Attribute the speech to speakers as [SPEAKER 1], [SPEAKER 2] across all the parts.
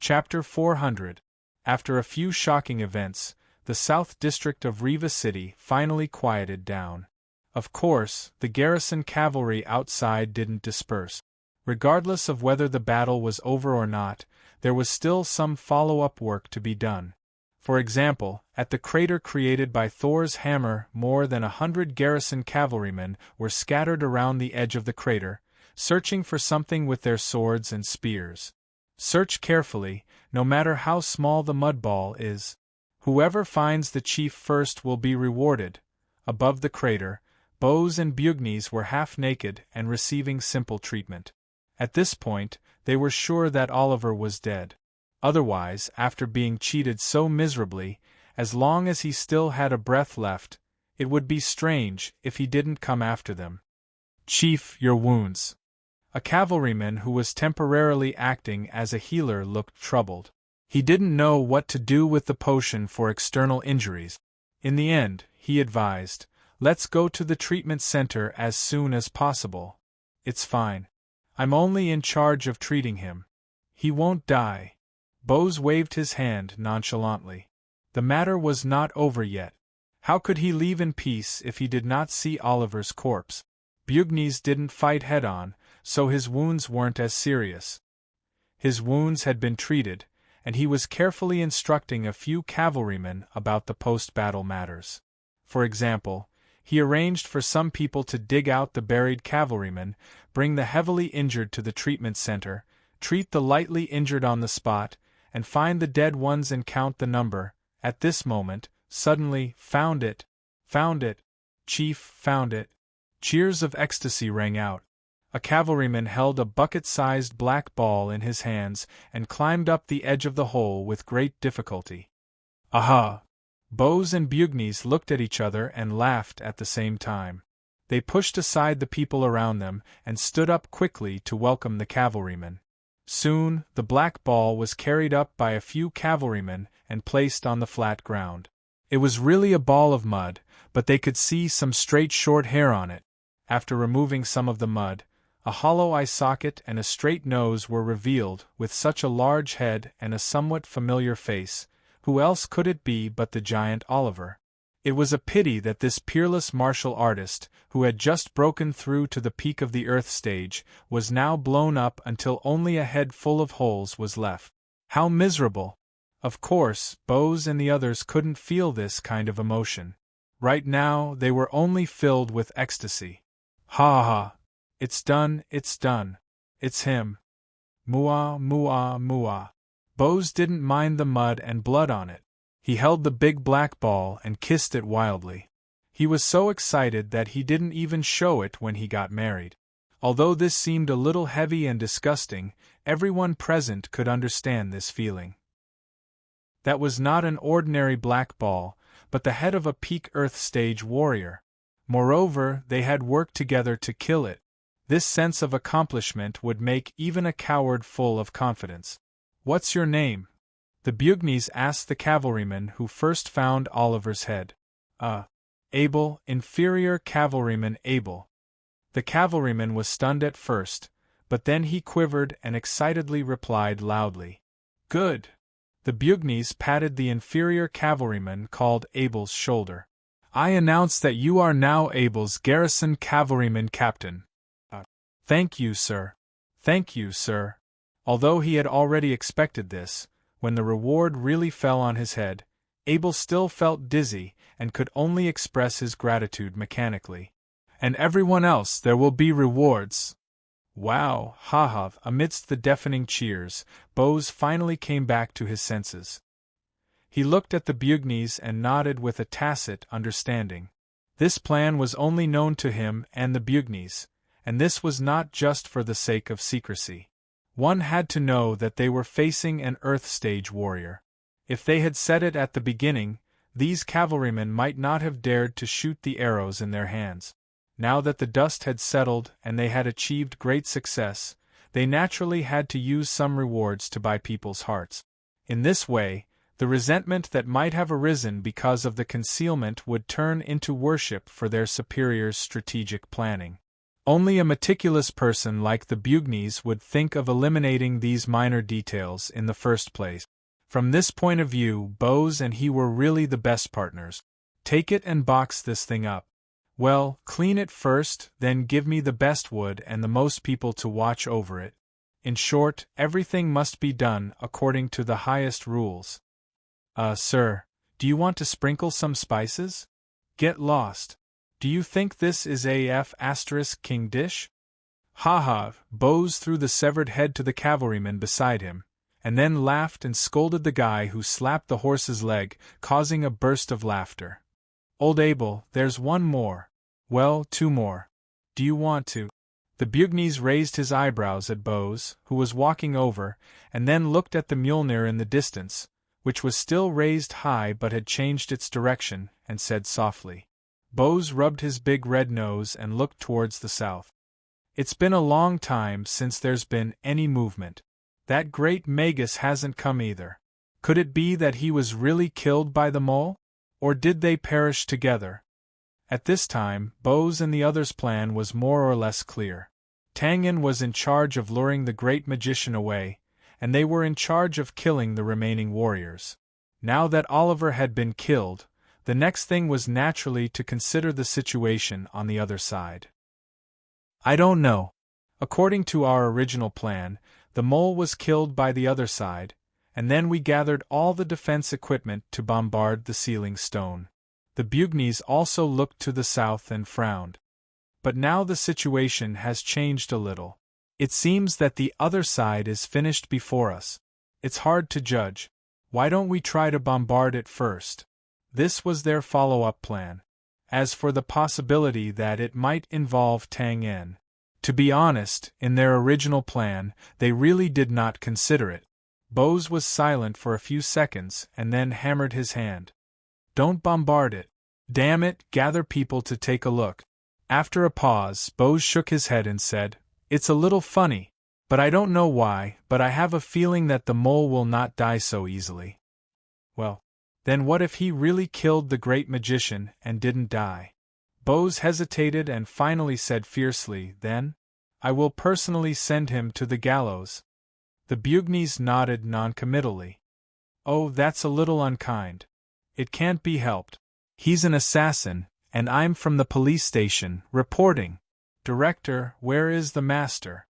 [SPEAKER 1] Chapter 400. After a few shocking events, the South District of Riva City finally quieted down. Of course, the garrison cavalry outside didn't disperse. Regardless of whether the battle was over or not, there was still some follow-up work to be done. For example, at the crater created by Thor's hammer, more than 100 garrison cavalrymen were scattered around the edge of the crater, searching for something with their swords and spears. Search carefully, no matter how small the mud ball is. Whoever finds the chief first will be rewarded. Above the crater, Bose and Bugnes were half naked and receiving simple treatment. At this point, they were sure that Oliver was dead. Otherwise, after being cheated so miserably, as long as he still had a breath left, it would be strange if he didn't come after them. "Chief, your wounds." A cavalryman who was temporarily acting as a healer looked troubled. He didn't know what to do with the potion for external injuries. In the end, he advised, "Let's go to the treatment center as soon as possible." "It's fine. I'm only in charge of treating him. He won't die." Bose waved his hand nonchalantly. The matter was not over yet. How could he leave in peace if he did not see Oliver's corpse? Bugnes didn't fight head-on, so his wounds weren't as serious. His wounds had been treated, and he was carefully instructing a few cavalrymen about the post-battle matters. For example, he arranged for some people to dig out the buried cavalrymen, bring the heavily injured to the treatment center, treat the lightly injured on the spot, and find the dead ones and count the number. At this moment, suddenly, "Found it! Found it! Chief, found it!" Cheers of ecstasy rang out. A cavalryman held a bucket-sized black ball in his hands and climbed up the edge of the hole with great difficulty. "Aha!" Bose and Bugnes looked at each other and laughed at the same time. They pushed aside the people around them and stood up quickly to welcome the cavalrymen. Soon, the black ball was carried up by a few cavalrymen and placed on the flat ground. It was really a ball of mud, but they could see some straight short hair on it. After removing some of the mud, a hollow eye socket and a straight nose were revealed. With such a large head and a somewhat familiar face, who else could it be but the giant Oliver? It was a pity that this peerless martial artist, who had just broken through to the peak of the Earth stage, was now blown up until only a head full of holes was left. How miserable! Of course, Bose and the others couldn't feel this kind of emotion. Right now, they were only filled with ecstasy. "Ha ha! It's done, it's done. It's him. Muah, muah, muah." Bose didn't mind the mud and blood on it. He held the big black ball and kissed it wildly. He was so excited that he didn't even show it when he got married. Although this seemed a little heavy and disgusting, everyone present could understand this feeling. That was not an ordinary black ball, but the head of a peak Earth stage warrior. Moreover, they had worked together to kill it. This sense of accomplishment would make even a coward full of confidence. "What's your name?" the Bugnes asked the cavalryman who first found Oliver's head. Abel, inferior cavalryman Abel." The cavalryman was stunned at first, but then he quivered and excitedly replied loudly, "Good!" The Bugnes patted the inferior cavalryman called Abel's shoulder. "I announce that you are now Abel's garrison cavalryman captain." "Thank you, sir. Thank you, sir." Although he had already expected this, when the reward really fell on his head, Abel still felt dizzy and could only express his gratitude mechanically. "And everyone else, there will be rewards." "Wow, haha!" Amidst the deafening cheers, Bose finally came back to his senses. He looked at the Bugnes and nodded with a tacit understanding. This plan was only known to him and the Bugnes, and this was not just for the sake of secrecy. One had to know that they were facing an Earth stage warrior. If they had said it at the beginning, these cavalrymen might not have dared to shoot the arrows in their hands. Now that the dust had settled and they had achieved great success, they naturally had to use some rewards to buy people's hearts. In this way, the resentment that might have arisen because of the concealment would turn into worship for their superiors' strategic planning. Only a meticulous person like the Bugnes would think of eliminating these minor details in the first place. From this point of view, Bose and he were really the best partners. Take it and box this thing up. Well, clean it first, then give me the best wood and the most people to watch over it. In short, everything must be done according to the highest rules. Sir, do you want to sprinkle some spices? Get lost. Do you think this is king dish? Ha ha! Bose threw the severed head to the cavalryman beside him, and then laughed and scolded the guy who slapped the horse's leg, causing a burst of laughter. Old Abel, there's one more. Well, two more. Do you want to? The Bugnes raised his eyebrows at Bose, who was walking over, and then looked at the Mjolnir in the distance, which was still raised high but had changed its direction, and said softly. Bose rubbed his big red nose and looked towards the south. It's been a long time since there's been any movement. That great Magus hasn't come either. Could it be that he was really killed by the mole? Or did they perish together? At this time, Bose and the others' plan was more or less clear. Tangen was in charge of luring the great magician away, and they were in charge of killing the remaining warriors. Now that Oliver had been killed, the next thing was naturally to consider the situation on the other side. I don't know. According to our original plan, the mole was killed by the other side, and then we gathered all the defense equipment to bombard the sealing stone. The Bugnes also looked to the south and frowned. But now the situation has changed a little. It seems that the other side is finished before us. It's hard to judge. Why don't we try to bombard it first? This was their follow-up plan. As for the possibility that it might involve Tangen, to be honest, in their original plan, they really did not consider it. Bose was silent for a few seconds and then hammered his hand. Don't bombard it. Damn it, gather people to take a look. After a pause, Bose shook his head and said, It's a little funny, but I don't know why, but I have a feeling that the mole will not die so easily. Well, then what if he really killed the great magician and didn't die? Bose hesitated and finally said fiercely, Then, I will personally send him to the gallows. The Bugnes nodded noncommittally. Oh, that's a little unkind. It can't be helped. He's an assassin, and I'm from the police station, reporting. Director, where is the master?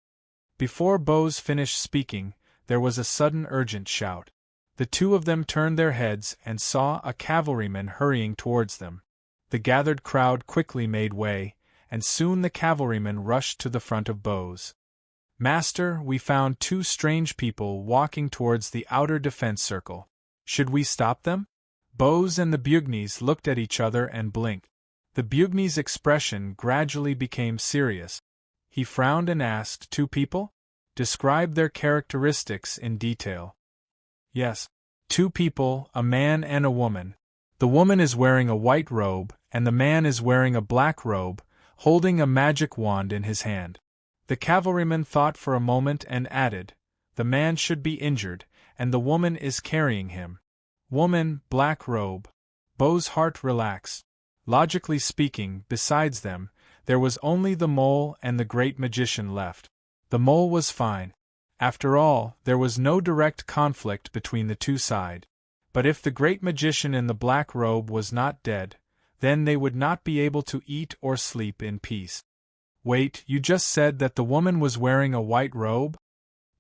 [SPEAKER 1] Before Bose finished speaking, there was a sudden urgent shout. The two of them turned their heads and saw a cavalryman hurrying towards them. The gathered crowd quickly made way, and soon the cavalryman rushed to the front of Bose. Master, we found two strange people walking towards the outer defense circle. Should we stop them? Bose and the Bugnes looked at each other and blinked. The Bugnes' expression gradually became serious. He frowned and asked, Two people? Describe their characteristics in detail. Yes. Two people, a man and a woman. The woman is wearing a white robe, and the man is wearing a black robe, holding a magic wand in his hand. The cavalryman thought for a moment and added, The man should be injured, and the woman is carrying him. Woman, black robe. Bose's heart relaxed. Logically speaking, besides them, there was only the mole and the great magician left. The mole was fine. After all, there was no direct conflict between the two sides. But if the great magician in the black robe was not dead, then they would not be able to eat or sleep in peace. Wait, you just said that the woman was wearing a white robe?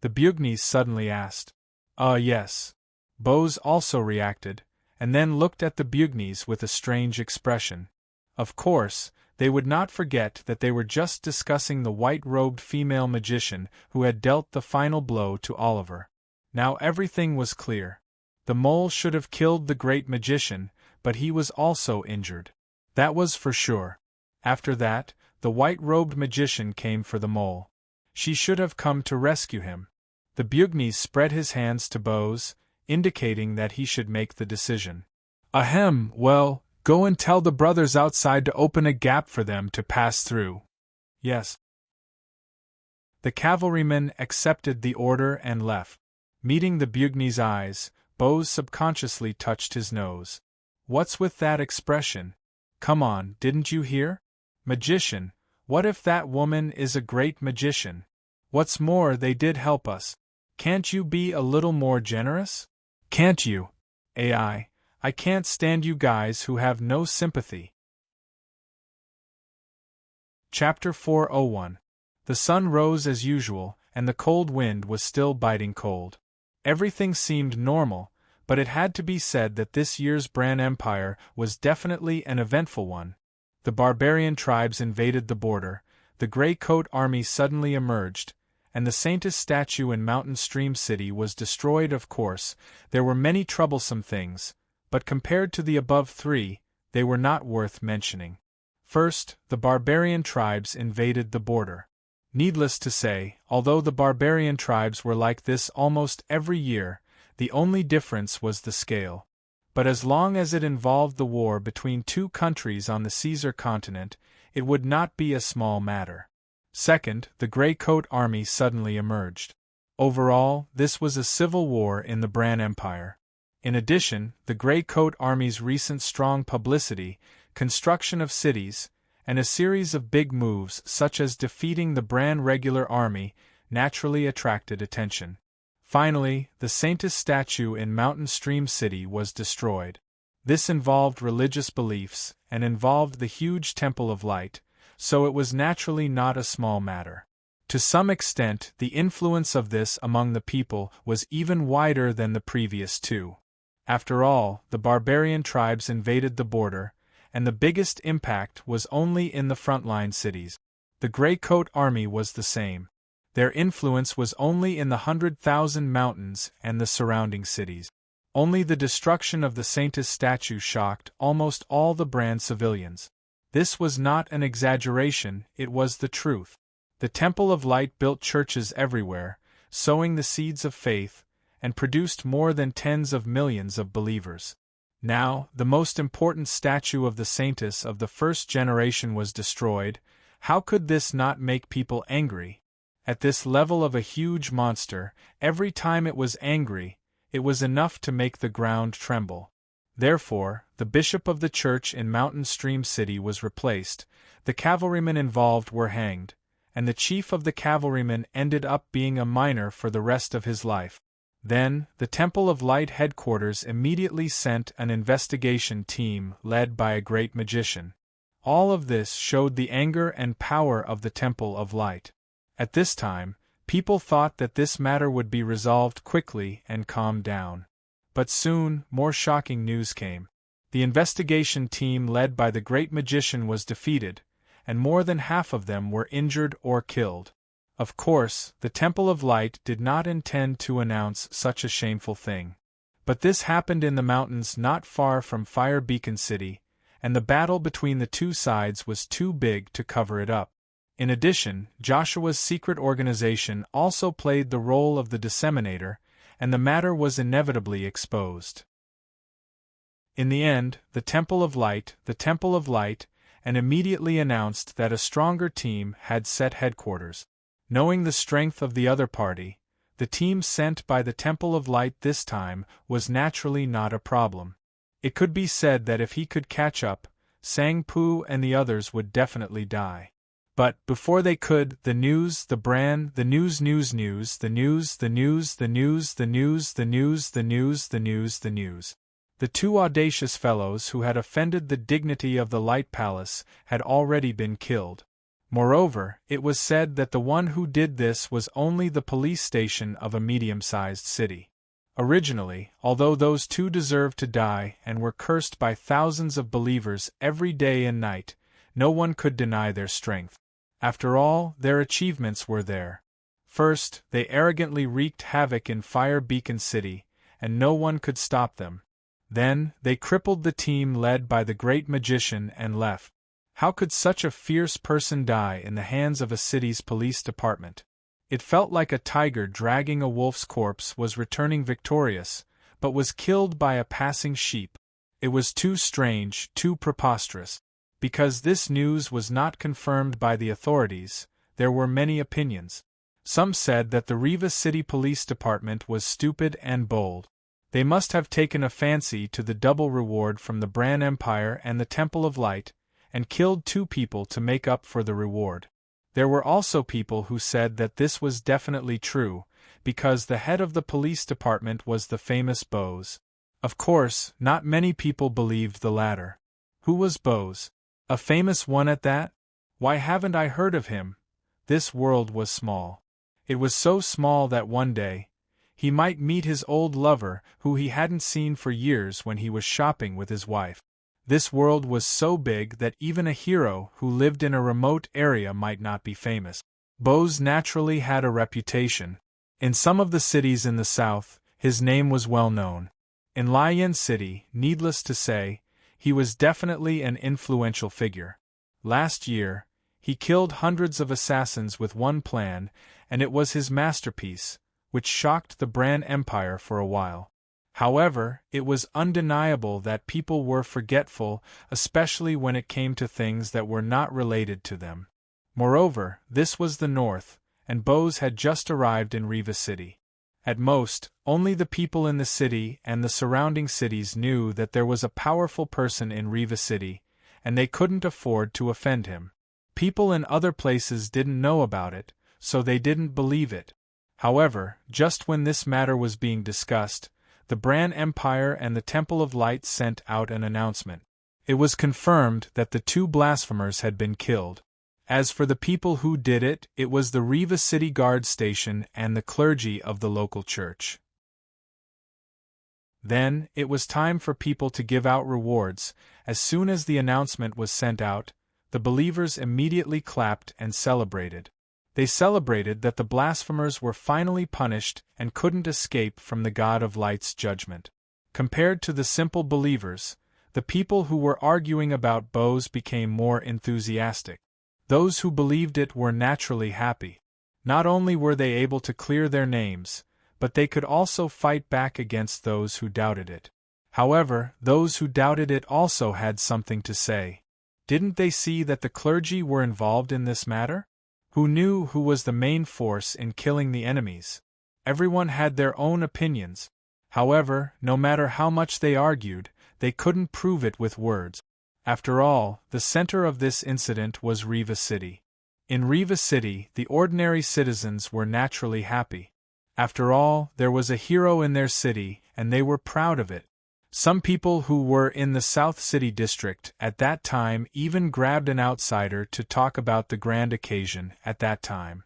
[SPEAKER 1] The Bugnes suddenly asked. Yes. Bose also reacted, and then looked at the Bugnes with a strange expression. Of course, they would not forget that they were just discussing the white-robed female magician who had dealt the final blow to Oliver. Now everything was clear. The mole should have killed the great magician, but he was also injured. That was for sure. After that, the white-robed magician came for the mole. She should have come to rescue him. The Bugnes spread his hands to Bose, indicating that he should make the decision. Ahem, well, go and tell the brothers outside to open a gap for them to pass through. Yes. The cavalryman accepted the order and left. Meeting the Bugnes' eyes, Bose subconsciously touched his nose. What's with that expression? Come on, didn't you hear? Magician, What if that woman is a great magician? What's more, they did help us. Can't you be a little more generous? Can't you? I can't stand you guys who have no sympathy. Chapter 401. The sun rose as usual, and the cold wind was still biting cold. Everything seemed normal, but it had to be said that this year's Bran Empire was definitely an eventful one. The barbarian tribes invaded the border, the Grey Coat army suddenly emerged, and the Saintess statue in Mountain Stream City was destroyed. Of course, there were many troublesome things, but compared to the above three, they were not worth mentioning. First, the barbarian tribes invaded the border. Needless to say, although the barbarian tribes were like this almost every year, the only difference was the scale. But as long as it involved the war between two countries on the Caesar continent, it would not be a small matter. Second, the Grey Coat army suddenly emerged. Overall, this was a civil war in the Bran Empire. In addition, the Grey Coat army's recent strong publicity, construction of cities, and a series of big moves such as defeating the Bran regular army naturally attracted attention. Finally, the Saintess statue in Mountain Stream City was destroyed. This involved religious beliefs, and involved the huge Temple of Light, so it was naturally not a small matter. To some extent, the influence of this among the people was even wider than the previous two. After all, the barbarian tribes invaded the border, and the biggest impact was only in the frontline cities. The Grey Coat army was the same. Their influence was only in the 100,000 mountains and the surrounding cities. Only the destruction of the Saintess statue shocked almost all the Bran civilians. This was not an exaggeration, it was the truth. The Temple of Light built churches everywhere, sowing the seeds of faith, and produced more than tens of millions of believers. Now, the most important statue of the Saintess of the first generation was destroyed. How could this not make people angry? At this level of a huge monster, every time it was angry, it was enough to make the ground tremble. Therefore, the bishop of the church in Mountain Stream City was replaced, the cavalrymen involved were hanged, and the chief of the cavalrymen ended up being a miner for the rest of his life. Then, the Temple of Light headquarters immediately sent an investigation team led by a great magician. All of this showed the anger and power of the Temple of Light. At this time, people thought that this matter would be resolved quickly and calmed down. But soon, more shocking news came. The investigation team led by the great magician was defeated, and more than half of them were injured or killed. Of course, the Temple of Light did not intend to announce such a shameful thing. But this happened in the mountains not far from Fire Beacon City, and the battle between the two sides was too big to cover it up. In addition, Joshua's secret organization also played the role of the disseminator, and the matter was inevitably exposed. In the end, the Temple of Light, and immediately announced that a stronger team had set headquarters. Knowing the strength of the other party, the team sent by the Temple of Light this time was naturally not a problem. It could be said that if he could catch up, Sang-Pu and the others would definitely die. But, before they could, the news, the two audacious fellows who had offended the dignity of the Light Palace had already been killed. Moreover, it was said that the one who did this was only the police station of a medium-sized city. Originally, although those two deserved to die and were cursed by thousands of believers every day and night, no one could deny their strength. After all, their achievements were there. First, they arrogantly wreaked havoc in Fire Beacon City, and no one could stop them. Then, they crippled the team led by the great magician and left. How could such a fierce person die in the hands of a city's police department? It felt like a tiger dragging a wolf's corpse was returning victorious, but was killed by a passing sheep. It was too strange, too preposterous. Because this news was not confirmed by the authorities, there were many opinions. Some said that the Riva City Police Department was stupid and bold. They must have taken a fancy to the double reward from the Bran Empire and the Temple of Light, and killed 2 people to make up for the reward. There were also people who said that this was definitely true, because the head of the police department was the famous Bose. Of course, not many people believed the latter. Who was Bose? A famous one at that? Why haven't I heard of him? This world was small. It was so small that one day, he might meet his old lover who he hadn't seen for years when he was shopping with his wife. This world was so big that even a hero who lived in a remote area might not be famous. Bose naturally had a reputation. In some of the cities in the south, his name was well known. In Lion City, needless to say, he was definitely an influential figure. Last year, he killed hundreds of assassins with one plan, and it was his masterpiece, which shocked the Bran Empire for a while. However, it was undeniable that people were forgetful, especially when it came to things that were not related to them. Moreover, this was the North, and Bose had just arrived in Riva City. At most, only the people in the city and the surrounding cities knew that there was a powerful person in Riva City, and they couldn't afford to offend him. People in other places didn't know about it, so they didn't believe it. However, just when this matter was being discussed, the Bran Empire and the Temple of Light sent out an announcement. It was confirmed that the 2 blasphemers had been killed. As for the people who did it, it was the Riva City Guard Station and the clergy of the local church. Then, it was time for people to give out rewards. As soon as the announcement was sent out, the believers immediately clapped and celebrated. They celebrated that the blasphemers were finally punished and couldn't escape from the God of Light's judgment. Compared to the simple believers, the people who were arguing about Bose became more enthusiastic. Those who believed it were naturally happy. Not only were they able to clear their names, but they could also fight back against those who doubted it. However, those who doubted it also had something to say. Didn't they see that the clergy were involved in this matter? Who knew who was the main force in killing the enemies? Everyone had their own opinions. However, no matter how much they argued, they couldn't prove it with words. After all, the center of this incident was Riva City. In Riva City, the ordinary citizens were naturally happy. After all, there was a hero in their city, and they were proud of it. Some people who were in the South City district at that time even grabbed an outsider to talk about the grand occasion at that time.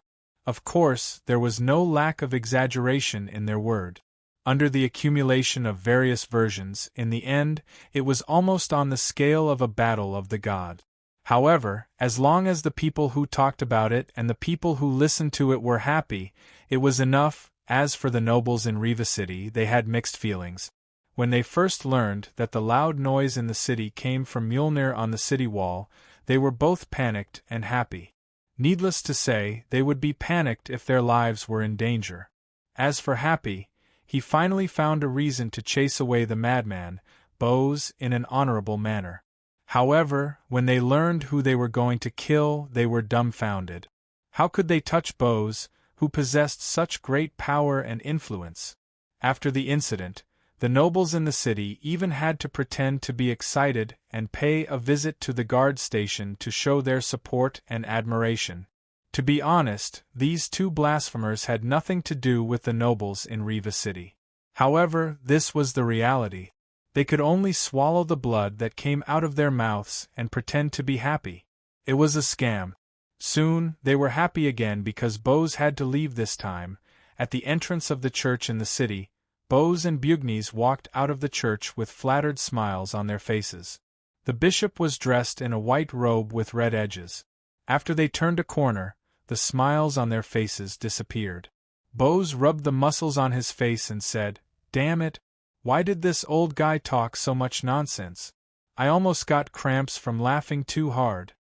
[SPEAKER 1] Of course, there was no lack of exaggeration in their word. Under the accumulation of various versions, in the end, it was almost on the scale of a battle of the gods. However, as long as the people who talked about it and the people who listened to it were happy, it was enough. As for the nobles in Riva City, they had mixed feelings. When they first learned that the loud noise in the city came from Mjolnir on the city wall, they were both panicked and happy. Needless to say, they would be panicked if their lives were in danger. As for Happy, he finally found a reason to chase away the madman, Bose, in an honorable manner. However, when they learned who they were going to kill, they were dumbfounded. How could they touch Bose, who possessed such great power and influence? After the incident, the nobles in the city even had to pretend to be excited and pay a visit to the guard station to show their support and admiration. To be honest, these 2 blasphemers had nothing to do with the nobles in Riva City. However, this was the reality. They could only swallow the blood that came out of their mouths and pretend to be happy. It was a scam. Soon, they were happy again because Bose had to leave this time. At the entrance of the church in the city, Bose and Bugnes walked out of the church with flattered smiles on their faces. The bishop was dressed in a white robe with red edges. After they turned a corner, the smiles on their faces disappeared. Bose rubbed the muscles on his face and said, "Damn it, why did this old guy talk so much nonsense? I almost got cramps from laughing too hard."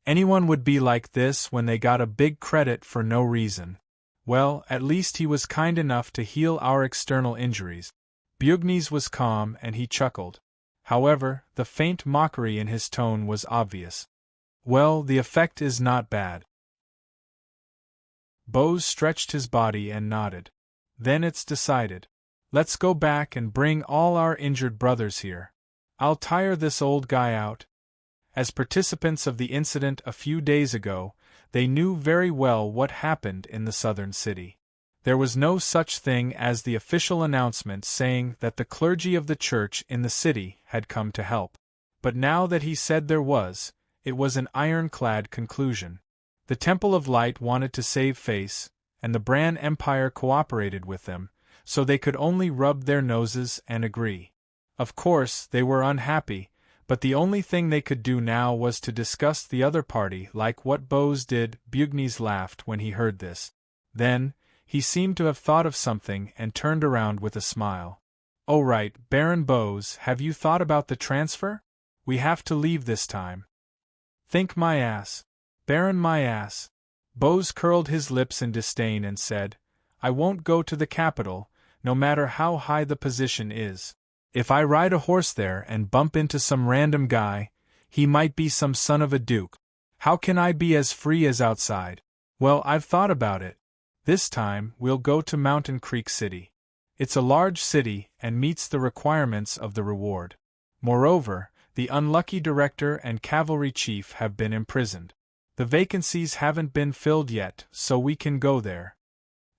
[SPEAKER 1] Anyone would be like this when they got a big credit for no reason. Well, at least he was kind enough to heal our external injuries. Bugnes was calm and he chuckled. However, the faint mockery in his tone was obvious. Well, the effect is not bad. Bose stretched his body and nodded. Then it's decided. Let's go back and bring all our injured brothers here. I'll tire this old guy out. As participants of the incident a few days ago, they knew very well what happened in the southern city. There was no such thing as the official announcement saying that the clergy of the church in the city had come to help. But now that he said there was, it was an ironclad conclusion. The Temple of Light wanted to save face, and the Bran Empire cooperated with them, so they could only rub their noses and agree. Of course, they were unhappy, but the only thing they could do now was to discuss the other party like what Bose did. Bugnes laughed when he heard this. Then, he seemed to have thought of something and turned around with a smile. "Oh right, Baron Bose, have you thought about the transfer? We have to leave this time." "Think my ass. Baron my ass." Bose curled his lips in disdain and said, "I won't go to the capital, no matter how high the position is. If I ride a horse there and bump into some random guy, he might be some son of a duke. How can I be as free as outside? Well, I've thought about it. This time, we'll go to Mountain Creek City. It's a large city and meets the requirements of the reward. Moreover, the unlucky director and cavalry chief have been imprisoned. The vacancies haven't been filled yet, so we can go there."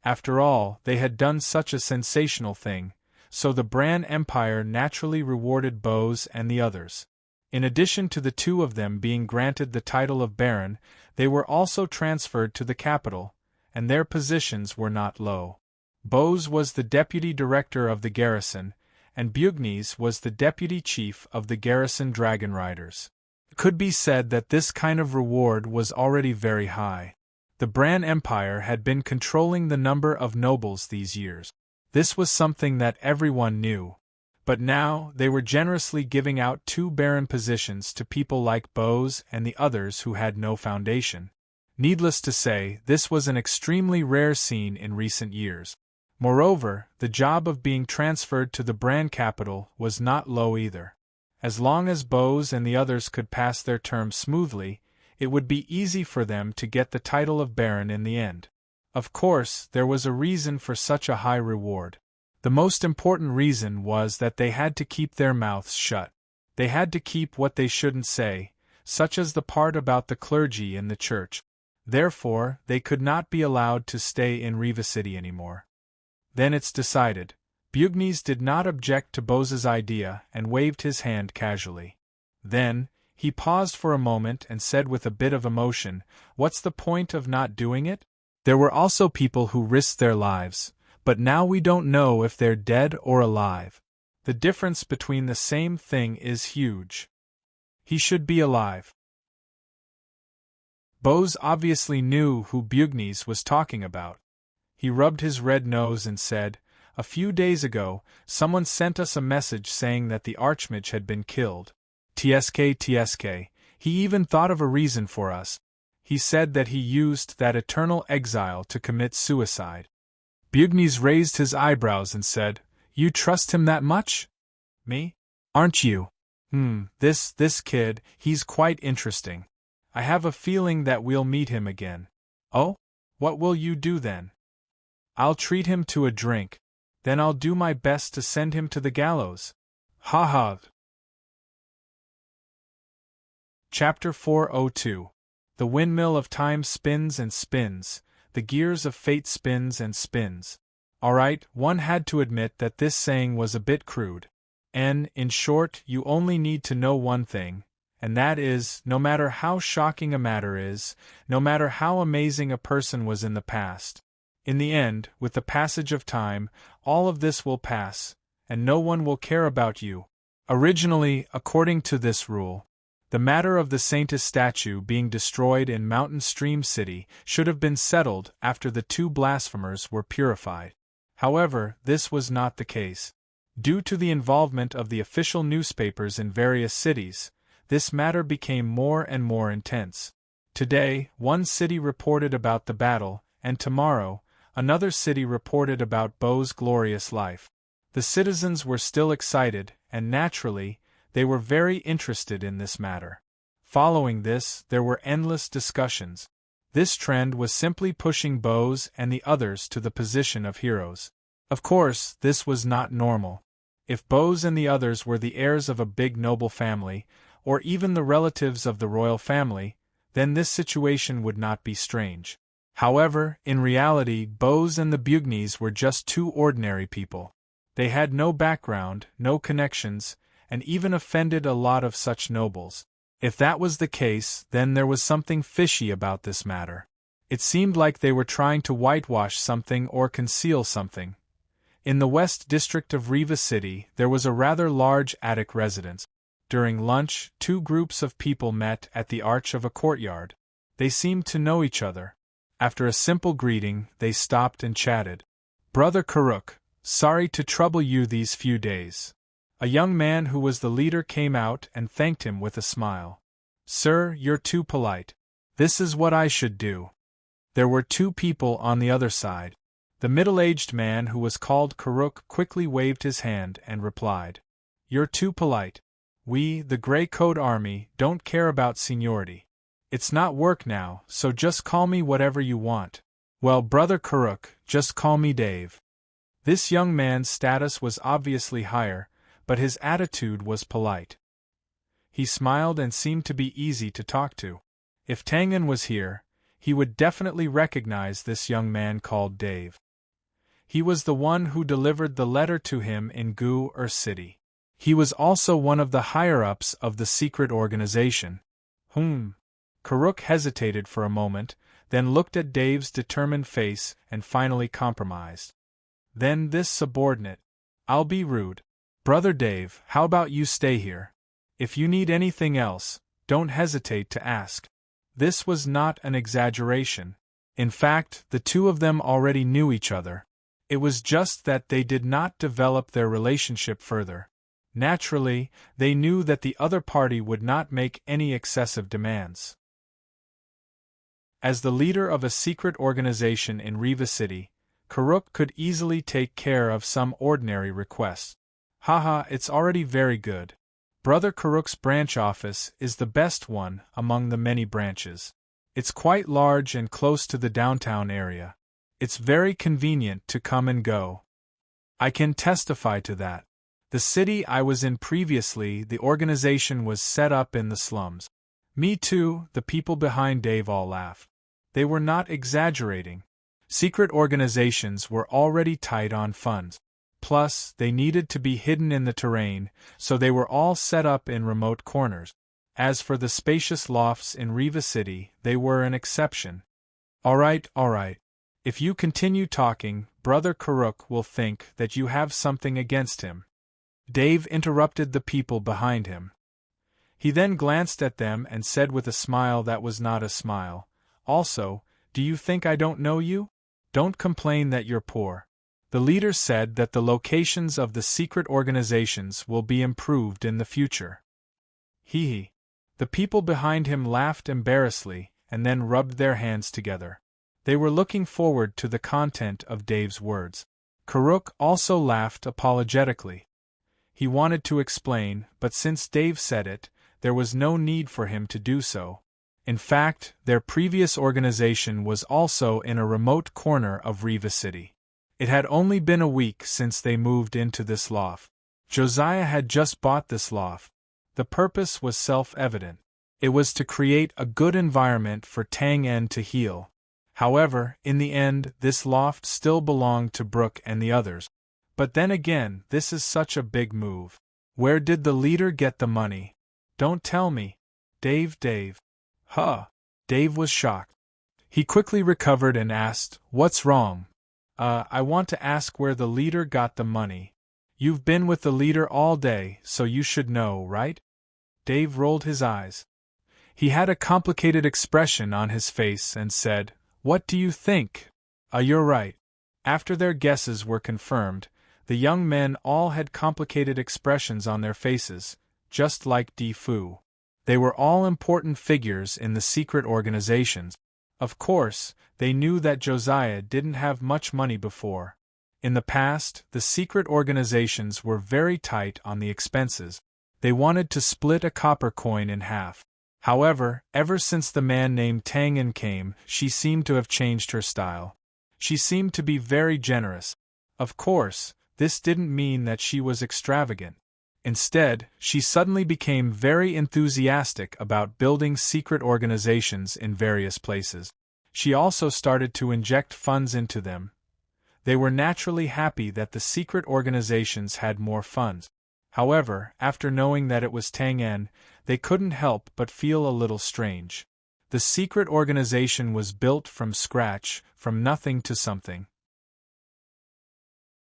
[SPEAKER 1] After all, they had done such a sensational thing, so the Bran Empire naturally rewarded Bose and the others. In addition to the two of them being granted the title of Baron, they were also transferred to the capital, and their positions were not low. Bose was the deputy director of the garrison, and Bugnes was the deputy chief of the garrison dragon riders. It could be said that this kind of reward was already very high. The Bran Empire had been controlling the number of nobles these years. This was something that everyone knew. But now, they were generously giving out 2 baron positions to people like Bose and the others who had no foundation. Needless to say, this was an extremely rare scene in recent years. Moreover, the job of being transferred to the Bran capital was not low either. As long as Bose and the others could pass their term smoothly, it would be easy for them to get the title of Baron in the end. Of course, there was a reason for such a high reward. The most important reason was that they had to keep their mouths shut. They had to keep what they shouldn't say, such as the part about the clergy in the church. Therefore, they could not be allowed to stay in Riva City anymore. Then it's decided. Bugnes did not object to Bose's idea and waved his hand casually. Then, he paused for a moment and said with a bit of emotion, "What's the point of not doing it? There were also people who risked their lives, but now we don't know if they're dead or alive. The difference between the same thing is huge. He should be alive." Bose obviously knew who Bugnes was talking about. He rubbed his red nose and said, "A few days ago, someone sent us a message saying that the Archmage had been killed. TSK. He even thought of a reason for us. He said that he used that eternal exile to commit suicide." Bugnes raised his eyebrows and said, "You trust him that much? Me? Aren't you? This kid, he's quite interesting. I have a feeling that we'll meet him again." "Oh? What will you do then?" "I'll treat him to a drink. Then I'll do my best to send him to the gallows." Ha ha. Chapter 402. The windmill of time spins and spins, the gears of fate spins and spins. Alright, one had to admit that this saying was a bit crude. And, in short, you only need to know one thing, and that is, no matter how shocking a matter is, no matter how amazing a person was in the past, in the end, with the passage of time, all of this will pass, and no one will care about you. Originally, according to this rule, the matter of the Saintess statue being destroyed in Mountain Stream City should have been settled after the 2 blasphemers were purified. However, this was not the case. Due to the involvement of the official newspapers in various cities, this matter became more and more intense. Today, one city reported about the battle, and tomorrow, another city reported about Bo's glorious life. The citizens were still excited, and naturally, they were very interested in this matter. Following this, there were endless discussions. This trend was simply pushing Bose and the others to the position of heroes. Of course, this was not normal. If Bose and the others were the heirs of a big noble family, or even the relatives of the royal family, then this situation would not be strange. However, in reality, Bose and the Bugneys were just two ordinary people. They had no background, no connections, and even offended a lot of such nobles. If that was the case, then there was something fishy about this matter. It seemed like they were trying to whitewash something or conceal something. In the West District of Riva City, there was a rather large attic residence. During lunch, two groups of people met at the arch of a courtyard. They seemed to know each other. After a simple greeting, they stopped and chatted. "Brother Karuk, sorry to trouble you these few days." A young man who was the leader came out and thanked him with a smile. "Sir, you're too polite. This is what I should do." There were two people on the other side. The middle-aged man who was called Karuk quickly waved his hand and replied, "You're too polite. We, the Grey Coat Army, don't care about seniority. It's not work now, so just call me whatever you want." "Well, Brother Karuk, just call me Dave." This young man's status was obviously higher, but his attitude was polite. He smiled and seemed to be easy to talk to. If Tangan was here, he would definitely recognize this young man called Dave. He was the one who delivered the letter to him in Gu-Er City. He was also one of the higher-ups of the secret organization. Karuk hesitated for a moment, then looked at Dave's determined face and finally compromised. Then this subordinate, "I'll be rude. Brother Dave, how about you stay here? If you need anything else, don't hesitate to ask." This was not an exaggeration. In fact, the two of them already knew each other. It was just that they did not develop their relationship further. Naturally, they knew that the other party would not make any excessive demands. As the leader of a secret organization in Riva City, Karuk could easily take care of some ordinary requests. Haha, it's already very good. Brother Karuk's branch office is the best one among the many branches. It's quite large and close to the downtown area. It's very convenient to come and go. I can testify to that. The city I was in previously, the organization was set up in the slums. Me too, the people behind Dave all laughed. They were not exaggerating. Secret organizations were already tight on funds. Plus, they needed to be hidden in the terrain, so they were all set up in remote corners. As for the spacious lofts in Riva City, they were an exception. All right. If you continue talking, Brother Karuk will think that you have something against him." Dave interrupted the people behind him. He then glanced at them and said with a smile that was not a smile, "Also, do you think I don't know you? Don't complain that you're poor." The leader said that the locations of the secret organizations will be improved in the future. Hee. The people behind him laughed embarrassedly and then rubbed their hands together. They were looking forward to the content of Dave's words. Karuk also laughed apologetically. He wanted to explain, but since Dave said it, there was no need for him to do so. In fact, their previous organization was also in a remote corner of Riva City. It had only been a week since they moved into this loft. Josiah had just bought this loft. The purpose was self-evident. It was to create a good environment for Tang-En to heal. However, in the end, this loft still belonged to Brooke and the others. But then again, this is such a big move. Where did the leader get the money? Don't tell me. Dave. Huh. Dave was shocked. He quickly recovered and asked, "What's wrong?" I want to ask where the leader got the money. You've been with the leader all day, so you should know, right?" Dave rolled his eyes. He had a complicated expression on his face and said, "What do you think?" You're right." After their guesses were confirmed, the young men all had complicated expressions on their faces, just like Di Fu. They were all important figures in the secret organizations. Of course, they knew that Josiah didn't have much money before. In the past, the secret organizations were very tight on the expenses. They wanted to split a copper coin in half. However, ever since the man named Tang-En came, she seemed to have changed her style. She seemed to be very generous. Of course, this didn't mean that she was extravagant. Instead, she suddenly became very enthusiastic about building secret organizations in various places. She also started to inject funds into them. They were naturally happy that the secret organizations had more funds. However, after knowing that it was Tang En, they couldn't help but feel a little strange. The secret organization was built from scratch, from nothing to something.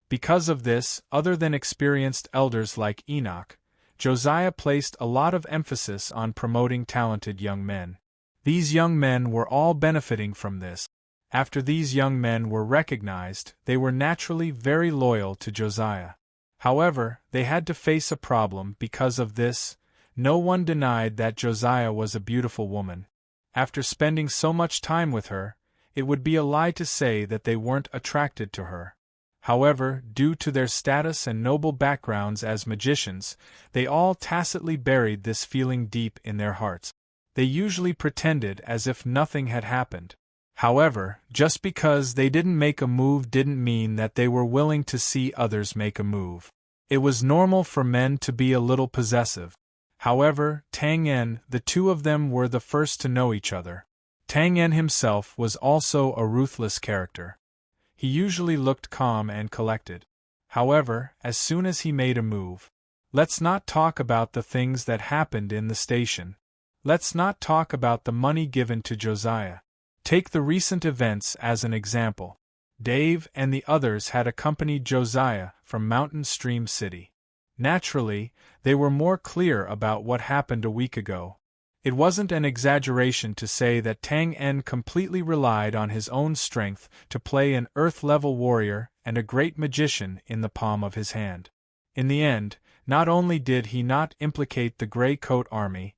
[SPEAKER 1] Because of this, other than experienced elders like Enoch, Josiah placed a lot of emphasis on promoting talented young men. These young men were all benefiting from this. After these young men were recognized, they were naturally very loyal to Josiah. However, they had to face a problem because of this. No one denied that Josiah was a beautiful woman. After spending so much time with her, it would be a lie to say that they weren't attracted to her. However, due to their status and noble backgrounds as magicians, they all tacitly buried this feeling deep in their hearts. They usually pretended as if nothing had happened. However, just because they didn't make a move didn't mean that they were willing to see others make a move. It was normal for men to be a little possessive. However, Tang En, the two of them were the first to know each other. Tang En himself was also a ruthless character. He usually looked calm and collected. However, as soon as he made a move, let's not talk about the things that happened in the station. Let's not talk about the money given to Josiah. Take the recent events as an example. Dave and the others had accompanied Josiah from Mountain Stream City. Naturally, they were more clear about what happened a week ago. It wasn't an exaggeration to say that Tang En completely relied on his own strength to play an earth-level warrior and a great magician in the palm of his hand. In the end, not only did he not implicate the Grey Coat Army,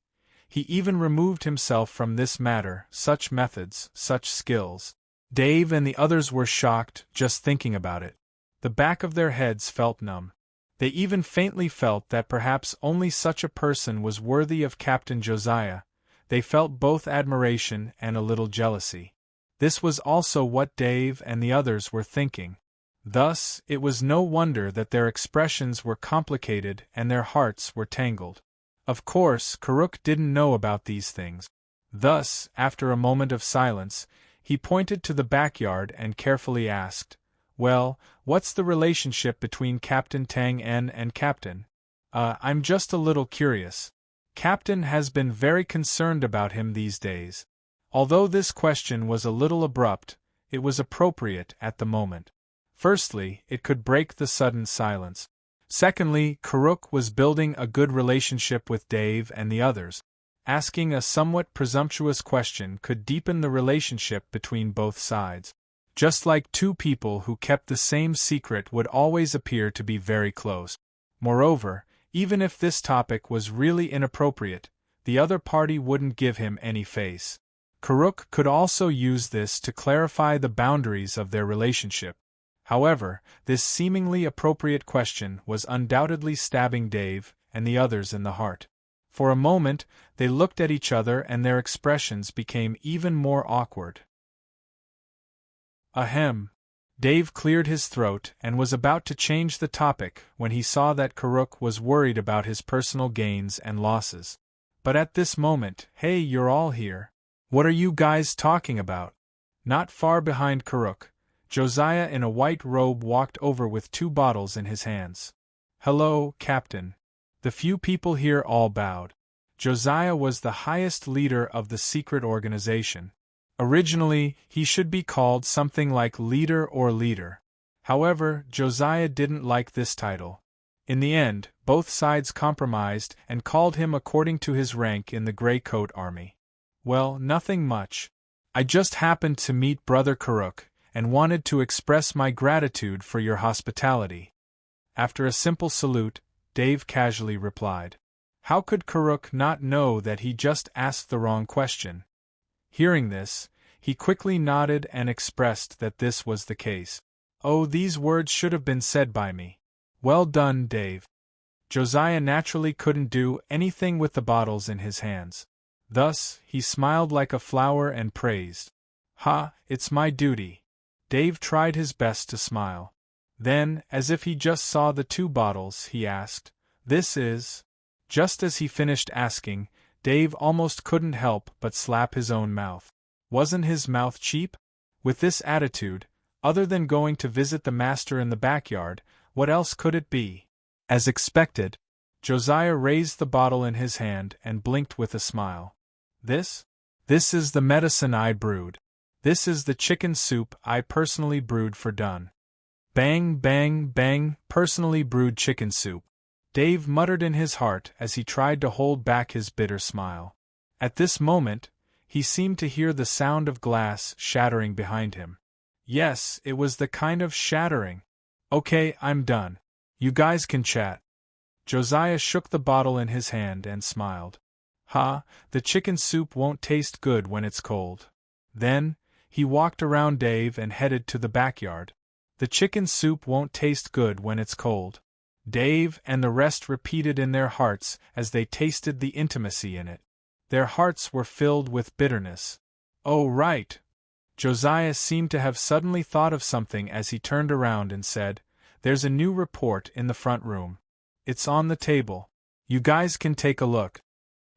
[SPEAKER 1] he even removed himself from this matter. Such methods, such skills. Dave and the others were shocked just thinking about it. The back of their heads felt numb. They even faintly felt that perhaps only such a person was worthy of Captain Josiah. They felt both admiration and a little jealousy. This was also what Dave and the others were thinking. Thus, it was no wonder that their expressions were complicated and their hearts were tangled. Of course, Karuk didn't know about these things. Thus, after a moment of silence, he pointed to the backyard and carefully asked, "Well, what's the relationship between Captain Tang En and Captain? I'm just a little curious. Captain has been very concerned about him these days." Although this question was a little abrupt, it was appropriate at the moment. Firstly, it could break the sudden silence. Secondly, Karuk was building a good relationship with Dave and the others. Asking a somewhat presumptuous question could deepen the relationship between both sides. Just like two people who kept the same secret would always appear to be very close. Moreover, even if this topic was really inappropriate, the other party wouldn't give him any face. Karuk could also use this to clarify the boundaries of their relationship. However, this seemingly appropriate question was undoubtedly stabbing Dave and the others in the heart. For a moment, they looked at each other and their expressions became even more awkward. Ahem. Dave cleared his throat and was about to change the topic when he saw that Karuk was worried about his personal gains and losses. But at this moment, "Hey, you're all here. What are you guys talking about?" Not far behind Karuk, Josiah in a white robe walked over with 2 bottles in his hands. "Hello, Captain." The few people here all bowed. Josiah was the highest leader of the secret organization. Originally, he should be called something like leader or leader. However, Josiah didn't like this title. In the end, both sides compromised and called him according to his rank in the Grey Coat Army. "Well, nothing much. I just happened to meet Brother Karuk, and wanted to express my gratitude for your hospitality." After a simple salute, Dave casually replied. How could Karuk not know that he just asked the wrong question? Hearing this, he quickly nodded and expressed that this was the case. "Oh, these words should have been said by me. Well done, Dave." Josiah naturally couldn't do anything with the bottles in his hands. Thus, he smiled like a flower and praised. "Ha, it's my duty." Dave tried his best to smile. Then, as if he just saw the 2 bottles, he asked, This is. Just as he finished asking, Dave almost couldn't help but slap his own mouth. Wasn't his mouth cheap? With this attitude, other than going to visit the master in the backyard, what else could it be? As expected, Josiah raised the bottle in his hand and blinked with a smile. This is the medicine I brewed. This is the chicken soup I personally brewed for Dunn. Bang, bang, bang, personally brewed chicken soup. Dave muttered in his heart as he tried to hold back his bitter smile. At this moment, he seemed to hear the sound of glass shattering behind him. Yes, it was the kind of shattering. Okay, I'm done. You guys can chat. Josiah shook the bottle in his hand and smiled. The chicken soup won't taste good when it's cold. Then, he walked around Dave and headed to the backyard. The chicken soup won't taste good when it's cold. Dave and the rest repeated in their hearts as they tasted the intimacy in it. Their hearts were filled with bitterness. Oh, right. Josiah seemed to have suddenly thought of something as he turned around and said, "There's a new report in the front room. It's on the table. You guys can take a look."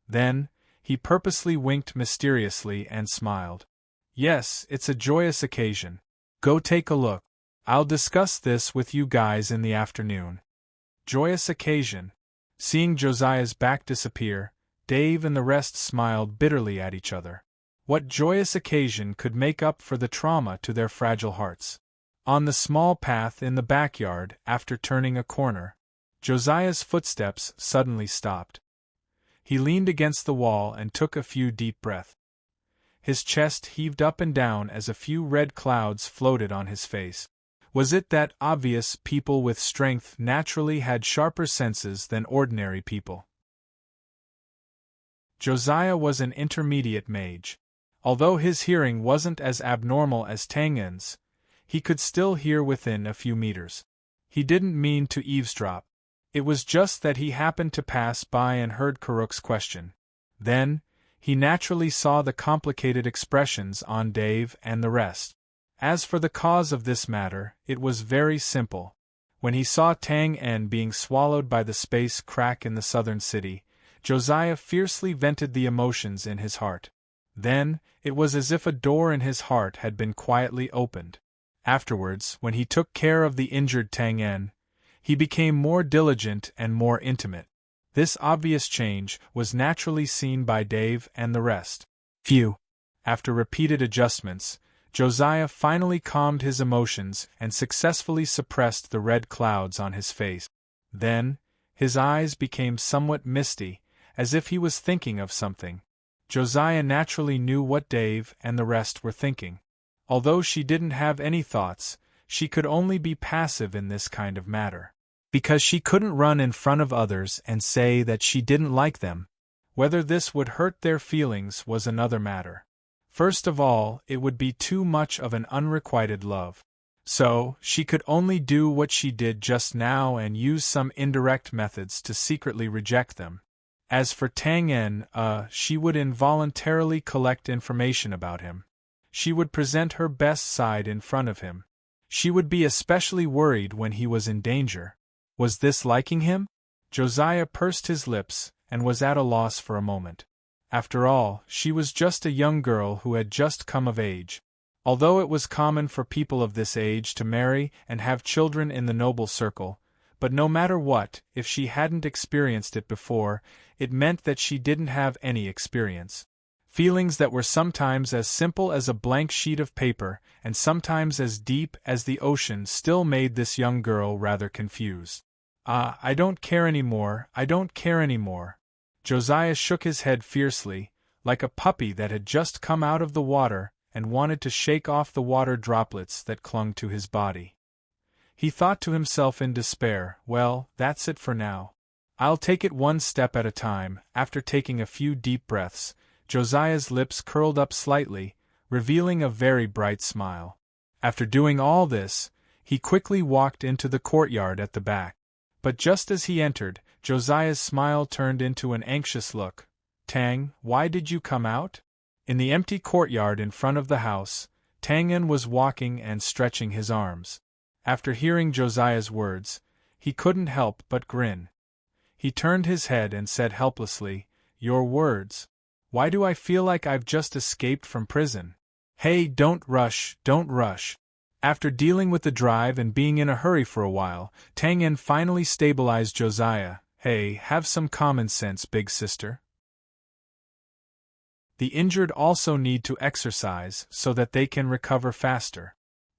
[SPEAKER 1] Then, he purposely winked mysteriously and smiled. "Yes, it's a joyous occasion. Go take a look. I'll discuss this with you guys in the afternoon." Joyous occasion. Seeing Josiah's back disappear, Dave and the rest smiled bitterly at each other. What joyous occasion could make up for the trauma to their fragile hearts? On the small path in the backyard, after turning a corner, Josiah's footsteps suddenly stopped. He leaned against the wall and took a few deep breaths. His chest heaved up and down as a few red clouds floated on his face. Was it that obvious people with strength naturally had sharper senses than ordinary people? Josiah was an intermediate mage. Although his hearing wasn't as abnormal as Tang En's, he could still hear within a few meters. He didn't mean to eavesdrop. It was just that he happened to pass by and heard Karuk's question. Then, he naturally saw the complicated expressions on Dave and the rest. As for the cause of this matter, it was very simple. When he saw Tang En being swallowed by the space crack in the southern city, Josiah fiercely vented the emotions in his heart. Then, it was as if a door in his heart had been quietly opened. Afterwards, when he took care of the injured Tang En, he became more diligent and more intimate. This obvious change was naturally seen by Dave and the rest. Phew! After repeated adjustments, Josiah finally calmed his emotions and successfully suppressed the red clouds on his face. Then, his eyes became somewhat misty, as if he was thinking of something. Josiah naturally knew what Dave and the rest were thinking. Although she didn't have any thoughts, she could only be passive in this kind of matter. Because she couldn't run in front of others and say that she didn't like them. Whether this would hurt their feelings was another matter. First of all, it would be too much of an unrequited love. So, she could only do what she did just now and use some indirect methods to secretly reject them. As for Tang En, she would involuntarily collect information about him. She would present her best side in front of him. She would be especially worried when he was in danger. Was this liking him? Josiah pursed his lips and was at a loss for a moment. After all, she was just a young girl who had just come of age. Although it was common for people of this age to marry and have children in the noble circle, but no matter what, if she hadn't experienced it before, it meant that she didn't have any experience. Feelings that were sometimes as simple as a blank sheet of paper and sometimes as deep as the ocean still made this young girl rather confused. I don't care anymore, I don't care anymore. Josiah shook his head fiercely, like a puppy that had just come out of the water and wanted to shake off the water droplets that clung to his body. He thought to himself in despair, well, that's it for now. I'll take it one step at a time. After taking a few deep breaths, Josiah's lips curled up slightly, revealing a very bright smile. After doing all this, he quickly walked into the courtyard at the back. But just as he entered, Josiah's smile turned into an anxious look. Tang, why did you come out? In the empty courtyard in front of the house, Tang En was walking and stretching his arms. After hearing Josiah's words, he couldn't help but grin. He turned his head and said helplessly, "Your words. Why do I feel like I've just escaped from prison?" "Hey, don't rush, don't rush." After dealing with the drive and being in a hurry for a while, Tang En finally stabilized Josiah. "Hey, have some common sense, big sister. The injured also need to exercise so that they can recover faster."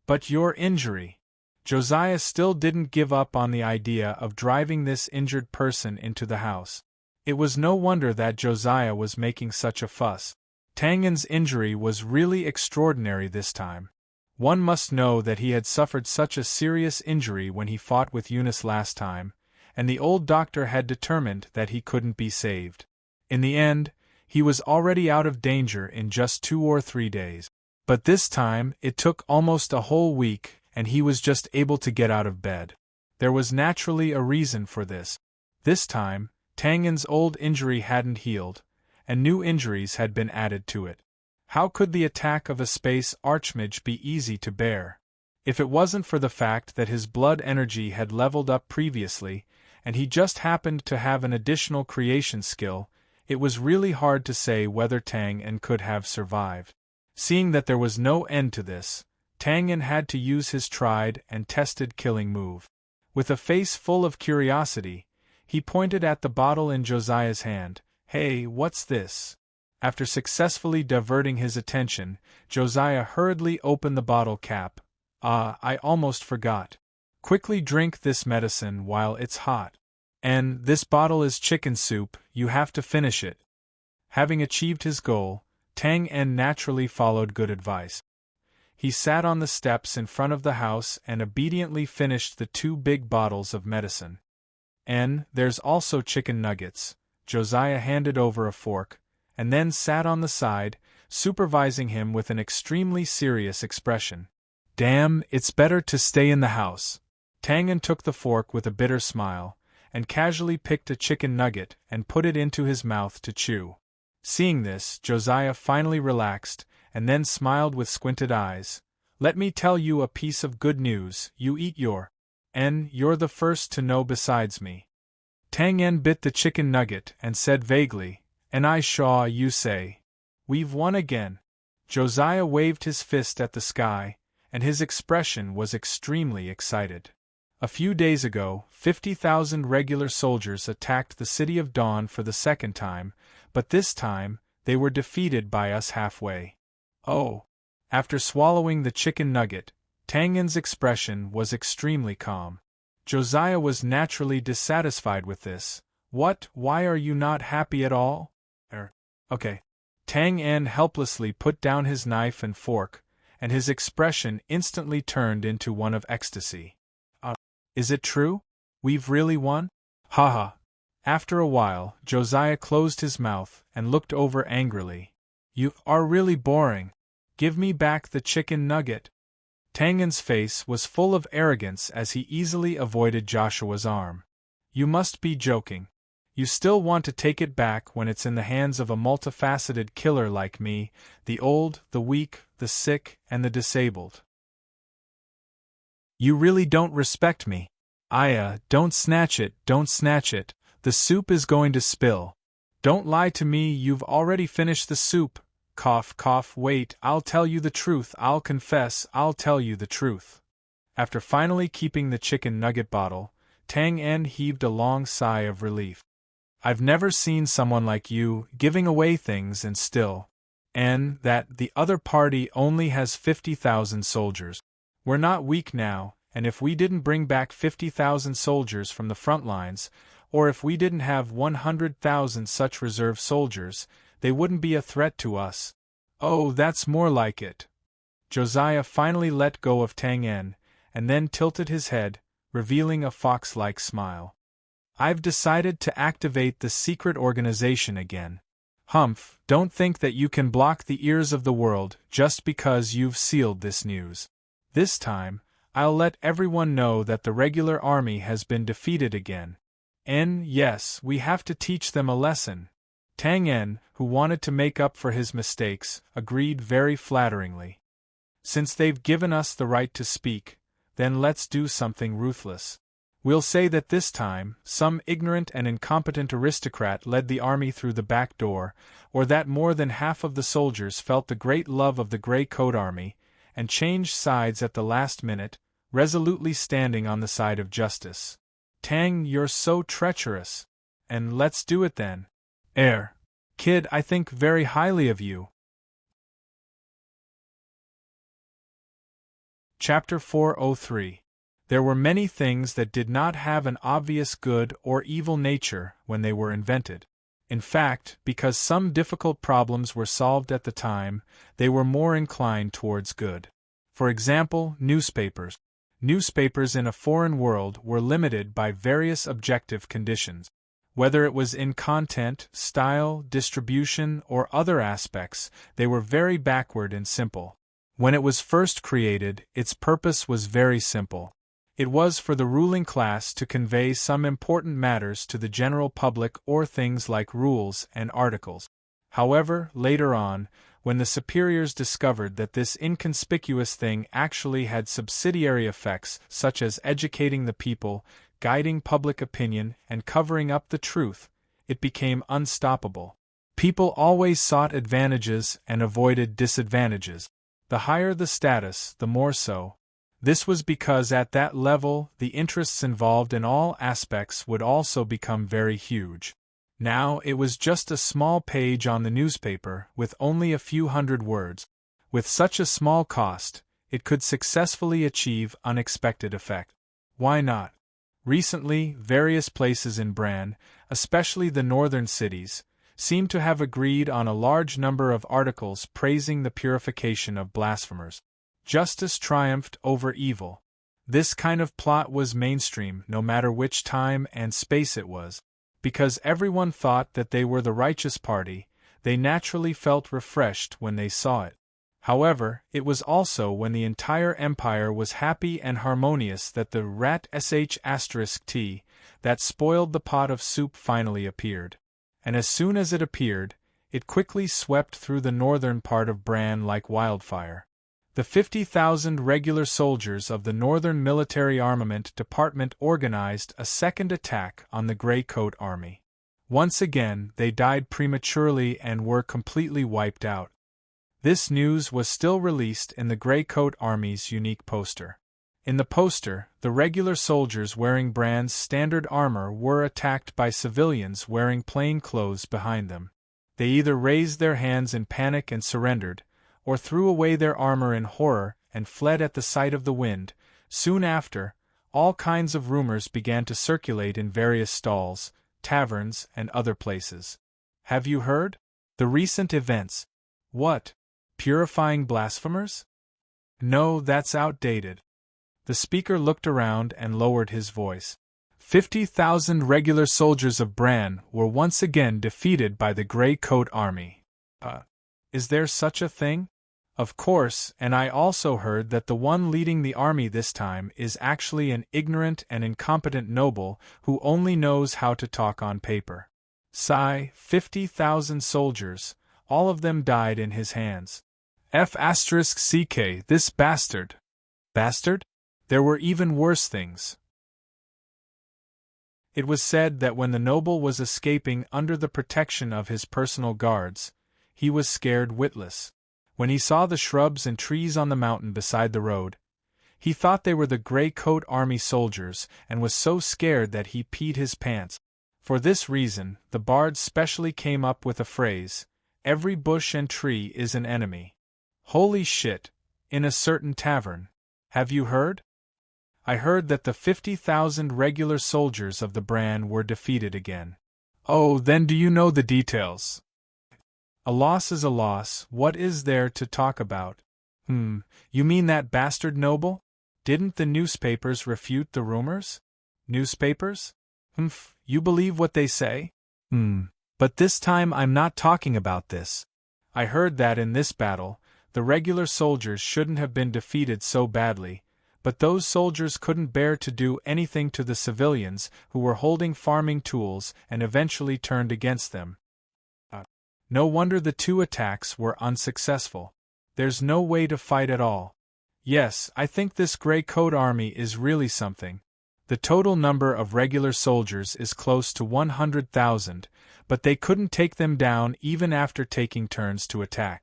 [SPEAKER 1] "But your injury." Josiah still didn't give up on the idea of driving this injured person into the house. It was no wonder that Josiah was making such a fuss. Tang En's injury was really extraordinary this time. One must know that he had suffered such a serious injury when he fought with Eunice last time, and the old doctor had determined that he couldn't be saved. In the end, he was already out of danger in just 2 or 3 days. But this time, it took almost a whole week, and he was just able to get out of bed. There was naturally a reason for this. This time, Tang En's old injury hadn't healed, and new injuries had been added to it. How could the attack of a space archmage be easy to bear? If it wasn't for the fact that his blood energy had leveled up previously, and he just happened to have an additional creation skill, it was really hard to say whether Tang En could have survived. Seeing that there was no end to this, Tang En had to use his tried and tested killing move. With a face full of curiosity, he pointed at the bottle in Josiah's hand. "Hey, what's this?" After successfully diverting his attention, Josiah hurriedly opened the bottle cap. I almost forgot. Quickly drink this medicine while it's hot. And this bottle is chicken soup, you have to finish it." Having achieved his goal, Tang En naturally followed good advice. He sat on the steps in front of the house and obediently finished the 2 big bottles of medicine. "And there's also chicken nuggets." Josiah handed over a fork, and then sat on the side, supervising him with an extremely serious expression. "Damn, it's better to stay in the house." Tang En took the fork with a bitter smile, and casually picked a chicken nugget and put it into his mouth to chew. Seeing this, Josiah finally relaxed, and then smiled with squinted eyes. "Let me tell you a piece of good news, you eat you're the first to know besides me." Tang En bit the chicken nugget and said vaguely, "And I shaw you say. We've won again." Josiah waved his fist at the sky, and his expression was extremely excited. A few days ago, 50,000 regular soldiers attacked the City of Dawn for the second time, but this time, they were defeated by us halfway. "Oh." After swallowing the chicken nugget, Tang En's expression was extremely calm. Josiah was naturally dissatisfied with this. "What, why are you not happy at all?" Okay. Tang En helplessly put down his knife and fork, and his expression instantly turned into one of ecstasy. Is it true? We've really won?" "Haha." After a while, Josiah closed his mouth and looked over angrily. "You are really boring. Give me back the chicken nugget." Tang En's face was full of arrogance as he easily avoided Joshua's arm. "You must be joking. You still want to take it back when it's in the hands of a multifaceted killer like me, the old, the weak, the sick, and the disabled. You really don't respect me. Don't snatch it, don't snatch it. The soup is going to spill. Don't lie to me, you've already finished the soup. Cough, cough, wait, I'll tell you the truth, I'll confess, I'll tell you the truth." After finally keeping the chicken nugget bottle, Tang En heaved a long sigh of relief. "I've never seen someone like you, giving away things and still. And that the other party only has 50,000 soldiers. We're not weak now, and if we didn't bring back 50,000 soldiers from the front lines, or if we didn't have 100,000 such reserve soldiers, they wouldn't be a threat to us." "Oh, that's more like it." Josiah finally let go of Tang En, and then tilted his head, revealing a fox-like smile. "I've decided to activate the secret organization again. Humph, don't think that you can block the ears of the world just because you've sealed this news. This time, I'll let everyone know that the regular army has been defeated again. And yes, we have to teach them a lesson." Tang En, who wanted to make up for his mistakes, agreed very flatteringly. "Since they've given us the right to speak, then let's do something ruthless. We'll say that this time, some ignorant and incompetent aristocrat led the army through the back door, or that more than half of the soldiers felt the great love of the Grey Coat Army, and changed sides at the last minute, resolutely standing on the side of justice. Tang, you're so treacherous. And let's do it then. Kid, I think very highly of you. Chapter 403. There were many things that did not have an obvious good or evil nature when they were invented. In fact, because some difficult problems were solved at the time, they were more inclined towards good. For example, newspapers. Newspapers in a foreign world were limited by various objective conditions. Whether it was in content, style, distribution, or other aspects, they were very backward and simple. When it was first created, its purpose was very simple. It was for the ruling class to convey some important matters to the general public or things like rules and articles. However, later on, when the superiors discovered that this inconspicuous thing actually had subsidiary effects such as educating the people, guiding public opinion, and covering up the truth, it became unstoppable. People always sought advantages and avoided disadvantages. The higher the status, the more so. This was because at that level, the interests involved in all aspects would also become very huge. Now it was just a small page on the newspaper with only a few hundred words. With such a small cost, it could successfully achieve unexpected effect. Why not? Recently, various places in Bran, especially the northern cities, seem to have agreed on a large number of articles praising the purification of blasphemers. Justice triumphed over evil. This kind of plot was mainstream no matter which time and space it was. Because everyone thought that they were the righteous party, they naturally felt refreshed when they saw it. However, it was also when the entire empire was happy and harmonious that the rat **t that spoiled the pot of soup finally appeared. And as soon as it appeared, it quickly swept through the northern part of Bran like wildfire. The 50,000 regular soldiers of the Northern Military Armament Department organized a second attack on the Grey Coat Army. Once again, they died prematurely and were completely wiped out. This news was still released in the Grey Coat Army's unique poster. In the poster, the regular soldiers wearing Bran's standard armor were attacked by civilians wearing plain clothes behind them. They either raised their hands in panic and surrendered, or threw away their armor in horror and fled at the sight of the wind. Soon after, all kinds of rumors began to circulate in various stalls, taverns, and other places. Have you heard? The recent events. What? Purifying blasphemers? No, that's outdated. The speaker looked around and lowered his voice. 50,000 regular soldiers of Bran were once again defeated by the Grey Coat Army. Is there such a thing? Of course, and I also heard that the one leading the army this time is actually an ignorant and incompetent noble who only knows how to talk on paper. 50,000 soldiers, all of them died in his hands. This bastard. Bastard? There were even worse things. It was said that when the noble was escaping under the protection of his personal guards, he was scared witless. When he saw the shrubs and trees on the mountain beside the road, he thought they were the Grey Coat Army soldiers and was so scared that he peed his pants. For this reason, the bards specially came up with a phrase, "Every bush and tree is an enemy." Holy shit, in a certain tavern. Have you heard? I heard that the 50,000 regular soldiers of the Bran were defeated again. Oh, then do you know the details? A loss is a loss, what is there to talk about? You mean that bastard noble? Didn't the newspapers refute the rumors? Newspapers? You believe what they say? But this time I'm not talking about this. I heard that in this battle, the regular soldiers shouldn't have been defeated so badly, but those soldiers couldn't bear to do anything to the civilians who were holding farming tools and eventually turned against them. No wonder the two attacks were unsuccessful. There's no way to fight at all. Yes, I think this Grey Coat Army is really something. The total number of regular soldiers is close to 100,000, but they couldn't take them down even after taking turns to attack.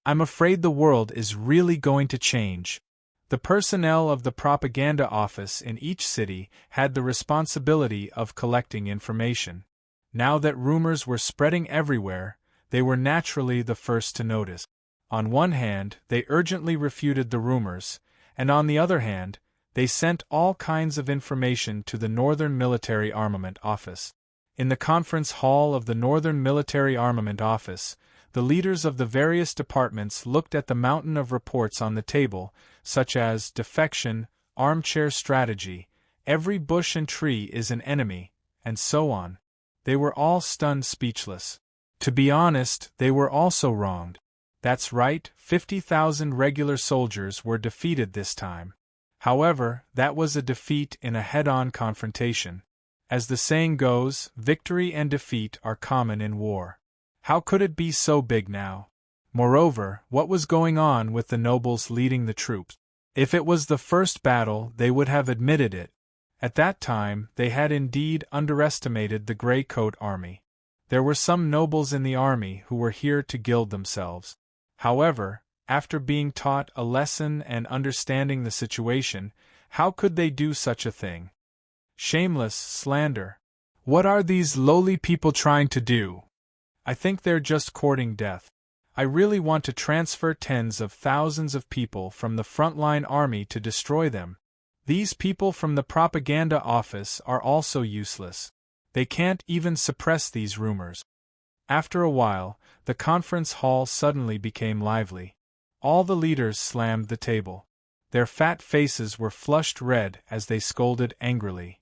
[SPEAKER 1] I'm afraid the world is really going to change. The personnel of the propaganda office in each city had the responsibility of collecting information. Now that rumors were spreading everywhere, they were naturally the first to notice. On one hand, they urgently refuted the rumors, and on the other hand, they sent all kinds of information to the Northern Military Armament Office. In the conference hall of the Northern Military Armament Office, the leaders of the various departments looked at the mountain of reports on the table, such as defection, armchair strategy, every bush and tree is an enemy, and so on. They were all stunned speechless. To be honest, they were also wronged. That's right, 50,000 regular soldiers were defeated this time. However, that was a defeat in a head-on confrontation. As the saying goes, victory and defeat are common in war. How could it be so big now? Moreover, what was going on with the nobles leading the troops? If it was the first battle, they would have admitted it. At that time, they had indeed underestimated the Grey Coat army. There were some nobles in the army who were here to gild themselves. However, after being taught a lesson and understanding the situation, how could they do such a thing? Shameless slander. What are these lowly people trying to do? I think they're just courting death. I really want to transfer tens of thousands of people from the frontline army to destroy them. These people from the propaganda office are also useless. They can't even suppress these rumors. After a while, the conference hall suddenly became lively. All the leaders slammed the table. Their fat faces were flushed red as they scolded angrily.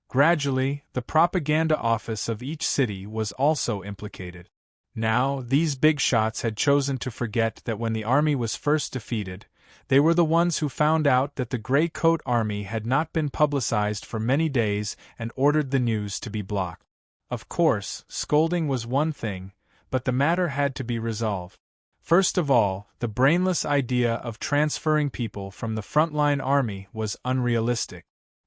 [SPEAKER 1] Gradually, the propaganda office of each city was also implicated. Now, these big shots had chosen to forget that when the army was first defeated, they were the ones who found out that the Grey Coat army had not been publicized for many days and ordered the news to be blocked. Of course, scolding was one thing, but the matter had to be resolved. First of all, the brainless idea of transferring people from the frontline army was unrealistic.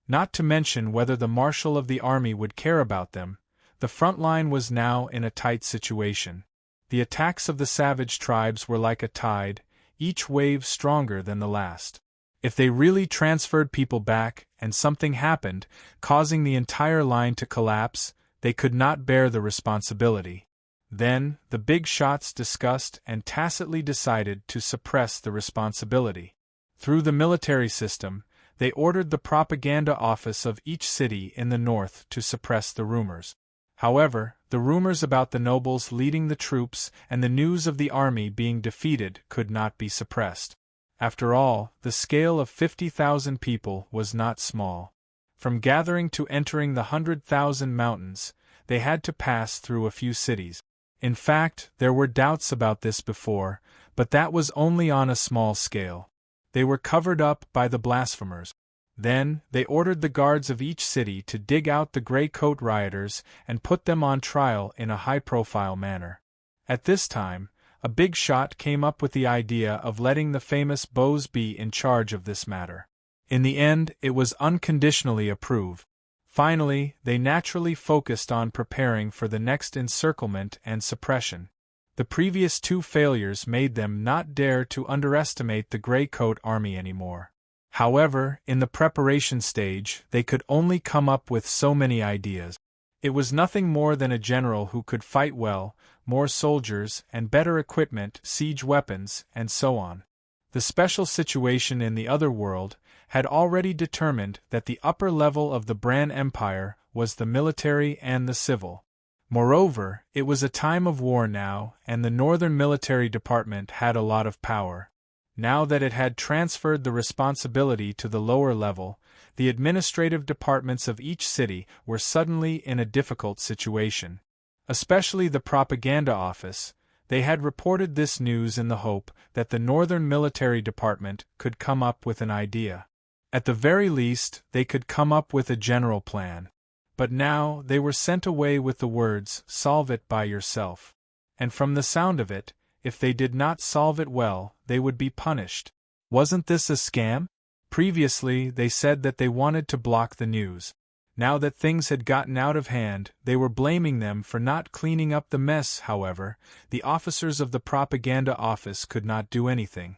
[SPEAKER 1] Not to mention whether the marshal of the army would care about them, the front line was now in a tight situation. The attacks of the savage tribes were like a tide, each wave stronger than the last. If they really transferred people back and something happened, causing the entire line to collapse, they could not bear the responsibility. Then, the big shots discussed and tacitly decided to suppress the responsibility. Through the military system, they ordered the propaganda office of each city in the north to suppress the rumors. However, the rumors about the nobles leading the troops and the news of the army being defeated could not be suppressed. After all, the scale of 50,000 people was not small. From gathering to entering the 100,000 mountains, they had to pass through a few cities. In fact, there were doubts about this before, but that was only on a small scale. They were covered up by the blasphemers. Then, they ordered the guards of each city to dig out the Grey Coat rioters and put them on trial in a high-profile manner. At this time, a big shot came up with the idea of letting the famous Bose be in charge of this matter. In the end, it was unconditionally approved. Finally, they naturally focused on preparing for the next encirclement and suppression. The previous two failures made them not dare to underestimate the Grey Coat army anymore. However, in the preparation stage, they could only come up with so many ideas. It was nothing more than a general who could fight well, more soldiers and better equipment, siege weapons, and so on. The special situation in the other world had already determined that the upper level of the Bran Empire was the military and the civil. Moreover, it was a time of war now, and the Northern Military Department had a lot of power. Now that it had transferred the responsibility to the lower level, the administrative departments of each city were suddenly in a difficult situation. Especially the propaganda office, they had reported this news in the hope that the Northern Military Department could come up with an idea. At the very least, they could come up with a general plan. But now they were sent away with the words, "Solve it by yourself." And from the sound of it, if they did not solve it well, they would be punished. Wasn't this a scam? Previously, they said that they wanted to block the news. Now that things had gotten out of hand, they were blaming them for not cleaning up the mess. However, the officers of the propaganda office could not do anything.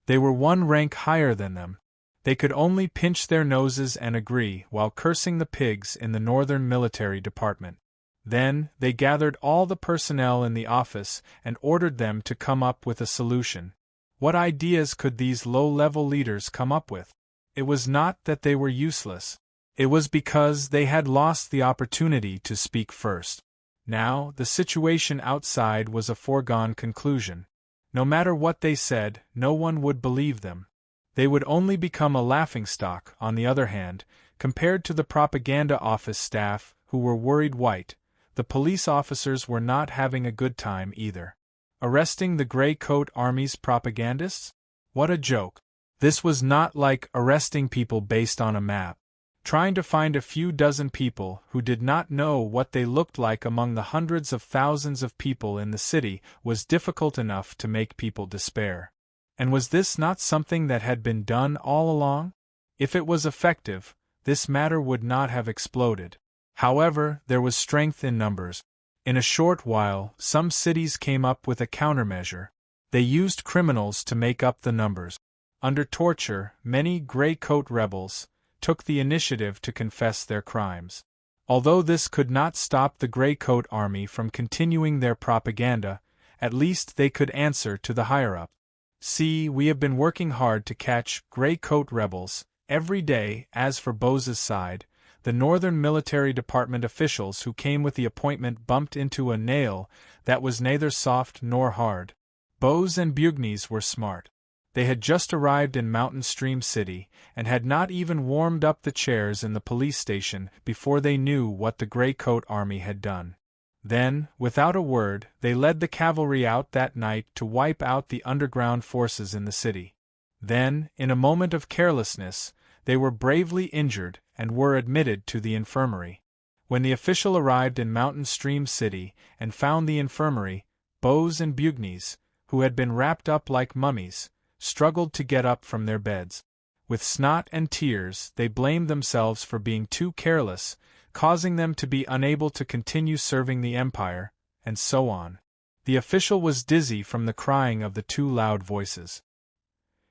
[SPEAKER 1] They were one rank higher than them. They could only pinch their noses and agree while cursing the pigs in the Northern Military Department. Then, they gathered all the personnel in the office and ordered them to come up with a solution. What ideas could these low-level leaders come up with? It was not that they were useless. It was because they had lost the opportunity to speak first. Now, the situation outside was a foregone conclusion. No matter what they said, no one would believe them. They would only become a laughingstock, on the other hand, compared to the propaganda office staff, who were worried white. The police officers were not having a good time either. Arresting the Grey Coat Army's propagandists? What a joke. This was not like arresting people based on a map. Trying to find a few dozen people who did not know what they looked like among the hundreds of thousands of people in the city was difficult enough to make people despair. And was this not something that had been done all along? If it was effective, this matter would not have exploded. However, there was strength in numbers. In a short while, some cities came up with a countermeasure. They used criminals to make up the numbers. Under torture, many Grey Coat rebels took the initiative to confess their crimes. Although this could not stop the Grey Coat Army from continuing their propaganda, at least they could answer to the higher-up. See, we have been working hard to catch Grey Coat rebels every day. As for Bose's side, the Northern Military Department officials who came with the appointment bumped into a nail that was neither soft nor hard. Bose and Bugnes were smart. They had just arrived in Mountain Stream City, and had not even warmed up the chairs in the police station before they knew what the Grey Coat Army had done. Then, without a word, they led the cavalry out that night to wipe out the underground forces in the city. Then, in a moment of carelessness, they were bravely injured and were admitted to the infirmary. When the official arrived in Mountain Stream City and found the infirmary, Bose and Bugnes, who had been wrapped up like mummies, struggled to get up from their beds. With snot and tears, they blamed themselves for being too careless, causing them to be unable to continue serving the Empire, and so on. The official was dizzy from the crying of the two loud voices.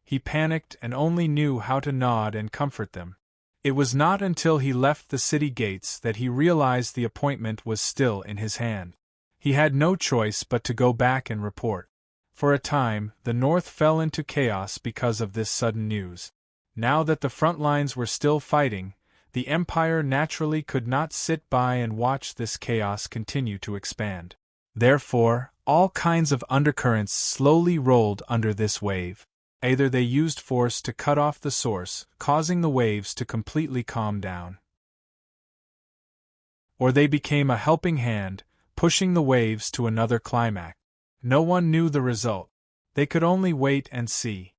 [SPEAKER 1] He panicked and only knew how to nod and comfort them. It was not until he left the city gates that he realized the appointment was still in his hand. He had no choice but to go back and report. For a time, the North fell into chaos because of this sudden news. Now that the front lines were still fighting, the Empire naturally could not sit by and watch this chaos continue to expand. Therefore, all kinds of undercurrents slowly rolled under this wave. Either they used force to cut off the source, causing the waves to completely calm down, or they became a helping hand, pushing the waves to another climax. No one knew the result. They could only wait and see.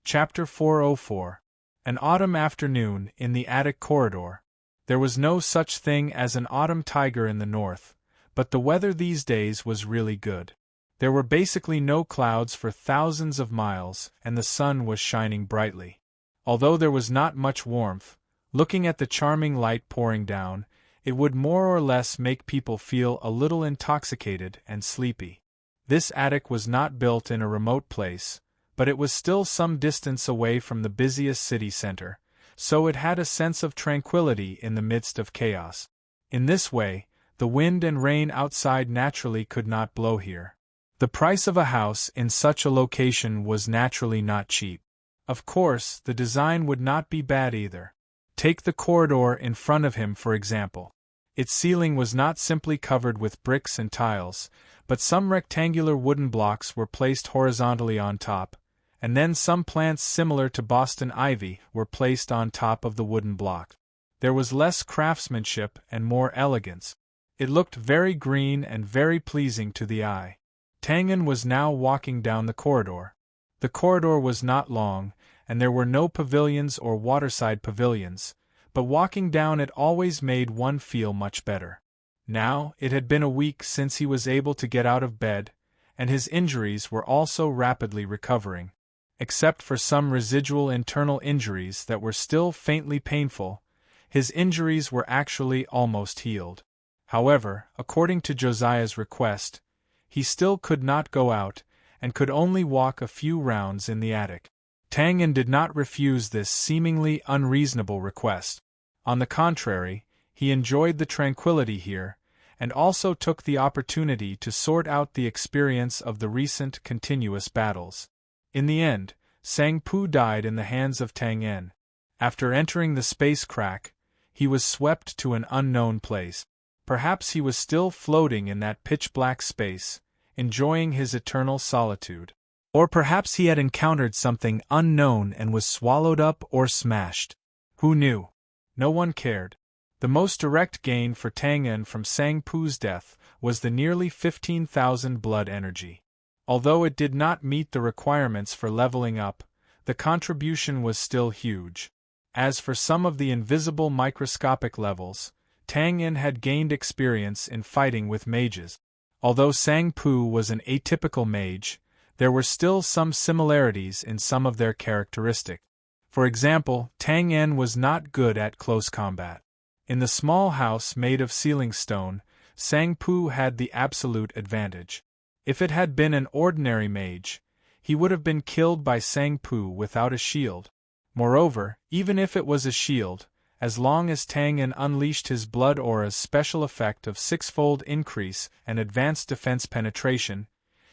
[SPEAKER 1] Chapter 404. An autumn afternoon in the attic corridor. There was no such thing as an autumn tiger in the north, but the weather these days was really good. There were basically no clouds for thousands of miles, and the sun was shining brightly. Although there was not much warmth, looking at the charming light pouring down, it would more or less make people feel a little intoxicated and sleepy. This attic was not built in a remote place, but it was still some distance away from the busiest city center, so it had a sense of tranquility in the midst of chaos. In this way, the wind and rain outside naturally could not blow here. The price of a house in such a location was naturally not cheap. Of course, the design would not be bad either. Take the corridor in front of him for example. Its ceiling was not simply covered with bricks and tiles, but some rectangular wooden blocks were placed horizontally on top, and then some plants similar to Boston ivy were placed on top of the wooden block. There was less craftsmanship and more elegance. It looked very green and very pleasing to the eye. Tangen was now walking down the corridor. The corridor was not long, and there were no pavilions or waterside pavilions, but walking down it always made one feel much better. Now, it had been a week since he was able to get out of bed, and his injuries were also rapidly recovering. Except for some residual internal injuries that were still faintly painful, his injuries were actually almost healed. However, according to Josiah's request, he still could not go out, and could only walk a few rounds in the attic. Tang En did not refuse this seemingly unreasonable request. On the contrary, he enjoyed the tranquility here, and also took the opportunity to sort out the experience of the recent continuous battles. In the end, Sang Pu died in the hands of Tang En. After entering the space crack, he was swept to an unknown place. Perhaps he was still floating in that pitch-black space, enjoying his eternal solitude. Or perhaps he had encountered something unknown and was swallowed up or smashed. Who knew? No one cared. The most direct gain for Tang En from Sang Pu's death was the nearly 15,000 blood energy. Although it did not meet the requirements for leveling up, the contribution was still huge. As for some of the invisible microscopic levels, Tang En had gained experience in fighting with mages. Although Sang Pu was an atypical mage, there were still some similarities in some of their characteristics. For example, Tang En was not good at close combat. In the small house made of sealing stone, Sang Pu had the absolute advantage. If it had been an ordinary mage, he would have been killed by Sang Pu without a shield. Moreover, even if it was a shield, as long as Tang En unleashed his blood aura's special effect of six-fold increase and advanced defense penetration,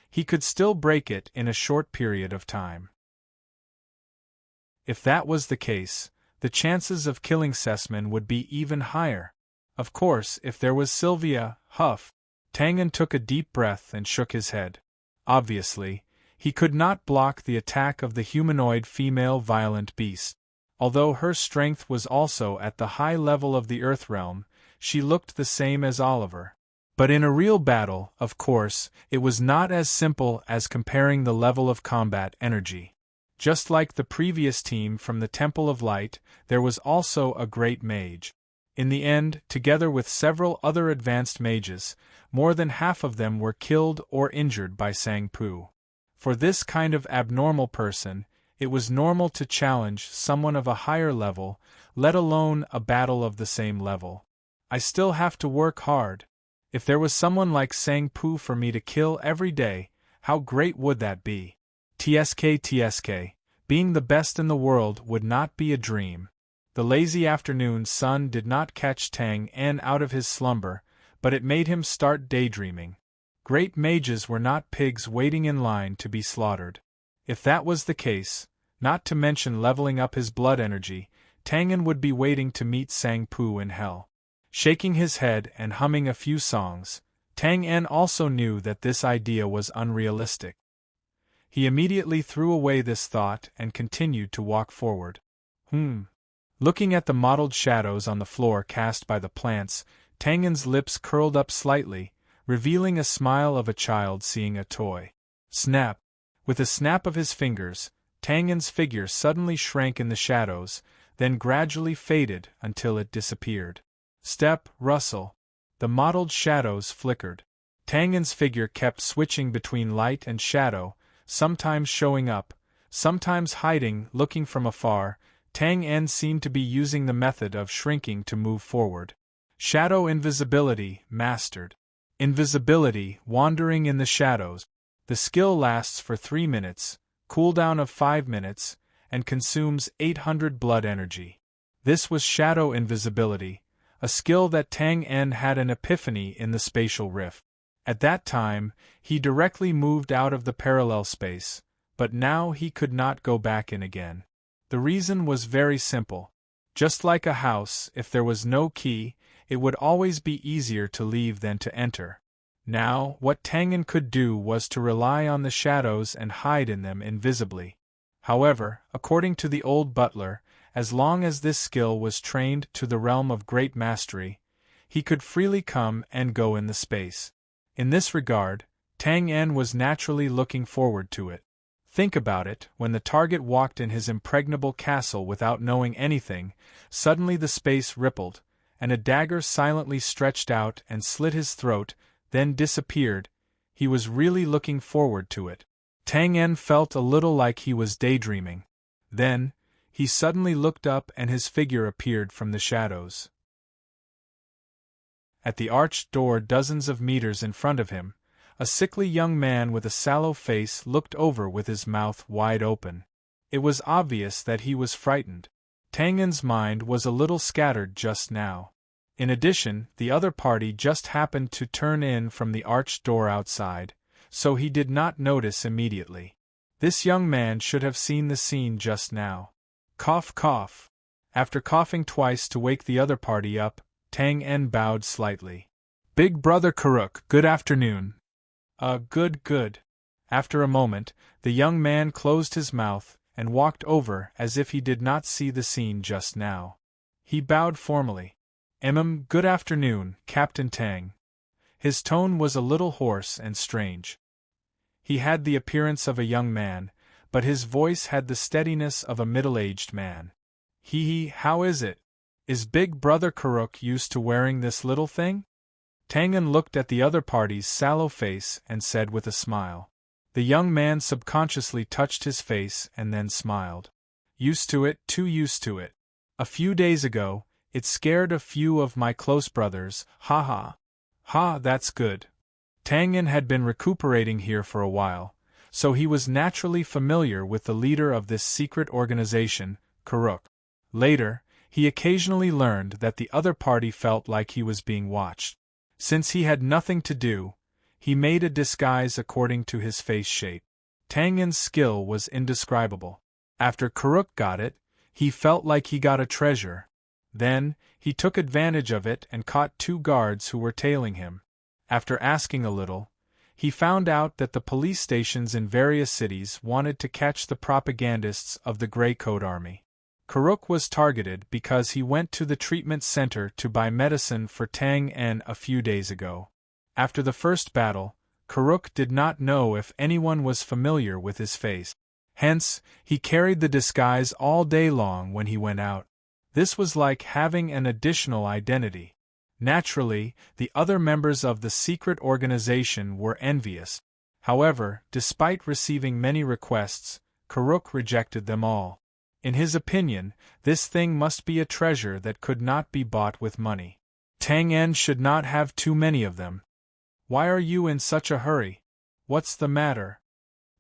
[SPEAKER 1] he could still break it in a short period of time. If that was the case, the chances of killing Sessman would be even higher. Of course, if there was Sylvia, Huff. Tang En took a deep breath and shook his head. Obviously, he could not block the attack of the humanoid female violent beast. Although her strength was also at the high level of the Earth realm, she looked the same as Oliver. But in a real battle, of course, it was not as simple as comparing the level of combat energy. Just like the previous team from the Temple of Light, there was also a great mage. In the end, together with several other advanced mages, more than half of them were killed or injured by Sang Pu. For this kind of abnormal person, it was normal to challenge someone of a higher level, let alone a battle of the same level. I still have to work hard. If there was someone like Sang Pu for me to kill every day, how great would that be? TSK, being the best in the world would not be a dream. The lazy afternoon sun did not catch Tang En out of his slumber, but it made him start daydreaming. Great mages were not pigs waiting in line to be slaughtered. If that was the case, not to mention leveling up his blood energy, Tang En would be waiting to meet Sang Pu in hell. Shaking his head and humming a few songs, Tang En also knew that this idea was unrealistic. He immediately threw away this thought and continued to walk forward. Looking at the mottled shadows on the floor cast by the plants, Tang En's lips curled up slightly, revealing a smile of a child seeing a toy. Snap! With a snap of his fingers, Tang En's figure suddenly shrank in the shadows, then gradually faded until it disappeared. Step, rustle. The mottled shadows flickered. Tang En's figure kept switching between light and shadow, sometimes showing up, sometimes hiding. Looking from afar, Tang En seemed to be using the method of shrinking to move forward. Shadow invisibility mastered. Invisibility, wandering in the shadows. The skill lasts for 3 minutes, cooldown of 5 minutes, and consumes 800 blood energy. This was shadow invisibility, a skill that Tang En had an epiphany in the spatial rift. At that time, he directly moved out of the parallel space, but now he could not go back in again. The reason was very simple. Just like a house, if there was no key, it would always be easier to leave than to enter. Now, what Tang En could do was to rely on the shadows and hide in them invisibly. However, according to the old butler, as long as this skill was trained to the realm of great mastery, he could freely come and go in the space. In this regard, Tang En was naturally looking forward to it. Think about it, when the target walked in his impregnable castle without knowing anything, suddenly the space rippled, and a dagger silently stretched out and slit his throat, then disappeared. He was really looking forward to it. Tang En felt a little like he was daydreaming. Then, he suddenly looked up and his figure appeared from the shadows. At the arched door dozens of meters in front of him, a sickly young man with a sallow face looked over with his mouth wide open. It was obvious that he was frightened. Tang En's mind was a little scattered just now. In addition, the other party just happened to turn in from the arched door outside, so he did not notice immediately. This young man should have seen the scene just now. Cough, cough. After coughing twice to wake the other party up, Tang En bowed slightly. Big Brother Karuk, good afternoon. Good. After a moment, the young man closed his mouth and walked over as if he did not see the scene just now. He bowed formally. Good afternoon, Captain Tang. His tone was a little hoarse and strange. He had the appearance of a young man, but his voice had the steadiness of a middle-aged man. How is it? Is Big Brother Karuk used to wearing this little thing? Tang En looked at the other party's sallow face and said with a smile. The young man subconsciously touched his face and then smiled. Used to it, too used to it. A few days ago, it scared a few of my close brothers, ha ha. Ha, that's good. Tang En had been recuperating here for a while, so he was naturally familiar with the leader of this secret organization, Karuk. Later, he occasionally learned that the other party felt like he was being watched. Since he had nothing to do, he made a disguise according to his face shape. Tang En's skill was indescribable. After Karuk got it, he felt like he got a treasure. Then, he took advantage of it and caught 2 guards who were tailing him. After asking a little, he found out that the police stations in various cities wanted to catch the propagandists of the Grey Coat Army. Karuk was targeted because he went to the treatment center to buy medicine for Tang En a few days ago. After the first battle, Karuk did not know if anyone was familiar with his face. Hence, he carried the disguise all day long when he went out. This was like having an additional identity. Naturally, the other members of the secret organization were envious. However, despite receiving many requests, Karuk rejected them all. In his opinion, this thing must be a treasure that could not be bought with money. Tang En should not have too many of them. Why are you in such a hurry? What's the matter?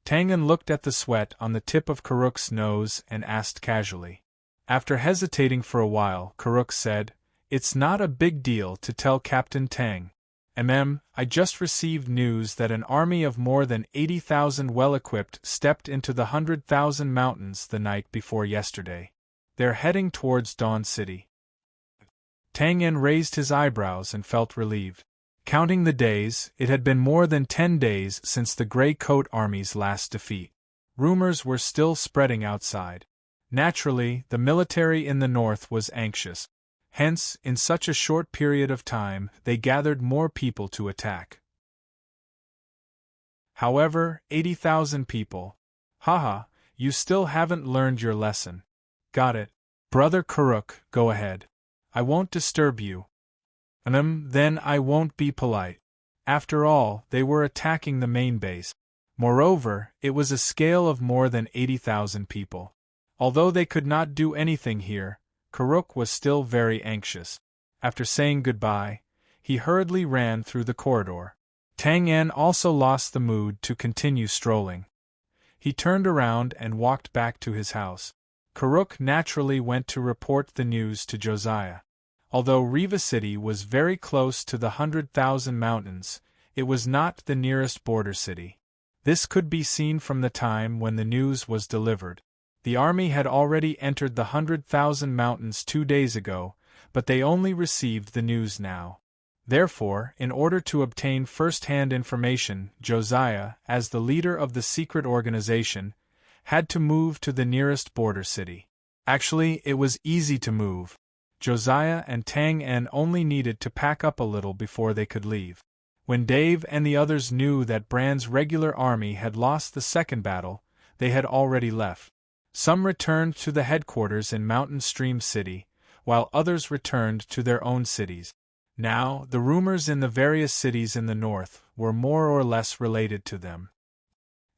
[SPEAKER 1] Tang En looked at the sweat on the tip of Karuk's nose and asked casually. After hesitating for a while, Karuk said, It's not a big deal to tell Captain Tang. I just received news that an army of more than 80,000 well-equipped stepped into the 100,000 mountains the night before yesterday. They're heading towards Dawn City. Tang En raised his eyebrows and felt relieved. Counting the days, it had been more than 10 days since the Grey Coat Army's last defeat. Rumors were still spreading outside. Naturally, the military in the north was anxious. Hence, in such a short period of time, they gathered more people to attack. However, 80,000 people. Haha, you still haven't learned your lesson. Got it. Brother Karuk, go ahead. I won't disturb you. Then I won't be polite. After all, they were attacking the main base. Moreover, it was a scale of more than 80,000 people. Although they could not do anything here, Karuk was still very anxious. After saying goodbye, he hurriedly ran through the corridor. Tang En also lost the mood to continue strolling. He turned around and walked back to his house. Karuk naturally went to report the news to Josiah. Although Riva City was very close to the 100,000 mountains, it was not the nearest border city. This could be seen from the time when the news was delivered. The army had already entered the 100,000 mountains 2 days ago, but they only received the news now. Therefore, in order to obtain first-hand information, Josiah, as the leader of the secret organization, had to move to the nearest border city. Actually, it was easy to move. Josiah and Tang En only needed to pack up a little before they could leave. When Dave and the others knew that Brand's regular army had lost the second battle, they had already left. Some returned to the headquarters in Mountain Stream City, while others returned to their own cities. Now, the rumors in the various cities in the north were more or less related to them.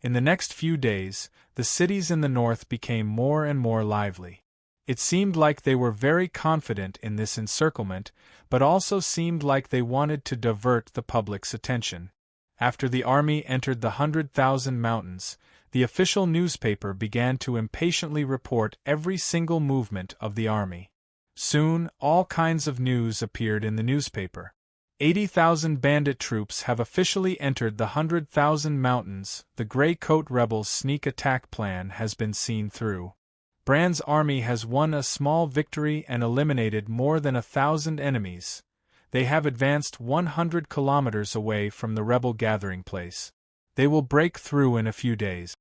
[SPEAKER 1] In the next few days, the cities in the north became more and more lively. It seemed like they were very confident in this encirclement, but also seemed like they wanted to divert the public's attention. After the army entered the 100,000 mountains, the official newspaper began to impatiently report every single movement of the army. Soon, all kinds of news appeared in the newspaper. 80,000 bandit troops have officially entered the 100,000 mountains. The Grey Coat rebels' sneak attack plan has been seen through. Bran's army has won a small victory and eliminated more than 1,000 enemies. They have advanced 100 kilometers away from the rebel gathering place. They will break through in a few days.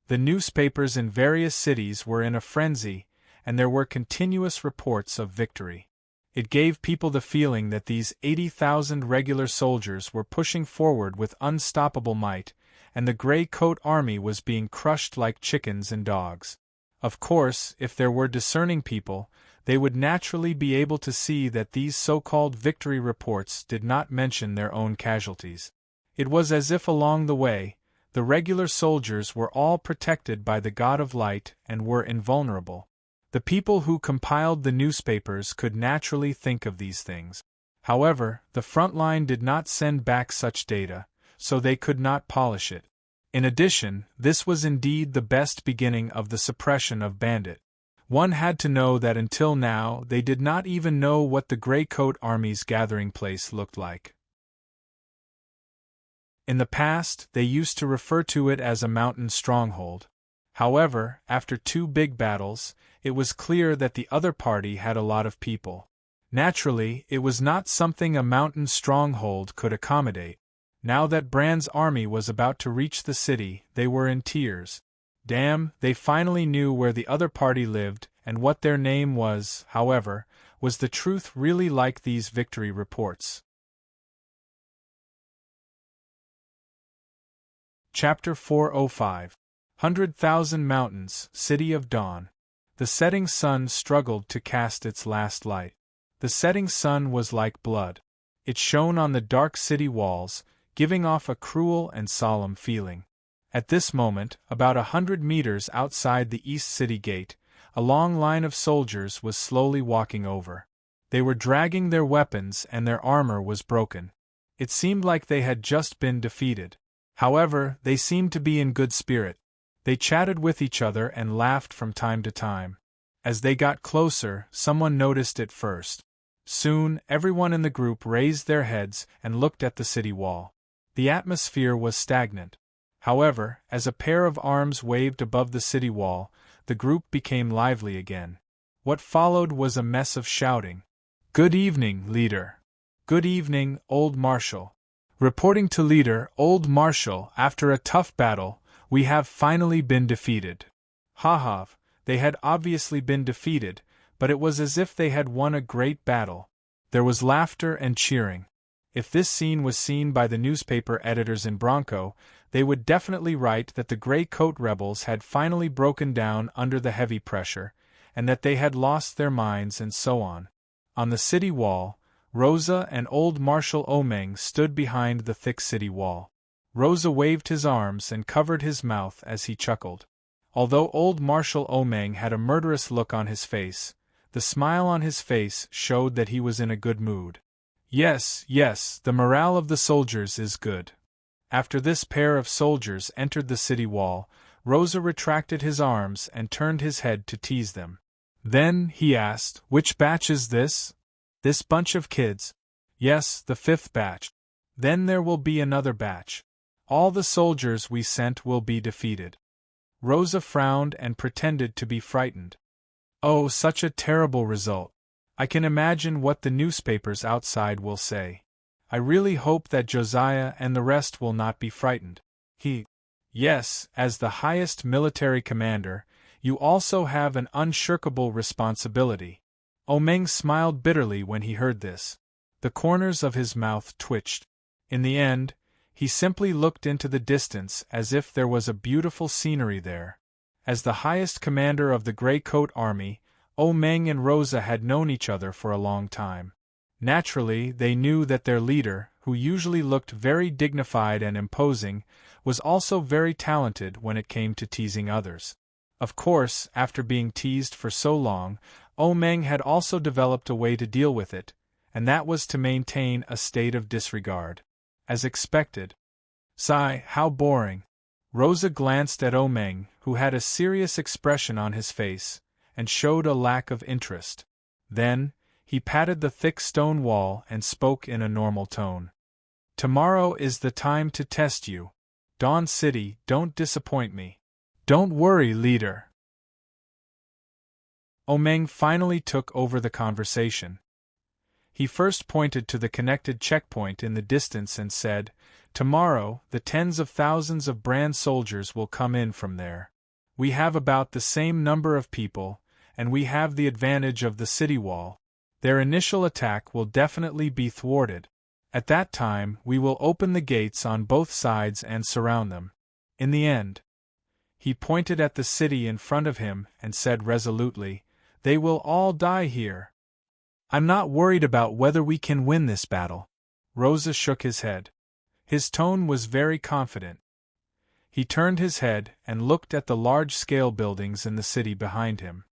[SPEAKER 1] The newspapers in various cities were in a frenzy, and there were continuous reports of victory. It gave people the feeling that these 80,000 regular soldiers were pushing forward with unstoppable might, and the Grey Coat army was being crushed like chickens and dogs. Of course, if there were discerning people, they would naturally be able to see that these so-called victory reports did not mention their own casualties. It was as if along the way, the regular soldiers were all protected by the God of Light and were invulnerable. The people who compiled the newspapers could naturally think of these things. However, the front line did not send back such data, so they could not polish it. In addition, this was indeed the best beginning of the suppression of bandit. One had to know that until now they did not even know what the Grey Coat army's gathering place looked like. In the past, they used to refer to it as a mountain stronghold. However, after 2 big battles, it was clear that the other party had a lot of people. Naturally, it was not something a mountain stronghold could accommodate. Now that Bran's army was about to reach the city, they were in tears. Damn, they finally knew where the other party lived, and what their name was. However, was the truth really like these victory reports? Chapter 405. 100,000 Mountains, City of Dawn. The setting sun struggled to cast its last light. The setting sun was like blood. It shone on the dark city walls, giving off a cruel and solemn feeling. At this moment, about 100 meters outside the East City Gate, a long line of soldiers was slowly walking over. They were dragging their weapons and their armor was broken. It seemed like they had just been defeated. However, they seemed to be in good spirit. They chatted with each other and laughed from time to time. As they got closer, someone noticed it first. Soon, everyone in the group raised their heads and looked at the city wall. The atmosphere was stagnant. However, as a pair of arms waved above the city wall, the group became lively again. What followed was a mess of shouting. "Good evening, leader." "Good evening, old marshal." "Reporting to leader, old marshal, after a tough battle, we have finally been defeated." Ha! They had obviously been defeated, but it was as if they had won a great battle. There was laughter and cheering. If this scene was seen by the newspaper editors in Bronco, they would definitely write that the Grey Coat rebels had finally broken down under the heavy pressure, and that they had lost their minds and so on. On the city wall, Rosa and old Marshal Omeng stood behind the thick city wall. Rosa waved his arms and covered his mouth as he chuckled. Although old Marshal Omeng had a murderous look on his face, the smile on his face showed that he was in a good mood. Yes, the morale of the soldiers is good. After this pair of soldiers entered the city wall, Rosa retracted his arms and turned his head to tease them. Then, he asked, "Which batch is this?" "This bunch of kids." "Yes, the 5th batch." "Then there will be another batch. All the soldiers we sent will be defeated." Rosa frowned and pretended to be frightened. "Oh, such a terrible result. I can imagine what the newspapers outside will say. I really hope that Josiah and the rest will not be frightened." Yes, as the highest military commander, you also have an unshirkable responsibility." Omeng smiled bitterly when he heard this. The corners of his mouth twitched. In the end, he simply looked into the distance as if there was a beautiful scenery there. As the highest commander of the Grey Coat army, Omeng and Rosa had known each other for a long time. Naturally, they knew that their leader, who usually looked very dignified and imposing, was also very talented when it came to teasing others. Of course, after being teased for so long, Meng had also developed a way to deal with it, and that was to maintain a state of disregard. As expected. Sigh, how boring. Rosa glanced at Meng, who had a serious expression on his face, and showed a lack of interest. Then, he patted the thick stone wall and spoke in a normal tone. Tomorrow is the time to test you. Dawn City, don't disappoint me. Don't worry, leader. Meng finally took over the conversation. He first pointed to the connected checkpoint in the distance and said, "Tomorrow, the tens of thousands of brand soldiers will come in from there. We have about the same number of people, and we have the advantage of the city wall. Their initial attack will definitely be thwarted. At that time, we will open the gates on both sides and surround them. In the end," he pointed at the city in front of him and said resolutely, "they will all die here." "I'm not worried about whether we can win this battle." Rosa shook his head. His tone was very confident. He turned his head and looked at the large-scale buildings in the city behind him.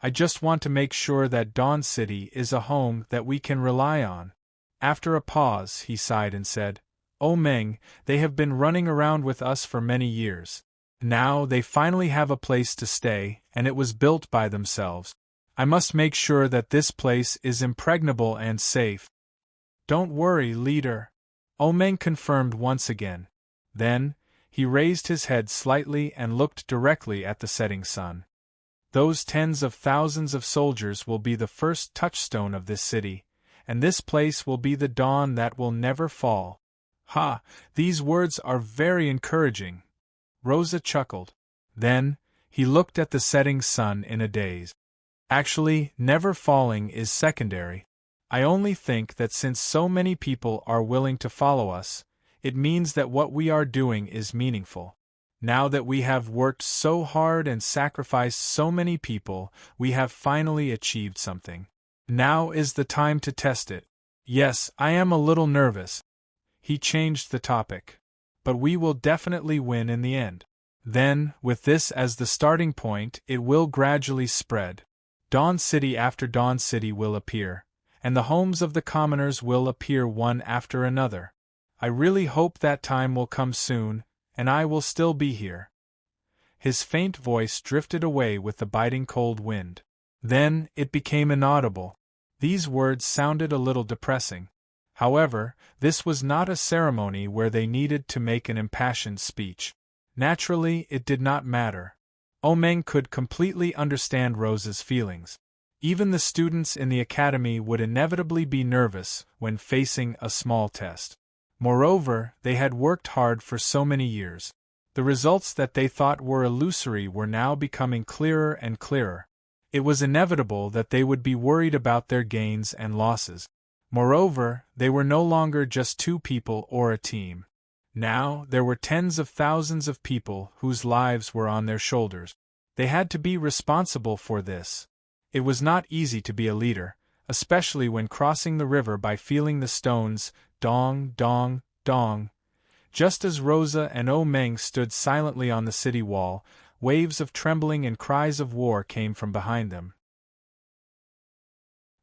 [SPEAKER 1] "I just want to make sure that Dawn City is a home that we can rely on." After a pause, he sighed and said, Meng, they have been running around with us for many years. Now they finally have a place to stay, and it was built by themselves. I must make sure that this place is impregnable and safe." "Don't worry, leader," Meng confirmed once again. Then, he raised his head slightly and looked directly at the setting sun. "Those tens of thousands of soldiers will be the first touchstone of this city, and this place will be the dawn that will never fall." "Ha, these words are very encouraging." Rosa chuckled. Then, he looked at the setting sun in a daze. "Actually, never falling is secondary. I only think that since so many people are willing to follow us, it means that what we are doing is meaningful. Now that we have worked so hard and sacrificed so many people, we have finally achieved something. Now is the time to test it. Yes, I am a little nervous." He changed the topic. "But we will definitely win in the end. Then, with this as the starting point, it will gradually spread. Dawn City after Dawn City will appear, and the homes of the commoners will appear one after another. I really hope that time will come soon, and I will still be here." His faint voice drifted away with the biting cold wind. Then, it became inaudible. These words sounded a little depressing. However, this was not a ceremony where they needed to make an impassioned speech. Naturally, it did not matter. Meng could completely understand Rosa's feelings. Even the students in the academy would inevitably be nervous when facing a small test. Moreover, they had worked hard for so many years. The results that they thought were illusory were now becoming clearer and clearer. It was inevitable that they would be worried about their gains and losses. Moreover, they were no longer just two people or a team. Now, there were tens of thousands of people whose lives were on their shoulders. They had to be responsible for this. It was not easy to be a leader, especially when crossing the river by feeling the stones, dong, dong, dong. Just as Rosa and Meng stood silently on the city wall, waves of trembling and cries of war came from behind them.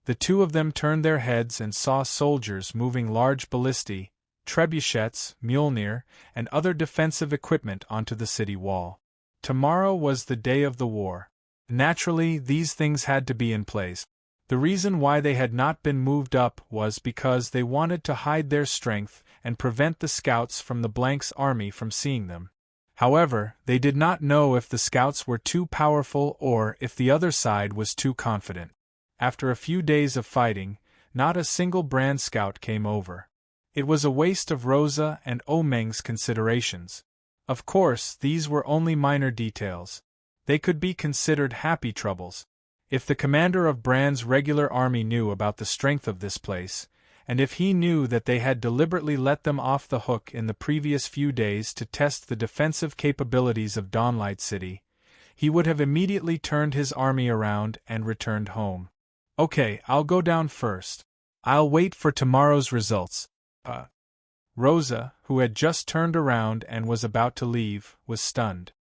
[SPEAKER 1] The two of them turned their heads and saw soldiers moving large ballistae, trebuchets, Mjolnir, and other defensive equipment onto the city wall. Tomorrow was the day of the war. Naturally, these things had to be in place. The reason why they had not been moved up was because they wanted to hide their strength and prevent the scouts from the Blank's army from seeing them. However, they did not know if the scouts were too powerful or if the other side was too confident. After a few days of fighting, not a single brand scout came over. It was a waste of Rosa and Meng's considerations. Of course, these were only minor details. They could be considered happy troubles. If the commander of Brand's regular army knew about the strength of this place, and if he knew that they had deliberately let them off the hook in the previous few days to test the defensive capabilities of Dawnlight City, he would have immediately turned his army around and returned home. "Okay, I'll go down first." I'll wait for tomorrow's results. Rosa, who had just turned around and was about to leave, was stunned.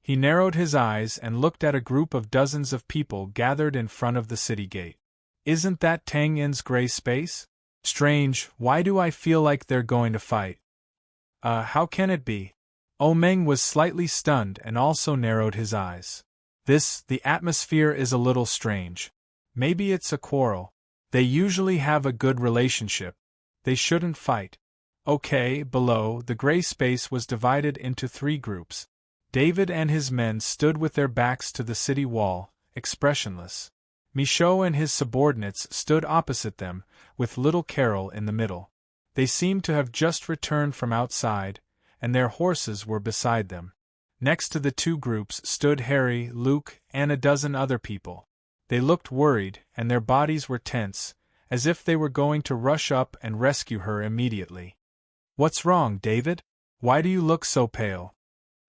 [SPEAKER 1] He narrowed his eyes and looked at a group of dozens of people gathered in front of the city gate. Isn't that Tang Yin's gray space? Strange, why do I feel like they're going to fight? How can it be? Meng was slightly stunned and also narrowed his eyes. The atmosphere is a little strange. Maybe it's a quarrel. They usually have a good relationship. They shouldn't fight. Okay, below, the gray space was divided into 3 groups. David and his men stood with their backs to the city wall, expressionless. Michaud and his subordinates stood opposite them, with little Carol in the middle. They seemed to have just returned from outside, and their horses were beside them. Next to the 2 groups stood Harry, Luke, and a dozen other people. They looked worried, and their bodies were tense, as if they were going to rush up and rescue her immediately. What's wrong, David? Why do you look so pale?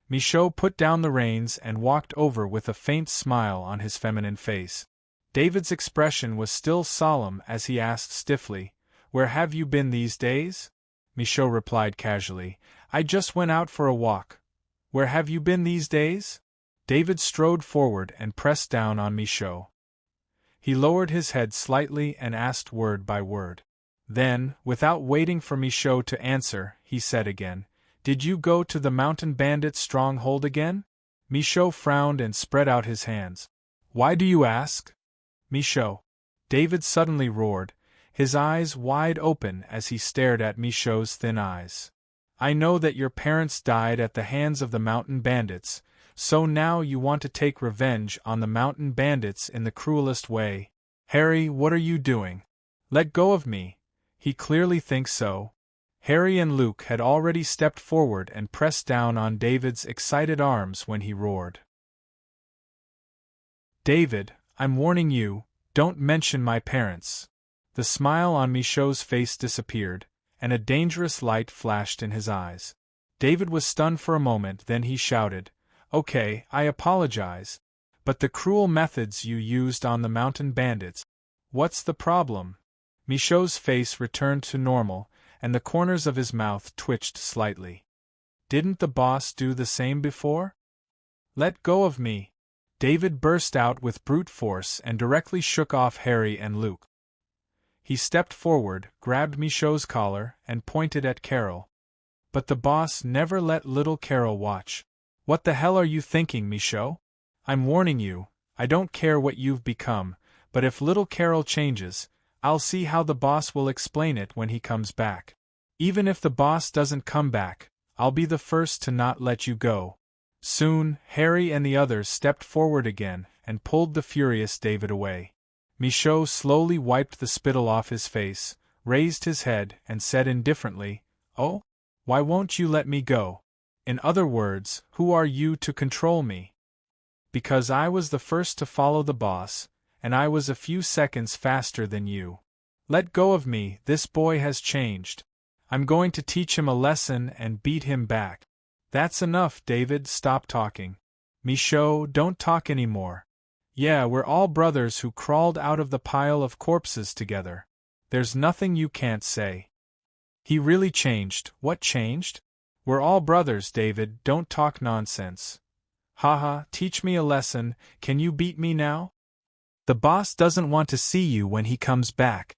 [SPEAKER 1] Michaud put down the reins and walked over with a faint smile on his feminine face. David's expression was still solemn as he asked stiffly, "Where have you been these days?" Michaud replied casually, "I just went out for a walk." "Where have you been these days?" David strode forward and pressed down on Michaud. He lowered his head slightly and asked word by word. Then, without waiting for Michaud to answer, he said again, "Did you go to the mountain bandits' stronghold again?" Michaud frowned and spread out his hands. "Why do you ask?" "Michaud!" David suddenly roared, his eyes wide open as he stared at Michaud's thin eyes. "I know that your parents died at the hands of the mountain bandits, so now you want to take revenge on the mountain bandits in the cruelest way. Harry, what are you doing? Let go of me. He clearly thinks so." Harry and Luke had already stepped forward and pressed down on David's excited arms when he roared. "David, I'm warning you, don't mention my parents." The smile on Michaud's face disappeared, and a dangerous light flashed in his eyes. David was stunned for a moment, then he shouted, "Okay, I apologize. But the cruel methods you used on the mountain bandits. What's the problem?" Michaud's face returned to normal, and the corners of his mouth twitched slightly. "Didn't the boss do the same before?" "Let go of me!" David burst out with brute force and directly shook off Harry and Luke. He stepped forward, grabbed Michaud's collar, and pointed at Carol. "But the boss never let little Carol watch." "What the hell are you thinking, Michaud? I'm warning you, I don't care what you've become, but if little Carol changes, I'll see how the boss will explain it when he comes back. Even if the boss doesn't come back, I'll be the first to not let you go." Soon, Harry and the others stepped forward again and pulled the furious David away. Michaud slowly wiped the spittle off his face, raised his head, and said indifferently, "Oh? Why won't you let me go? In other words, who are you to control me?" "Because I was the first to follow the boss, and I was a few seconds faster than you. Let go of me, this boy has changed. I'm going to teach him a lesson and beat him back." "That's enough, David, stop talking. Michaud, don't talk anymore. Yeah, we're all brothers who crawled out of the pile of corpses together. There's nothing you can't say." "He really changed. What changed?" "We're all brothers, David, don't talk nonsense." "Haha, teach me a lesson, can you beat me now?" "The boss doesn't want to see you when he comes back."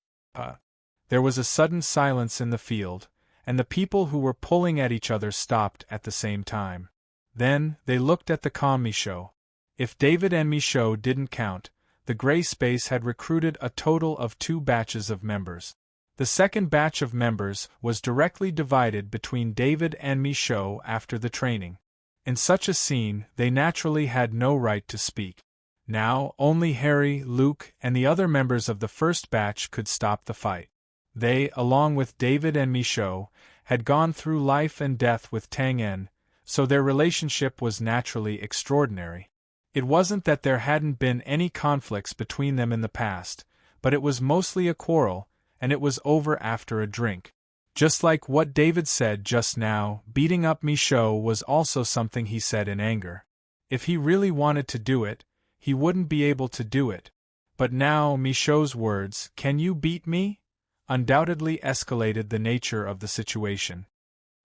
[SPEAKER 1] There was a sudden silence in the field, and the people who were pulling at each other stopped at the same time. Then, they looked at the calm Michaud. If David and Michaud didn't count, the gray space had recruited a total of 2 batches of members. The second batch of members was directly divided between David and Michaud after the training. In such a scene, they naturally had no right to speak. Now, only Harry, Luke, and the other members of the first batch could stop the fight. They, along with David and Michaud, had gone through life and death with Tang Yen, so their relationship was naturally extraordinary. It wasn't that there hadn't been any conflicts between them in the past, but it was mostly a quarrel, and it was over after a drink. Just like what David said just now, beating up Michaud was also something he said in anger. If he really wanted to do it, he wouldn't be able to do it. But now Michaud's words, "Can you beat me? undoubtedly escalated the nature of the situation.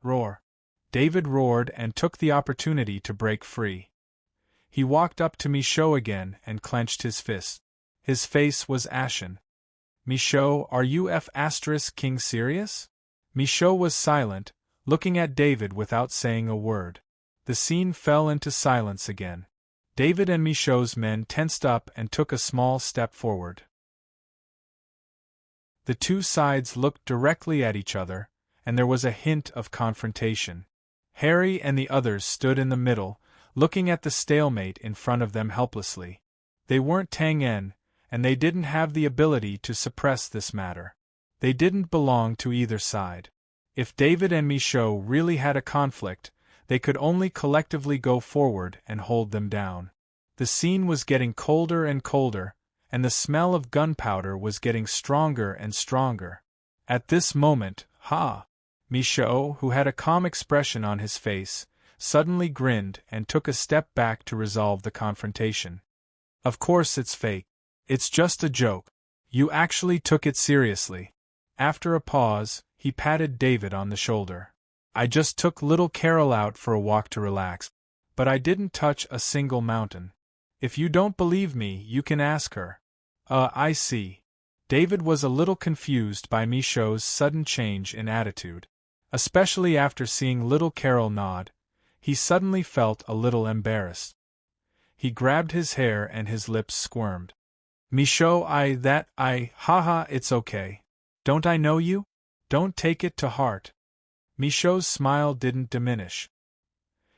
[SPEAKER 1] Roar! David roared and took the opportunity to break free. He walked up to Michaud again and clenched his fist. His face was ashen. Michaud, are you King serious? Michaud was silent, looking at David without saying a word. The scene fell into silence again. David and Michaud's men tensed up and took a small step forward. The two sides looked directly at each other, and there was a hint of confrontation. Harry and the others stood in the middle, looking at the stalemate in front of them helplessly. They weren't Tang En, and they didn't have the ability to suppress this matter. They didn't belong to either side. If David and Michaud really had a conflict, they could only collectively go forward and hold them down. The scene was getting colder and colder, and the smell of gunpowder was getting stronger and stronger. At this moment, Michaud, who had a calm expression on his face, suddenly grinned and took a step back to resolve the confrontation. Of course it's fake. It's just a joke. You actually took it seriously. After a pause, he patted David on the shoulder. I just took little Carol out for a walk to relax. But I didn't touch a single mountain. If you don't believe me, you can ask her. I see. David was a little confused by Michaud's sudden change in attitude. Especially after seeing little Carol nod, he suddenly felt a little embarrassed. He grabbed his hair and his lips squirmed. Michaud, it's okay. Don't I know you? Don't take it to heart. Michaud's smile didn't diminish.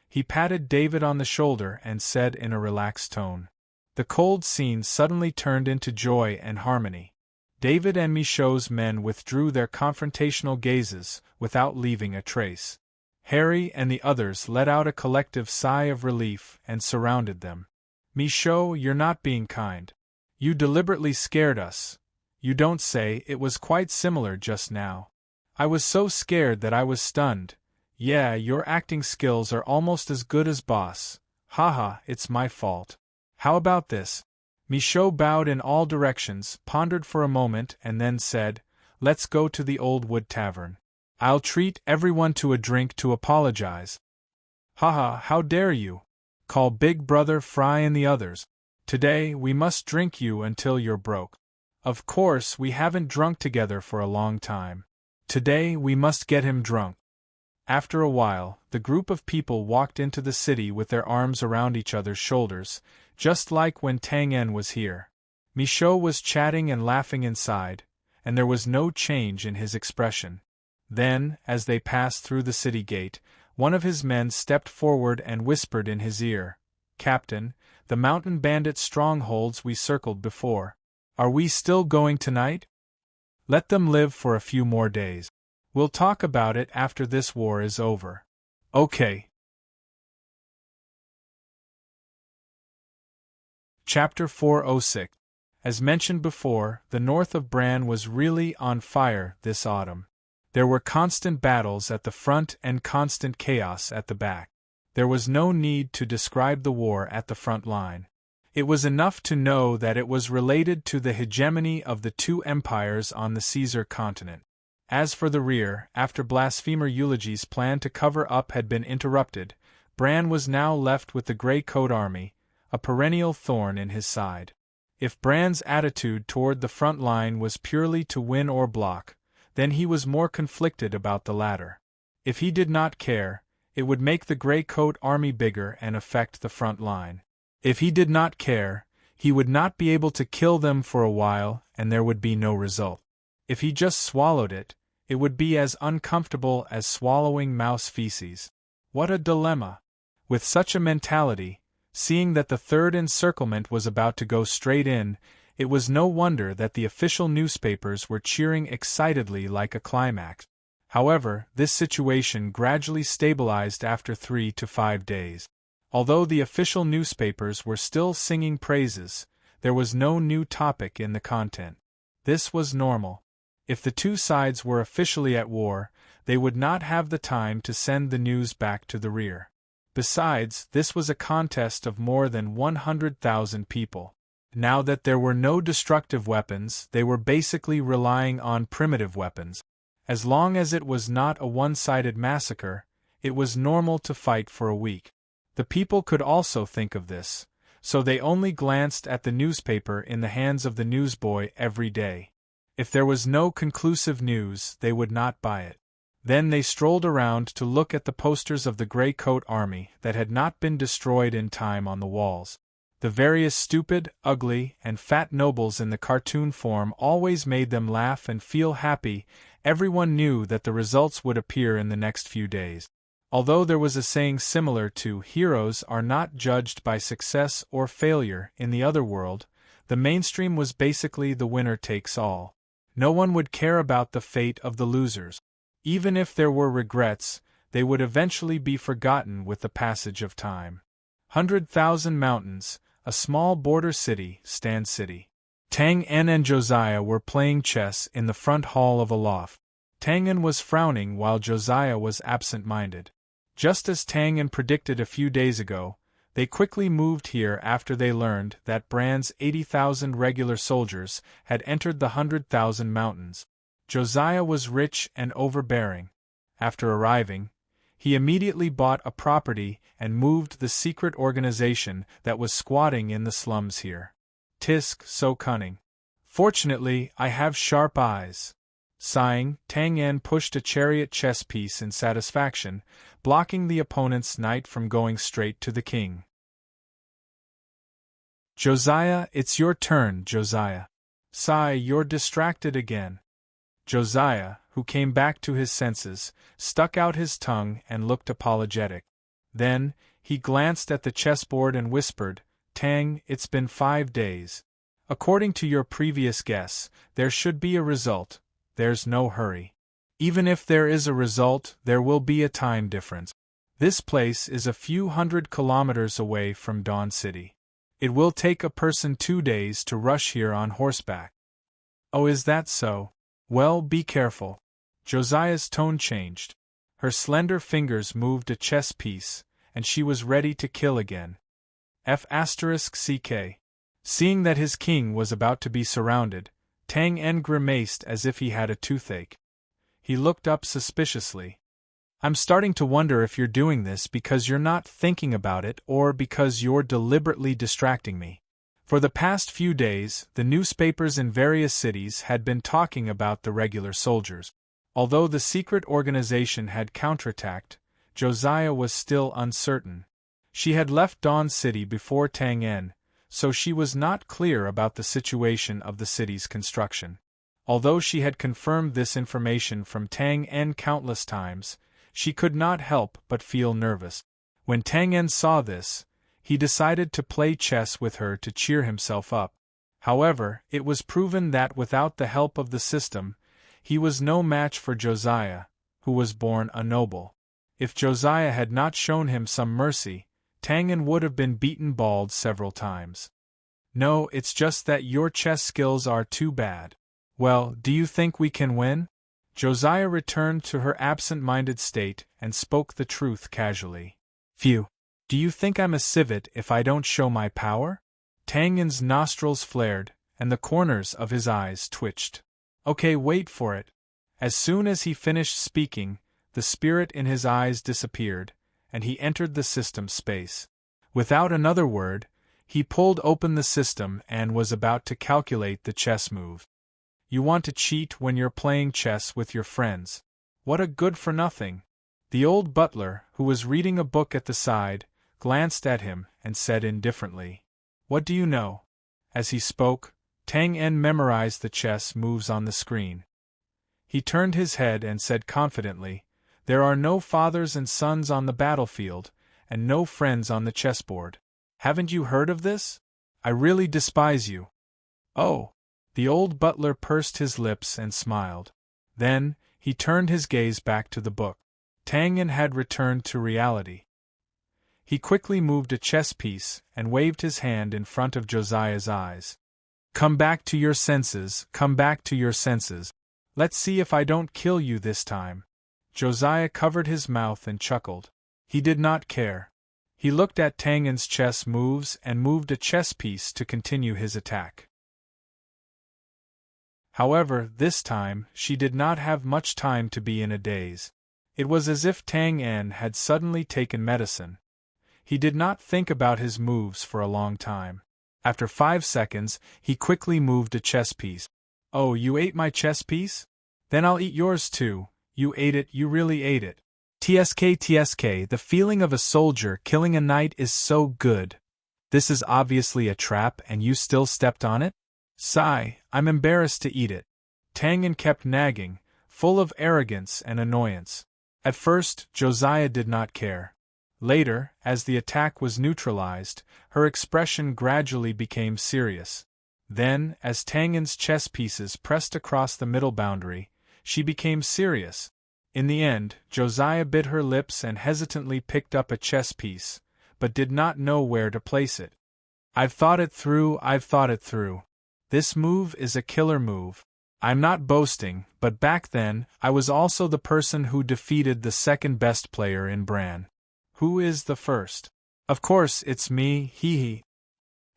[SPEAKER 1] He patted David on the shoulder and said in a relaxed tone. The cold scene suddenly turned into joy and harmony. David and Michaud's men withdrew their confrontational gazes without leaving a trace. Harry and the others let out a collective sigh of relief and surrounded them. Michaud, you're not being kind. You deliberately scared us. You don't say. It was quite similar just now. I was so scared that I was stunned. Yeah, your acting skills are almost as good as boss. It's my fault. How about this? Michaud bowed in all directions, pondered for a moment, and then said, Let's go to the Old Wood Tavern. I'll treat everyone to a drink to apologize. How dare you? Call Big Brother Fry and the others. Today we must drink you until you're broke. Of course, we haven't drunk together for a long time. Today we must get him drunk. After a while, the group of people walked into the city with their arms around each other's shoulders, just like when Tang En was here. Michaud was chatting and laughing inside, and there was no change in his expression. Then, as they passed through the city gate, one of his men stepped forward and whispered in his ear, Captain, the mountain bandit strongholds we circled before. Are we still going tonight? Let them live for a few more days. We'll talk about it after this war is over. Okay. Chapter 406. As mentioned before, the north of Bran was really on fire this autumn. There were constant battles at the front and constant chaos at the back. There was no need to describe the war at the front line. It was enough to know that it was related to the hegemony of the two empires on the Caesar continent. As for the rear, after blasphemer Eulogy's plan to cover up had been interrupted, Bran was now left with the Grey Coat army, a perennial thorn in his side. If Bran's attitude toward the front line was purely to win or block, then he was more conflicted about the latter. If he did not care, it would make the Grey Coat army bigger and affect the front line. If he did not care, he would not be able to kill them for a while and there would be no result. If he just swallowed it, it would be as uncomfortable as swallowing mouse feces. What a dilemma! With such a mentality, seeing that the third encirclement was about to go straight in, it was no wonder that the official newspapers were cheering excitedly like a climax. However, this situation gradually stabilized after 3 to 5 days. Although the official newspapers were still singing praises, there was no new topic in the content. This was normal. If the two sides were officially at war, they would not have the time to send the news back to the rear. Besides, this was a contest of more than 100,000 people. Now that there were no destructive weapons, they were basically relying on primitive weapons. As long as it was not a one-sided massacre, it was normal to fight for a week. The people could also think of this, so they only glanced at the newspaper in the hands of the newsboy every day. If there was no conclusive news, they would not buy it. Then they strolled around to look at the posters of the Grey Coat Army that had not been destroyed in time on the walls. The various stupid, ugly, and fat nobles in the cartoon form always made them laugh and feel happy. Everyone knew that the results would appear in the next few days. Although there was a saying similar to "heroes are not judged by success or failure" in the other world, the mainstream was basically the winner takes all. No one would care about the fate of the losers. Even if there were regrets, they would eventually be forgotten with the passage of time. 100,000 Mountains, a small border city, Stand City. Tang En and Josiah were playing chess in the front hall of a loft. Tang En was frowning while Josiah was absent-minded. Just as Tang En predicted a few days ago, they quickly moved here after they learned that Brand's 80,000 regular soldiers had entered the 100,000 Mountains. Josiah was rich and overbearing. After arriving, he immediately bought a property and moved the secret organization that was squatting in the slums here. Tisk, so cunning. Fortunately, I have sharp eyes. Sighing, Tang En pushed a chariot chess piece in satisfaction, blocking the opponent's knight from going straight to the king. Josiah, it's your turn, Josiah. Sigh, you're distracted again. Josiah, who came back to his senses, stuck out his tongue and looked apologetic. Then, he glanced at the chessboard and whispered, Tang, it's been 5 days. According to your previous guess, there should be a result. There's no hurry. Even if there is a result, there will be a time difference. This place is a few hundred kilometers away from Dawn City. It will take a person 2 days to rush here on horseback. Oh, is that so? Well, be careful. Josiah's tone changed. Her slender fingers moved a chess piece, and she was ready to kill again. F***ck. Seeing that his king was about to be surrounded, Tang En grimaced as if he had a toothache. He looked up suspiciously. I'm starting to wonder if you're doing this because you're not thinking about it or because you're deliberately distracting me. For the past few days, the newspapers in various cities had been talking about the regular soldiers. Although the secret organization had counterattacked, Josiah was still uncertain. She had left Dawn City before Tang En, so she was not clear about the situation of the city's construction. Although she had confirmed this information from Tang En countless times, she could not help but feel nervous. When Tang En saw this, he decided to play chess with her to cheer himself up. However, it was proven that without the help of the system, he was no match for Josiah, who was born a noble. If Josiah had not shown him some mercy, Tang En would have been beaten bald several times. No, it's just that your chess skills are too bad. Well, do you think we can win? Josiah returned to her absent-minded state and spoke the truth casually. Phew. Do you think I'm a civet if I don't show my power? Tang En's nostrils flared, and the corners of his eyes twitched. Okay, wait for it. As soon as he finished speaking, the spirit in his eyes disappeared, and he entered the system space. Without another word, he pulled open the system and was about to calculate the chess move. You want to cheat when you're playing chess with your friends. What a good-for-nothing. The old butler, who was reading a book at the side, glanced at him and said indifferently, What do you know? As he spoke, Tang En memorized the chess moves on the screen. He turned his head and said confidently, There are no fathers and sons on the battlefield, and no friends on the chessboard. Haven't you heard of this? I really despise you. Oh! The old butler pursed his lips and smiled. Then, he turned his gaze back to the book. Tang En had returned to reality. He quickly moved a chess piece and waved his hand in front of Josiah's eyes. Come back to your senses, come back to your senses. Let's see if I don't kill you this time. Josiah covered his mouth and chuckled. He did not care. He looked at Tang En's chess moves and moved a chess piece to continue his attack. However, this time, she did not have much time to be in a daze. It was as if Tang En had suddenly taken medicine. He did not think about his moves for a long time. After 5 seconds, he quickly moved a chess piece. "Oh, you ate my chess piece? Then I'll eat yours too. You ate it, you really ate it. TSK, the feeling of a soldier killing a knight is so good. This is obviously a trap and you still stepped on it? Sigh, I'm embarrassed to eat it." Tang En kept nagging, full of arrogance and annoyance. At first, Josiah did not care. Later, as the attack was neutralized, her expression gradually became serious. Then, as Tang En's chess pieces pressed across the middle boundary, she became serious. In the end, Josiah bit her lips and hesitantly picked up a chess piece, but did not know where to place it. I've thought it through. This move is a killer move. I'm not boasting, but back then, I was also the person who defeated the second best player in Bran. Who is the first? Of course, it's me, hee.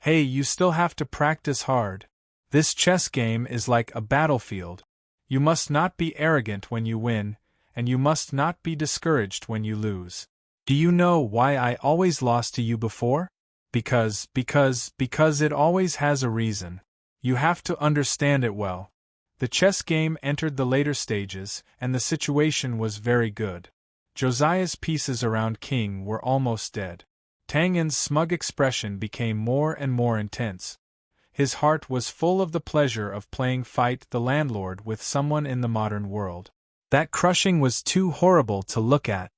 [SPEAKER 1] Hey, you still have to practice hard. This chess game is like a battlefield. You must not be arrogant when you win, and you must not be discouraged when you lose. Do you know why I always lost to you before? Because it always has a reason. You have to understand it well. The chess game entered the later stages, and the situation was very good. Josiah's pieces around King were almost dead. Tang En's smug expression became more and more intense. His heart was full of the pleasure of playing Fight the Landlord with someone in the modern world. That crushing was too horrible to look at.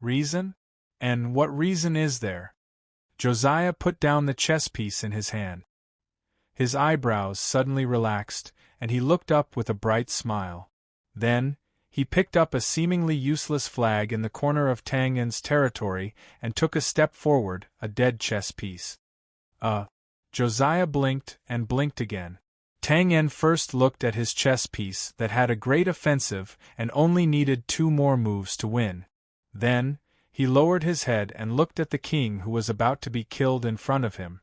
[SPEAKER 1] Reason? And what reason is there? Josiah put down the chess piece in his hand. His eyebrows suddenly relaxed, and he looked up with a bright smile. Then, he picked up a seemingly useless flag in the corner of Tang En's territory and took a step forward, a dead chess piece. Josiah blinked and blinked again. Tang En first looked at his chess piece that had a great offensive and only needed 2 more moves to win. Then, he lowered his head and looked at the king who was about to be killed in front of him.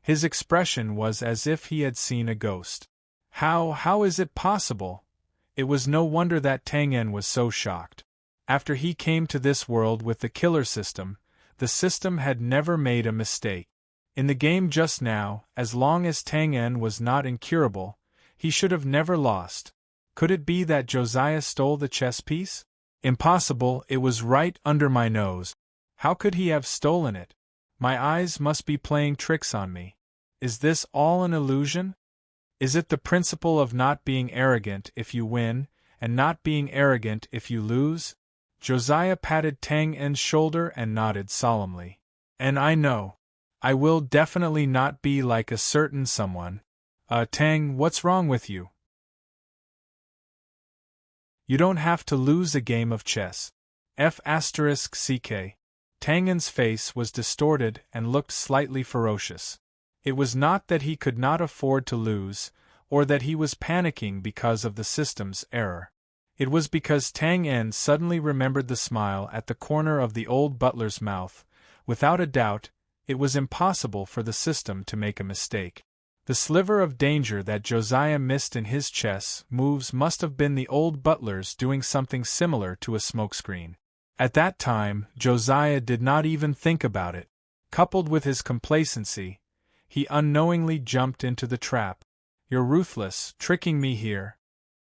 [SPEAKER 1] His expression was as if he had seen a ghost. How is it possible? It was no wonder that Tang En was so shocked. After he came to this world with the killer system, the system had never made a mistake. In the game just now, as long as Tang En was not incurable, he should have never lost. Could it be that Josiah stole the chess piece? Impossible, it was right under my nose. How could he have stolen it? My eyes must be playing tricks on me. Is this all an illusion? Is it the principle of not being arrogant if you win, and not being arrogant if you lose? Josiah patted Tang En's shoulder and nodded solemnly. And I know. I will definitely not be like a certain someone. Tang, what's wrong with you? You don't have to lose a game of chess. F***ck. Tang En's face was distorted and looked slightly ferocious. It was not that he could not afford to lose, or that he was panicking because of the system's error. It was because Tang En suddenly remembered the smile at the corner of the old butler's mouth. Without a doubt, it was impossible for the system to make a mistake. The sliver of danger that Josiah missed in his chess moves must have been the old butler's doing something similar to a smokescreen. At that time, Josiah did not even think about it. Coupled with his complacency, he unknowingly jumped into the trap. You're ruthless, tricking me here.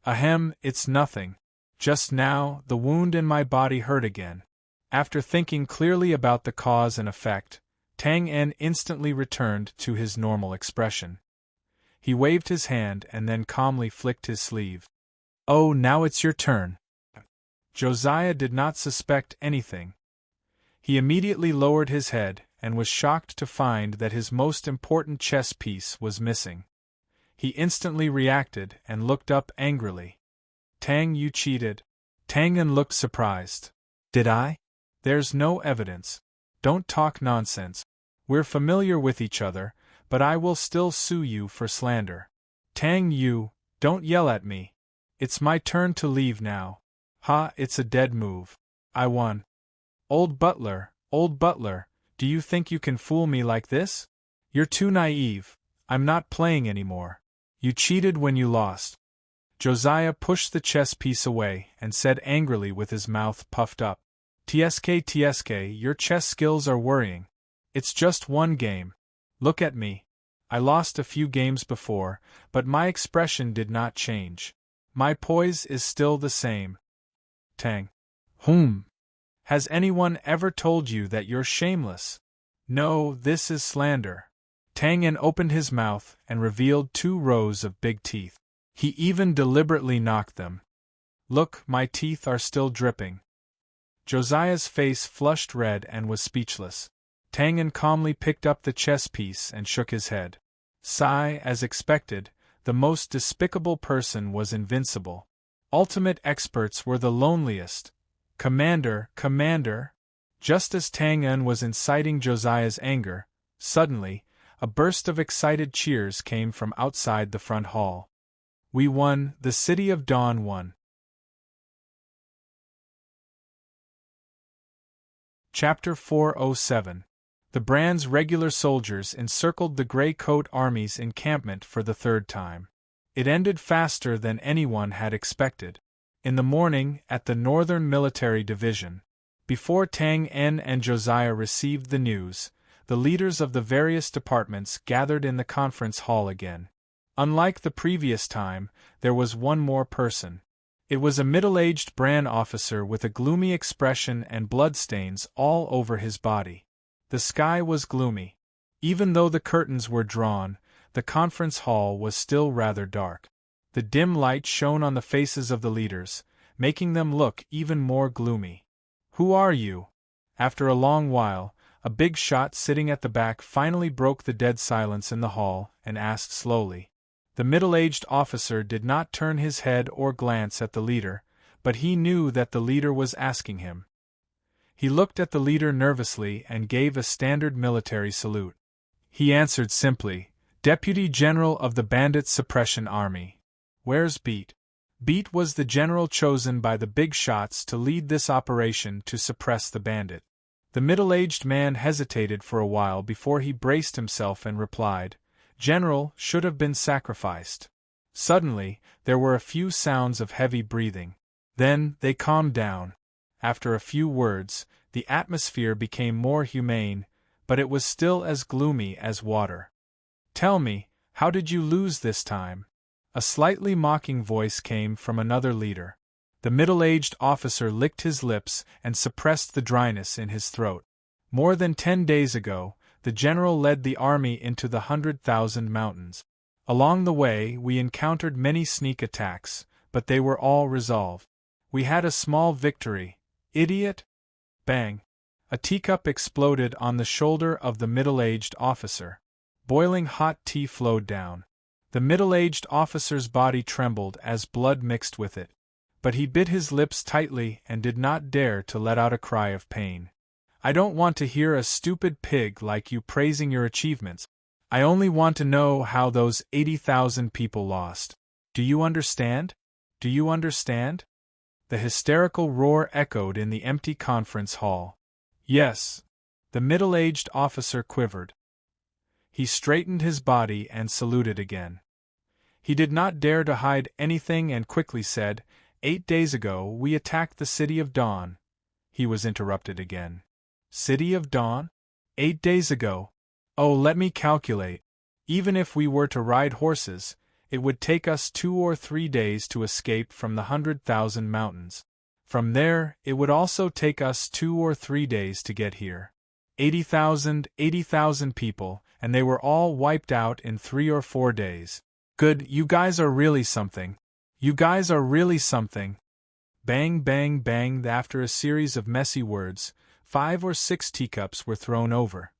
[SPEAKER 1] Ahem, it's nothing. Just now, the wound in my body hurt again. After thinking clearly about the cause and effect, Tang En instantly returned to his normal expression. He waved his hand and then calmly flicked his sleeve. Oh, now it's your turn. Josiah did not suspect anything. He immediately lowered his head and was shocked to find that his most important chess piece was missing. He instantly reacted and looked up angrily. Tang, you cheated. Tang En looked surprised. Did I? There's no evidence. Don't talk nonsense. We're familiar with each other, but I will still sue you for slander. Tang, you, don't yell at me. It's my turn to leave now. Ha, it's a dead move. I won. Old butler, Do you think you can fool me like this? You're too naive. I'm not playing anymore. You cheated when you lost. Josiah pushed the chess piece away and said angrily with his mouth puffed up. Tsk, your chess skills are worrying. It's just one game. Look at me. I lost a few games before, but my expression did not change. My poise is still the same. Tang. Has anyone ever told you that you're shameless? No, this is slander. Tang An opened his mouth and revealed 2 rows of big teeth. He even deliberately knocked them. Look, my teeth are still dripping. Josiah's face flushed red and was speechless. Tang An calmly picked up the chess piece and shook his head. Sigh, as expected, the most despicable person was invincible. Ultimate experts were the loneliest. Commander! Just as Tang An was inciting Josiah's anger, suddenly, a burst of excited cheers came from outside the front hall. We won, the City of Dawn won. Chapter 407. The Brand's regular soldiers encircled the Grey Coat Army's encampment for the 3rd time. It ended faster than anyone had expected. In the morning, at the Northern Military Division, before Tang An and Josiah received the news, the leaders of the various departments gathered in the conference hall again. Unlike the previous time, there was one more person. It was a middle-aged Bran officer with a gloomy expression and bloodstains all over his body. The sky was gloomy. Even though the curtains were drawn, the conference hall was still rather dark. The dim light shone on the faces of the leaders, making them look even more gloomy. Who are you? After a long while, a big shot sitting at the back finally broke the dead silence in the hall and asked slowly. The middle-aged officer did not turn his head or glance at the leader, but he knew that the leader was asking him. He looked at the leader nervously and gave a standard military salute. He answered simply, Deputy General of the Bandit Suppression Army. Where's Beat? Beat was the general chosen by the big shots to lead this operation to suppress the bandit. The middle-aged man hesitated for a while before he braced himself and replied, General should have been sacrificed. Suddenly, there were a few sounds of heavy breathing. Then, they calmed down. After a few words, the atmosphere became more humane, but it was still as gloomy as water. Tell me, how did you lose this time? A slightly mocking voice came from another leader. The middle-aged officer licked his lips and suppressed the dryness in his throat. More than 10 days ago, the general led the army into the 100,000 mountains. Along the way, we encountered many sneak attacks, but they were all resolved. We had a small victory. Idiot! Bang! A teacup exploded on the shoulder of the middle-aged officer. Boiling hot tea flowed down. The middle-aged officer's body trembled as blood mixed with it. But he bit his lips tightly and did not dare to let out a cry of pain. I don't want to hear a stupid pig like you praising your achievements. I only want to know how those 80,000 people lost. Do you understand? Do you understand? The hysterical roar echoed in the empty conference hall. Yes. The middle-aged officer quivered. He straightened his body and saluted again. He did not dare to hide anything and quickly said, 8 days ago we attacked the City of Dawn. He was interrupted again. City of Dawn? 8 days ago? Oh, let me calculate. Even if we were to ride horses, it would take us 2 or 3 days to escape from the 100,000 mountains. From there, it would also take us 2 or 3 days to get here. 80,000 people, and they were all wiped out in 3 or 4 days. Good, you guys are really something. You guys are really something. Bang, bang, bang. After a series of messy words, 5 or 6 teacups were thrown over.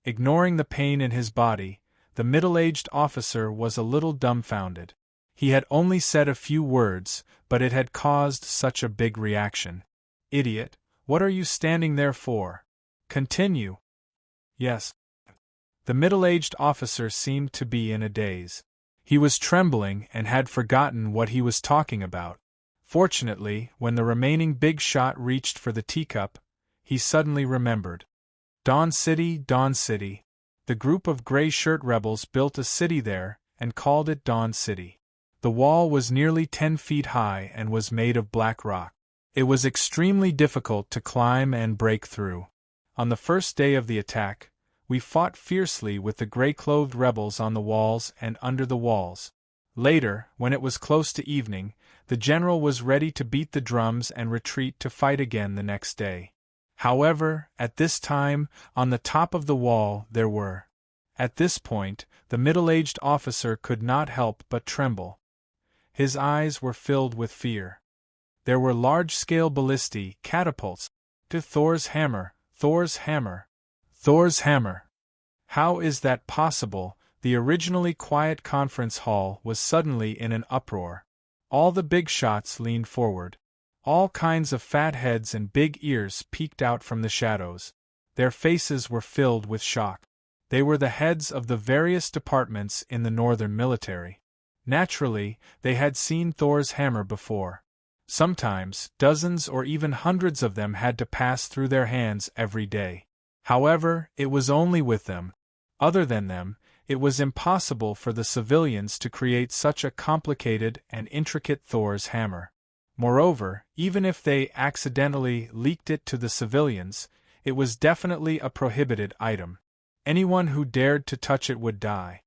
[SPEAKER 1] Ignoring the pain in his body, the middle-aged officer was a little dumbfounded. He had only said a few words, but it had caused such a big reaction. Idiot, what are you standing there for? Continue. Yes. The middle-aged officer seemed to be in a daze. He was trembling and had forgotten what he was talking about. Fortunately, when the remaining big shot reached for the teacup, he suddenly remembered. Dawn City, Dawn City. The group of gray-shirt rebels built a city there, and called it Dawn City. The wall was nearly 10 feet high and was made of black rock. It was extremely difficult to climb and break through. On the first day of the attack, we fought fiercely with the gray-clothed rebels on the walls and under the walls. Later, when it was close to evening, the general was ready to beat the drums and retreat to fight again the next day. However, at this time, on the top of the wall there were. At this point, the middle-aged officer could not help but tremble. His eyes were filled with fear. There were large-scale ballistae, catapults. To Thor's hammer, Thor's hammer, Thor's hammer. How is that possible? The originally quiet conference hall was suddenly in an uproar. All the big shots leaned forward. All kinds of fat heads and big ears peeked out from the shadows. Their faces were filled with shock. They were the heads of the various departments in the northern military. Naturally, they had seen Thor's hammer before. Sometimes, dozens or even hundreds of them had to pass through their hands every day. However, it was only with them. Other than them, it was impossible for the civilians to create such a complicated and intricate Thor's hammer. Moreover, even if they accidentally leaked it to the civilians, it was definitely a prohibited item. Anyone who dared to touch it would die.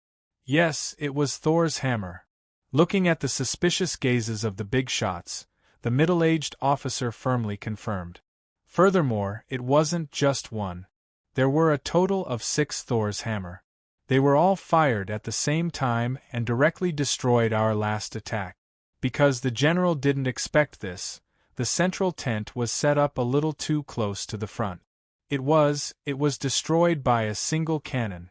[SPEAKER 1] Yes, it was Thor's hammer. Looking at the suspicious gazes of the big shots, the middle-aged officer firmly confirmed. Furthermore, it wasn't just one. There were a total of 6 Thor's hammer. They were all fired at the same time and directly destroyed our last attack. Because the general didn't expect this, the central tent was set up a little too close to the front. It was destroyed by a single cannon.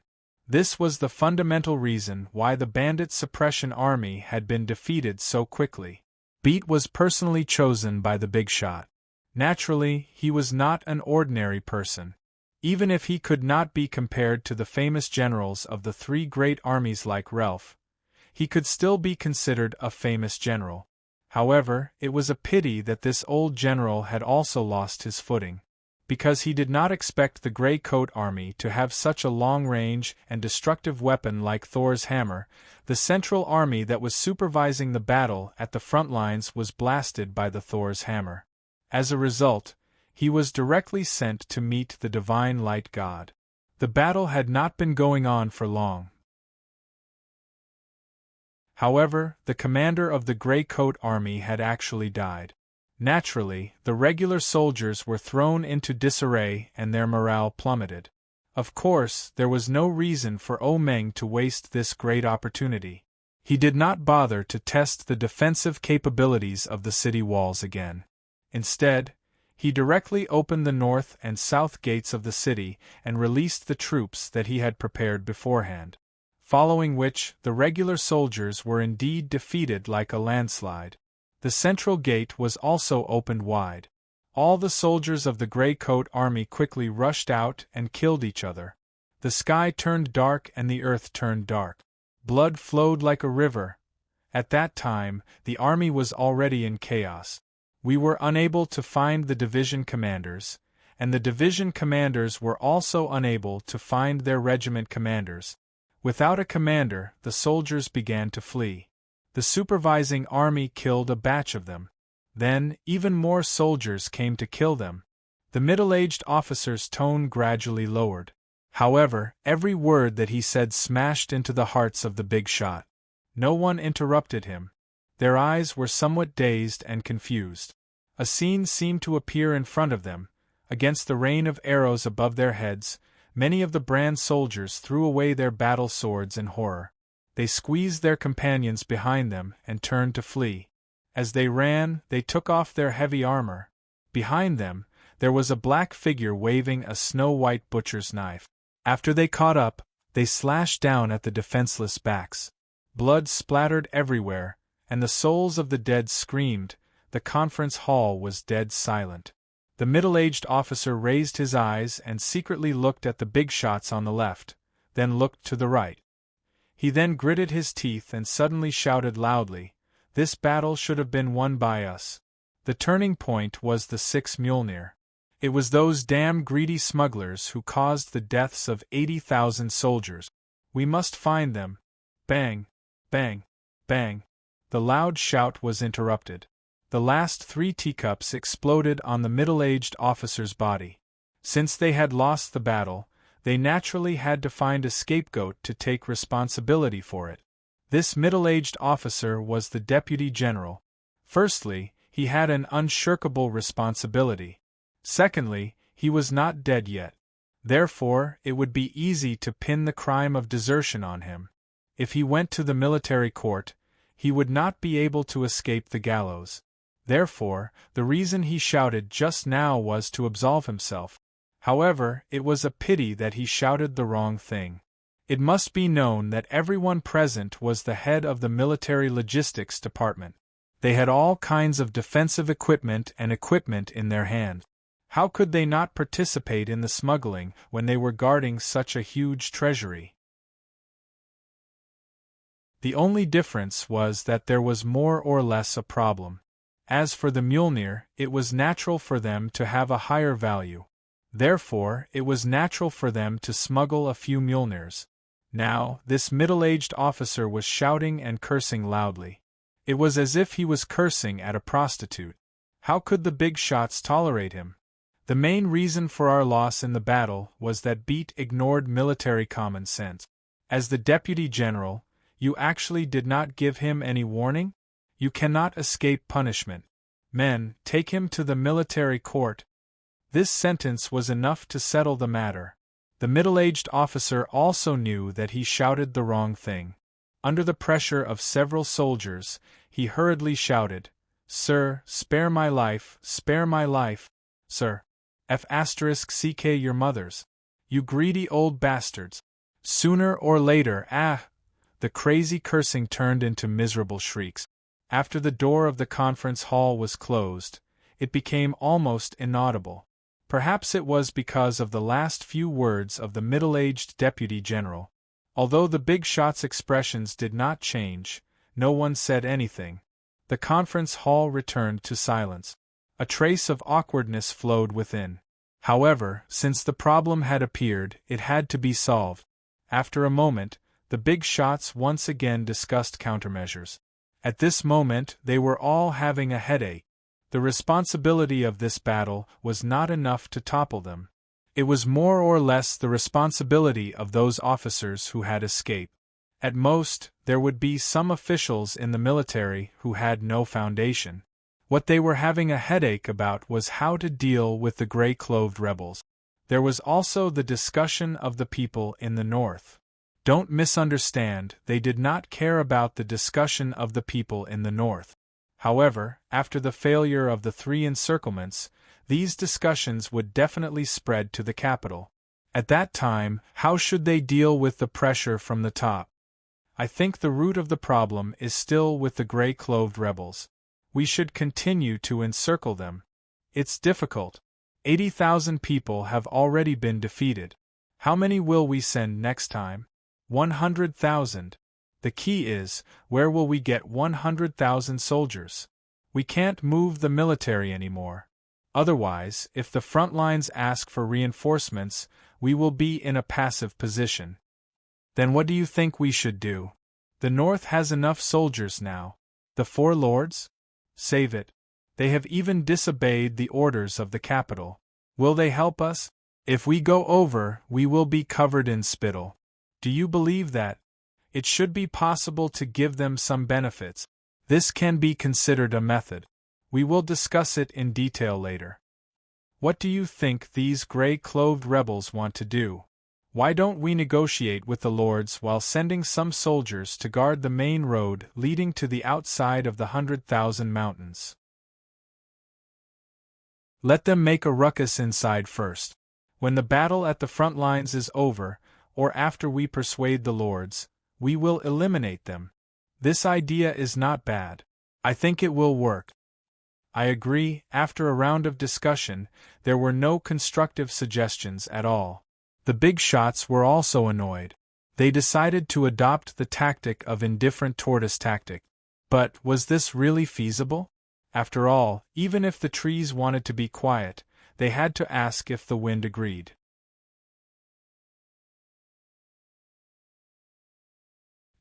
[SPEAKER 1] This was the fundamental reason why the bandit suppression army had been defeated so quickly. Beat was personally chosen by the big shot. Naturally, he was not an ordinary person. Even if he could not be compared to the famous generals of the 3 great armies like Ralph, he could still be considered a famous general. However, it was a pity that this old general had also lost his footing. Because he did not expect the Grey Coat army to have such a long-range and destructive weapon like Thor's hammer, the central army that was supervising the battle at the front lines was blasted by the Thor's hammer. As a result, he was directly sent to meet the divine light god. The battle had not been going on for long. However, the commander of the Grey Coat army had actually died. Naturally, the regular soldiers were thrown into disarray and their morale plummeted. Of course, there was no reason for Meng to waste this great opportunity. He did not bother to test the defensive capabilities of the city walls again. Instead, he directly opened the north and south gates of the city and released the troops that he had prepared beforehand. Following which, the regular soldiers were indeed defeated like a landslide. The central gate was also opened wide. All the soldiers of the Grey Coat army quickly rushed out and killed each other. The sky turned dark and the earth turned dark. Blood flowed like a river. At that time, the army was already in chaos. We were unable to find the division commanders, and the division commanders were also unable to find their regiment commanders. Without a commander, the soldiers began to flee. The supervising army killed a batch of them. Then, even more soldiers came to kill them. The middle-aged officer's tone gradually lowered. However, every word that he said smashed into the hearts of the big shot. No one interrupted him. Their eyes were somewhat dazed and confused. A scene seemed to appear in front of them. Against the rain of arrows above their heads, many of the brand soldiers threw away their battle swords in horror. They squeezed their companions behind them and turned to flee. As they ran, they took off their heavy armor. Behind them, there was a black figure waving a snow-white butcher's knife. After they caught up, they slashed down at the defenseless backs. Blood splattered everywhere, and the souls of the dead screamed. The conference hall was dead silent. The middle-aged officer raised his eyes and secretly looked at the big shots on the left, then looked to the right. He then gritted his teeth and suddenly shouted loudly, "This battle should have been won by us." The turning point was the 6 Mjolnir. It was those damn greedy smugglers who caused the deaths of 80,000 soldiers. We must find them. Bang, bang, bang. The loud shout was interrupted. The last 3 teacups exploded on the middle-aged officer's body. Since they had lost the battle, they naturally had to find a scapegoat to take responsibility for it. This middle-aged officer was the deputy general. Firstly, he had an unshirkable responsibility. Secondly, he was not dead yet. Therefore, it would be easy to pin the crime of desertion on him. If he went to the military court, he would not be able to escape the gallows. Therefore, the reason he shouted just now was to absolve himself. However, it was a pity that he shouted the wrong thing. It must be known that everyone present was the head of the military logistics department. They had all kinds of defensive equipment and equipment in their hands. How could they not participate in the smuggling when they were guarding such a huge treasury? The only difference was that there was more or less a problem. As for the Mjolnir, it was natural for them to have a higher value. Therefore, it was natural for them to smuggle a few Mjolnirs. Now, this middle-aged officer was shouting and cursing loudly. It was as if he was cursing at a prostitute. How could the big shots tolerate him? The main reason for our loss in the battle was that Beat ignored military common sense. As the deputy general, you actually did not give him any warning? You cannot escape punishment. Men, take him to the military court. This sentence was enough to settle the matter. The middle-aged officer also knew that he shouted the wrong thing. Under the pressure of several soldiers, he hurriedly shouted, "Sir, spare my life, sir. F***ck your mothers. You greedy old bastards. Sooner or later, ah!" The crazy cursing turned into miserable shrieks. After the door of the conference hall was closed, it became almost inaudible. Perhaps it was because of the last few words of the middle-aged deputy general. Although the big shot's expressions did not change, no one said anything. The conference hall returned to silence. A trace of awkwardness flowed within. However, since the problem had appeared, it had to be solved. After a moment, the big shots once again discussed countermeasures. At this moment, they were all having a headache. The responsibility of this battle was not enough to topple them. It was more or less the responsibility of those officers who had escaped. At most, there would be some officials in the military who had no foundation. What they were having a headache about was how to deal with the gray-clothed rebels. There was also the discussion of the people in the north. Don't misunderstand, they did not care about the discussion of the people in the north. However, after the failure of the 3 encirclements, these discussions would definitely spread to the capital. At that time, how should they deal with the pressure from the top? I think the root of the problem is still with the gray-clothed rebels. We should continue to encircle them. It's difficult. 80,000 people have already been defeated. How many will we send next time? 100,000. The key is, where will we get 100,000 soldiers? We can't move the military anymore. Otherwise, if the front lines ask for reinforcements, we will be in a passive position. Then what do you think we should do? The North has enough soldiers now. The 4 lords? Save it. They have even disobeyed the orders of the capital. Will they help us? If we go over, we will be covered in spittle. Do you believe that? It should be possible to give them some benefits. This can be considered a method. We will discuss it in detail later. What do you think these gray-clothed rebels want to do? Why don't we negotiate with the lords while sending some soldiers to guard the main road leading to the outside of the 100,000 mountains? Let them make a ruckus inside first. When the battle at the front lines is over, or after we persuade the lords, we will eliminate them. This idea is not bad. I think it will work. I agree. After a round of discussion, there were no constructive suggestions at all. The big shots were also annoyed. They decided to adopt the tactic of indifferent tortoise tactic. But was this really feasible? After all, even if the trees wanted to be quiet, they had to ask if the wind agreed.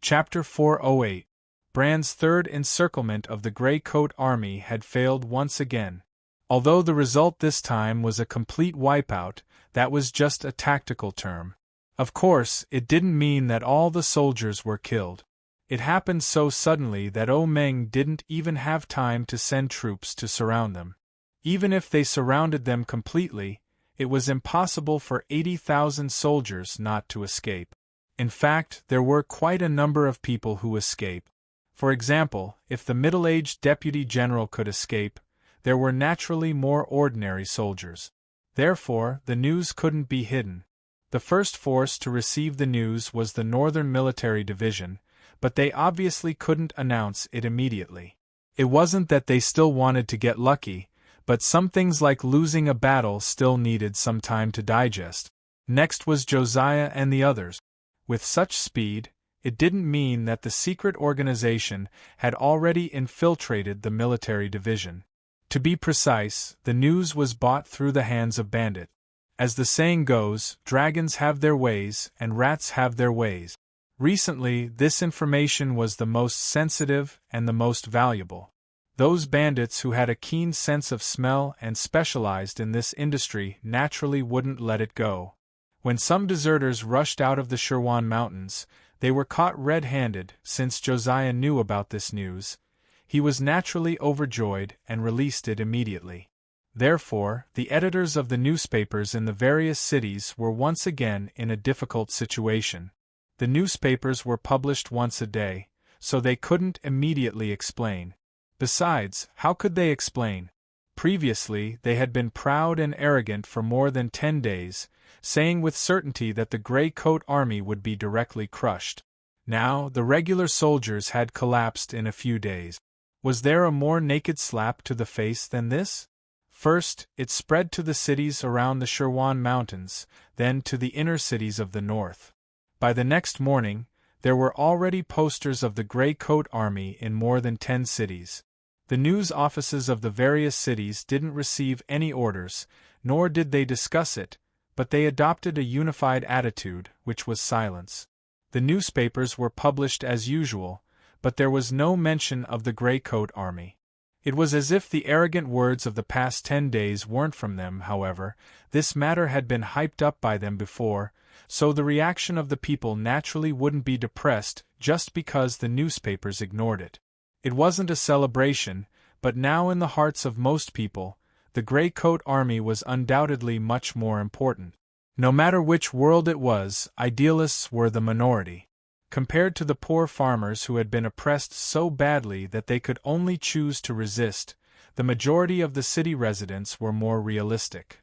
[SPEAKER 1] Chapter 408. Bran's third encirclement of the Grey Coat Army had failed once again. Although the result this time was a complete wipeout, that was just a tactical term. Of course, it didn't mean that all the soldiers were killed. It happened so suddenly that Meng didn't even have time to send troops to surround them. Even if they surrounded them completely, it was impossible for 80,000 soldiers not to escape. In fact, there were quite a number of people who escaped. For example, if the middle-aged deputy general could escape, there were naturally more ordinary soldiers. Therefore, the news couldn't be hidden. The first force to receive the news was the Northern Military Division, but they obviously couldn't announce it immediately. It wasn't that they still wanted to get lucky, but some things like losing a battle still needed some time to digest. Next was Josiah and the others. With such speed, it didn't mean that the secret organization had already infiltrated the military division. To be precise, the news was bought through the hands of bandits. As the saying goes, dragons have their ways and rats have their ways. Recently, this information was the most sensitive and the most valuable. Those bandits who had a keen sense of smell and specialized in this industry naturally wouldn't let it go. When some deserters rushed out of the Shirwan Mountains, they were caught red-handed. Since Josiah knew about this news, he was naturally overjoyed and released it immediately. Therefore, the editors of the newspapers in the various cities were once again in a difficult situation. The newspapers were published once a day, so they couldn't immediately explain. Besides, how could they explain? Previously, they had been proud and arrogant for more than 10 days, saying with certainty that the Grey Coat Army would be directly crushed. Now, the regular soldiers had collapsed in a few days. Was there a more naked slap to the face than this? First, it spread to the cities around the Shirwan Mountains, then to the inner cities of the north. By the next morning, there were already posters of the Grey Coat Army in more than 10 cities. The news offices of the various cities didn't receive any orders, nor did they discuss it, but they adopted a unified attitude, which was silence. The newspapers were published as usual, but there was no mention of the Grey Coat Army. It was as if the arrogant words of the past 10 days weren't from them. However, this matter had been hyped up by them before, so the reaction of the people naturally wouldn't be depressed just because the newspapers ignored it. It wasn't a celebration, but now in the hearts of most people, the Grey Coat Army was undoubtedly much more important. No matter which world it was, idealists were the minority. Compared to the poor farmers who had been oppressed so badly that they could only choose to resist, the majority of the city residents were more realistic.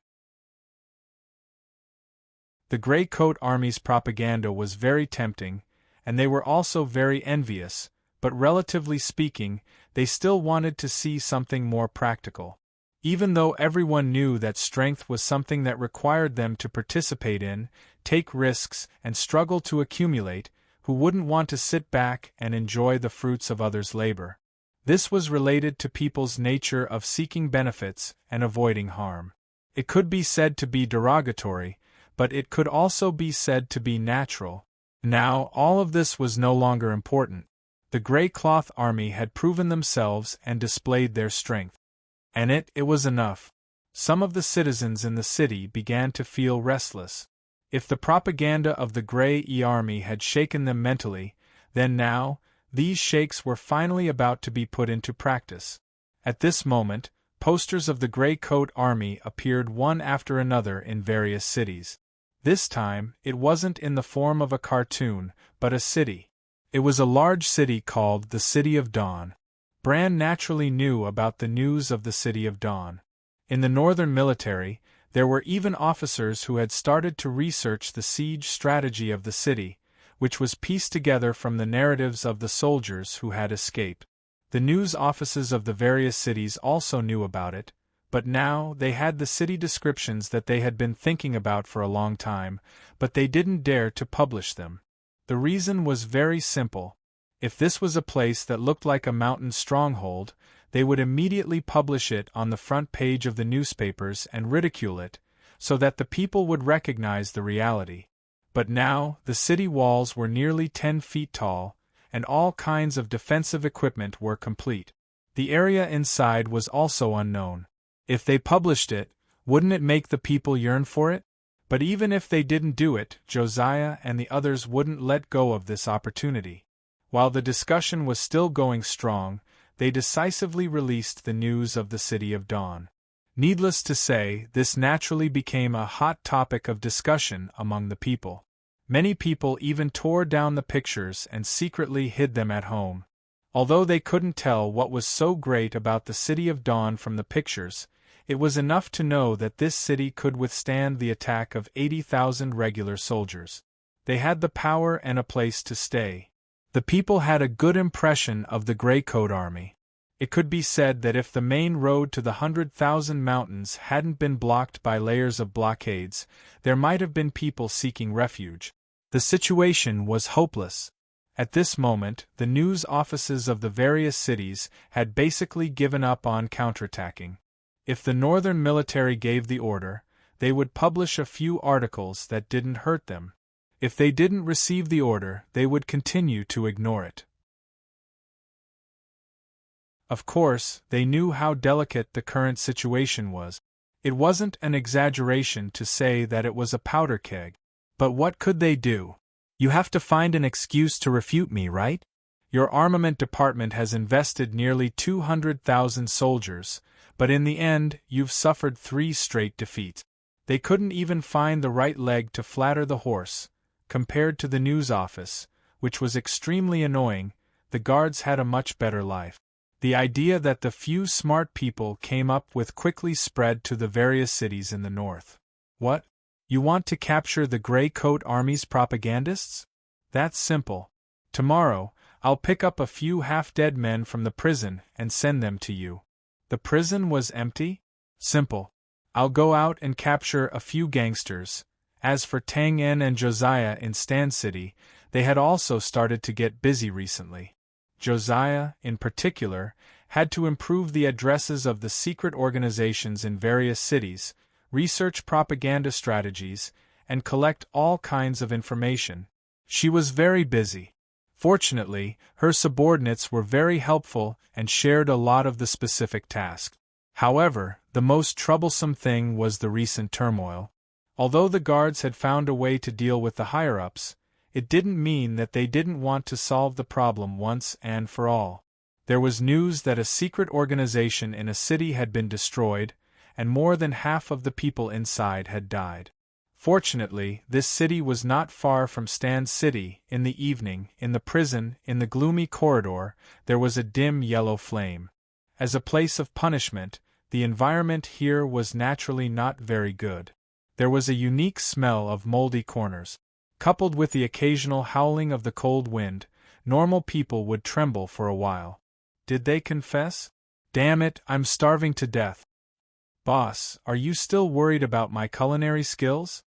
[SPEAKER 1] The Grey Coat Army's propaganda was very tempting, and they were also very envious, but relatively speaking, they still wanted to see something more practical. Even though everyone knew that strength was something that required them to participate in, take risks, and struggle to accumulate, who wouldn't want to sit back and enjoy the fruits of others' labor? This was related to people's nature of seeking benefits and avoiding harm. It could be said to be derogatory, but it could also be said to be natural. Now, all of this was no longer important. The Grey Cloth Army had proven themselves and displayed their strength. And it was enough. Some of the citizens in the city began to feel restless. If the propaganda of the Grey Army had shaken them mentally, then now, these shakes were finally about to be put into practice. At this moment, posters of the Grey Coat Army appeared one after another in various cities. This time, it wasn't in the form of a cartoon, but a city. It was a large city called the City of Dawn. Bran naturally knew about the news of the City of Dawn. In the northern military, there were even officers who had started to research the siege strategy of the city, which was pieced together from the narratives of the soldiers who had escaped. The news offices of the various cities also knew about it, but now they had the city descriptions that they had been thinking about for a long time, but they didn't dare to publish them. The reason was very simple. If this was a place that looked like a mountain stronghold, they would immediately publish it on the front page of the newspapers and ridicule it, so that the people would recognize the reality. But now, the city walls were nearly 10 feet tall, and all kinds of defensive equipment were complete. The area inside was also unknown. If they published it, wouldn't it make the people yearn for it? But even if they didn't do it, Josiah and the others wouldn't let go of this opportunity. While the discussion was still going strong, they decisively released the news of the City of Dawn. Needless to say, this naturally became a hot topic of discussion among the people. Many people even tore down the pictures and secretly hid them at home. Although they couldn't tell what was so great about the City of Dawn from the pictures, it was enough to know that this city could withstand the attack of 80,000 regular soldiers. They had the power and a place to stay. The people had a good impression of the Greycoat Army. It could be said that if the main road to the 100,000 mountains hadn't been blocked by layers of blockades, there might have been people seeking refuge. The situation was hopeless. At this moment, the news offices of the various cities had basically given up on counterattacking. If the northern military gave the order, they would publish a few articles that didn't hurt them. If they didn't receive the order, they would continue to ignore it. Of course, they knew how delicate the current situation was. It wasn't an exaggeration to say that it was a powder keg. But what could they do? You have to find an excuse to refute me, right? Your armament department has invested nearly 200,000 soldiers, but in the end, you've suffered 3 straight defeats. They couldn't even find the right leg to flatter the horse. Compared to the news office, which was extremely annoying, the guards had a much better life. The idea that the few smart people came up with quickly spread to the various cities in the north. What? You want to capture the Greycoat Army's propagandists? That's simple. Tomorrow, I'll pick up a few half-dead men from the prison and send them to you. The prison was empty? Simple. I'll go out and capture a few gangsters. As for Tang En and Josiah in Stan City, they had also started to get busy recently. Josiah, in particular, had to improve the addresses of the secret organizations in various cities, research propaganda strategies, and collect all kinds of information. She was very busy. Fortunately, her subordinates were very helpful and shared a lot of the specific tasks. However, the most troublesome thing was the recent turmoil. Although the guards had found a way to deal with the higher-ups, it didn't mean that they didn't want to solve the problem once and for all. There was news that a secret organization in a city had been destroyed, and more than half of the people inside had died. Fortunately, this city was not far from Stan City. In the evening, in the prison, in the gloomy corridor, there was a dim yellow flame. As a place of punishment, the environment here was naturally not very good. There was a unique smell of moldy corners. Coupled with the occasional howling of the cold wind, normal people would tremble for a while. Did they confess? Damn it, I'm starving to death. Boss, are you still worried about my culinary skills?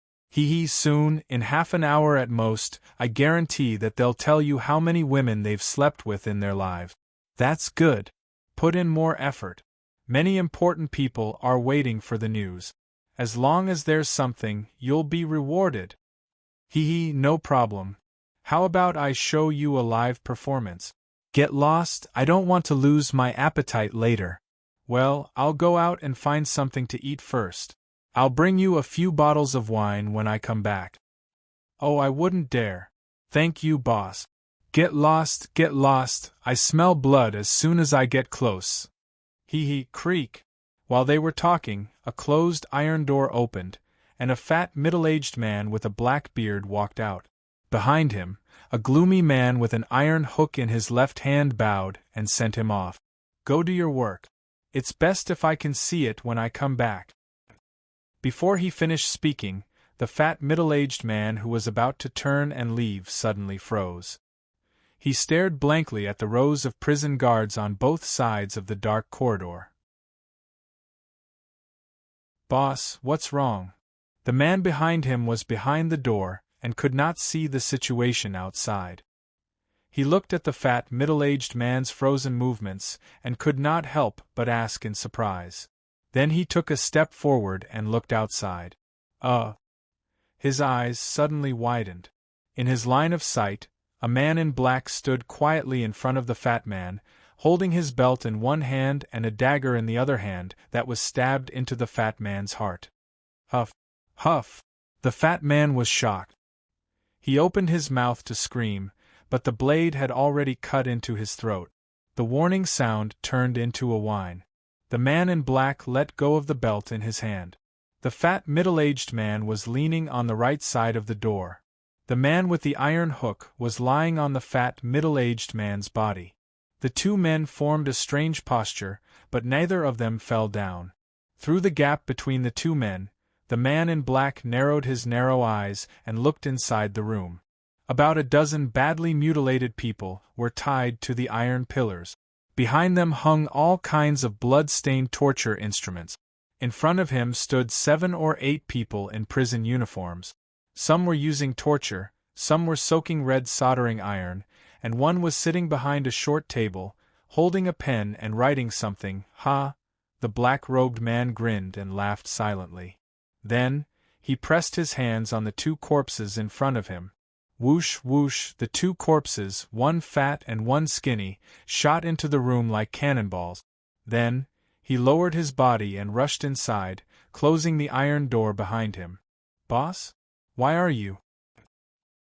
[SPEAKER 1] Soon, in half an hour at most, I guarantee that they'll tell you how many women they've slept with in their lives. That's good. Put in more effort. Many important people are waiting for the news. As long as there's something, you'll be rewarded. No problem. How about I show you a live performance? Get lost, I don't want to lose my appetite later. Well, I'll go out and find something to eat first. I'll bring you a few bottles of wine when I come back. Oh, I wouldn't dare. Thank you, boss. Get lost, I smell blood as soon as I get close. Creak. While they were talking, a closed iron door opened, and a fat middle-aged man with a black beard walked out. Behind him, a gloomy man with an iron hook in his left hand bowed and sent him off. Go do your work. It's best if I can see it when I come back. Before he finished speaking, the fat middle-aged man who was about to turn and leave suddenly froze. He stared blankly at the rows of prison guards on both sides of the dark corridor. Boss, what's wrong? The man behind him was behind the door and could not see the situation outside. He looked at the fat, middle-aged man's frozen movements, and could not help but ask in surprise. Then he took a step forward and looked outside. His eyes suddenly widened. In his line of sight, a man in black stood quietly in front of the fat man, holding his belt in one hand and a dagger in the other hand that was stabbed into the fat man's heart. Huff! Huff! The fat man was shocked. He opened his mouth to scream, but the blade had already cut into his throat. The warning sound turned into a whine. The man in black let go of the belt in his hand. The fat middle-aged man was leaning on the right side of the door. The man with the iron hook was lying on the fat middle-aged man's body. The two men formed a strange posture, but neither of them fell down. Through the gap between the two men, the man in black narrowed his narrow eyes and looked inside the room. About a dozen badly mutilated people were tied to the iron pillars. Behind them hung all kinds of blood-stained torture instruments. In front of him stood 7 or 8 people in prison uniforms. Some were using torture, some were soaking red soldering iron, and one was sitting behind a short table, holding a pen and writing something. Ha! The black-robed man grinned and laughed silently. Then, he pressed his hands on the 2 corpses in front of him. Whoosh, whoosh, the 2 corpses, one fat and one skinny, shot into the room like cannonballs. Then, he lowered his body and rushed inside, closing the iron door behind him. Boss? Why are you?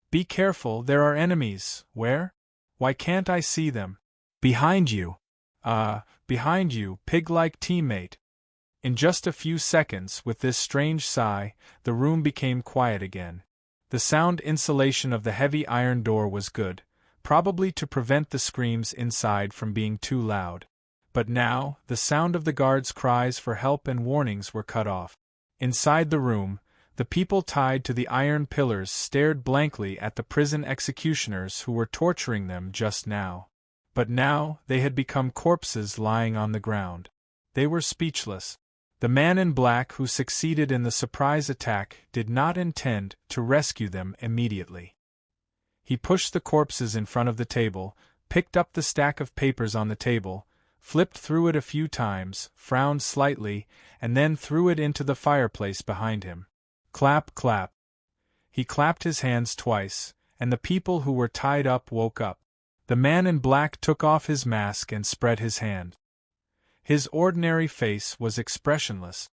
[SPEAKER 1] Be careful, there are enemies. Where? Why can't I see them? Behind you. Behind you, pig-like teammate. In just a few seconds, with this strange sigh, the room became quiet again. The sound insulation of the heavy iron door was good, probably to prevent the screams inside from being too loud. But now, the sound of the guards' cries for help and warnings were cut off. Inside the room, the people tied to the iron pillars stared blankly at the prison executioners who were torturing them just now. But now, they had become corpses lying on the ground. They were speechless. The man in black who succeeded in the surprise attack did not intend to rescue them immediately. He pushed the corpses in front of the table, picked up the stack of papers on the table, flipped through it a few times, frowned slightly, and then threw it into the fireplace behind him. Clap, clap. He clapped his hands twice, and the people who were tied up woke up. The man in black took off his mask and spread his hand. His ordinary face was expressionless.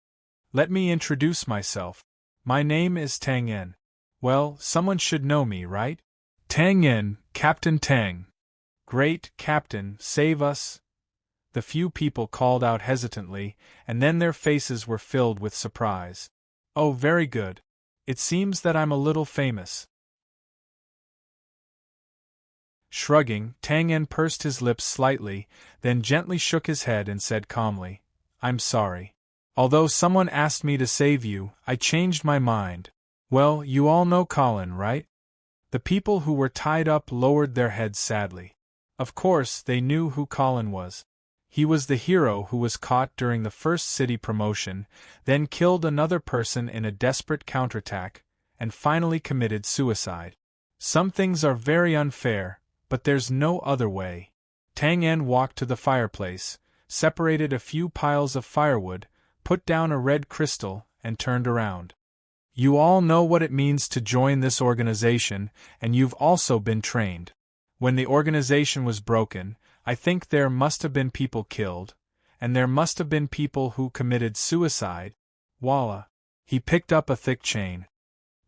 [SPEAKER 1] Let me introduce myself. My name is Tang En. Well, someone should know me, right? Tang En, Captain Tang. Great Captain, save us. The few people called out hesitantly, and then their faces were filled with surprise. Oh, very good. It seems that I'm a little famous. Shrugging, Tang En pursed his lips slightly, then gently shook his head and said calmly, I'm sorry. Although someone asked me to save you, I changed my mind. Well, you all know Colin, right? The people who were tied up lowered their heads sadly. Of course, they knew who Colin was. He was the hero who was caught during the first city promotion, then killed another person in a desperate counterattack, and finally committed suicide. Some things are very unfair, but there's no other way. Tang En walked to the fireplace, separated a few piles of firewood, put down a red crystal, and turned around. You all know what it means to join this organization, and you've also been trained. When the organization was broken, I think there must have been people killed, and there must have been people who committed suicide. Voila! He picked up a thick chain.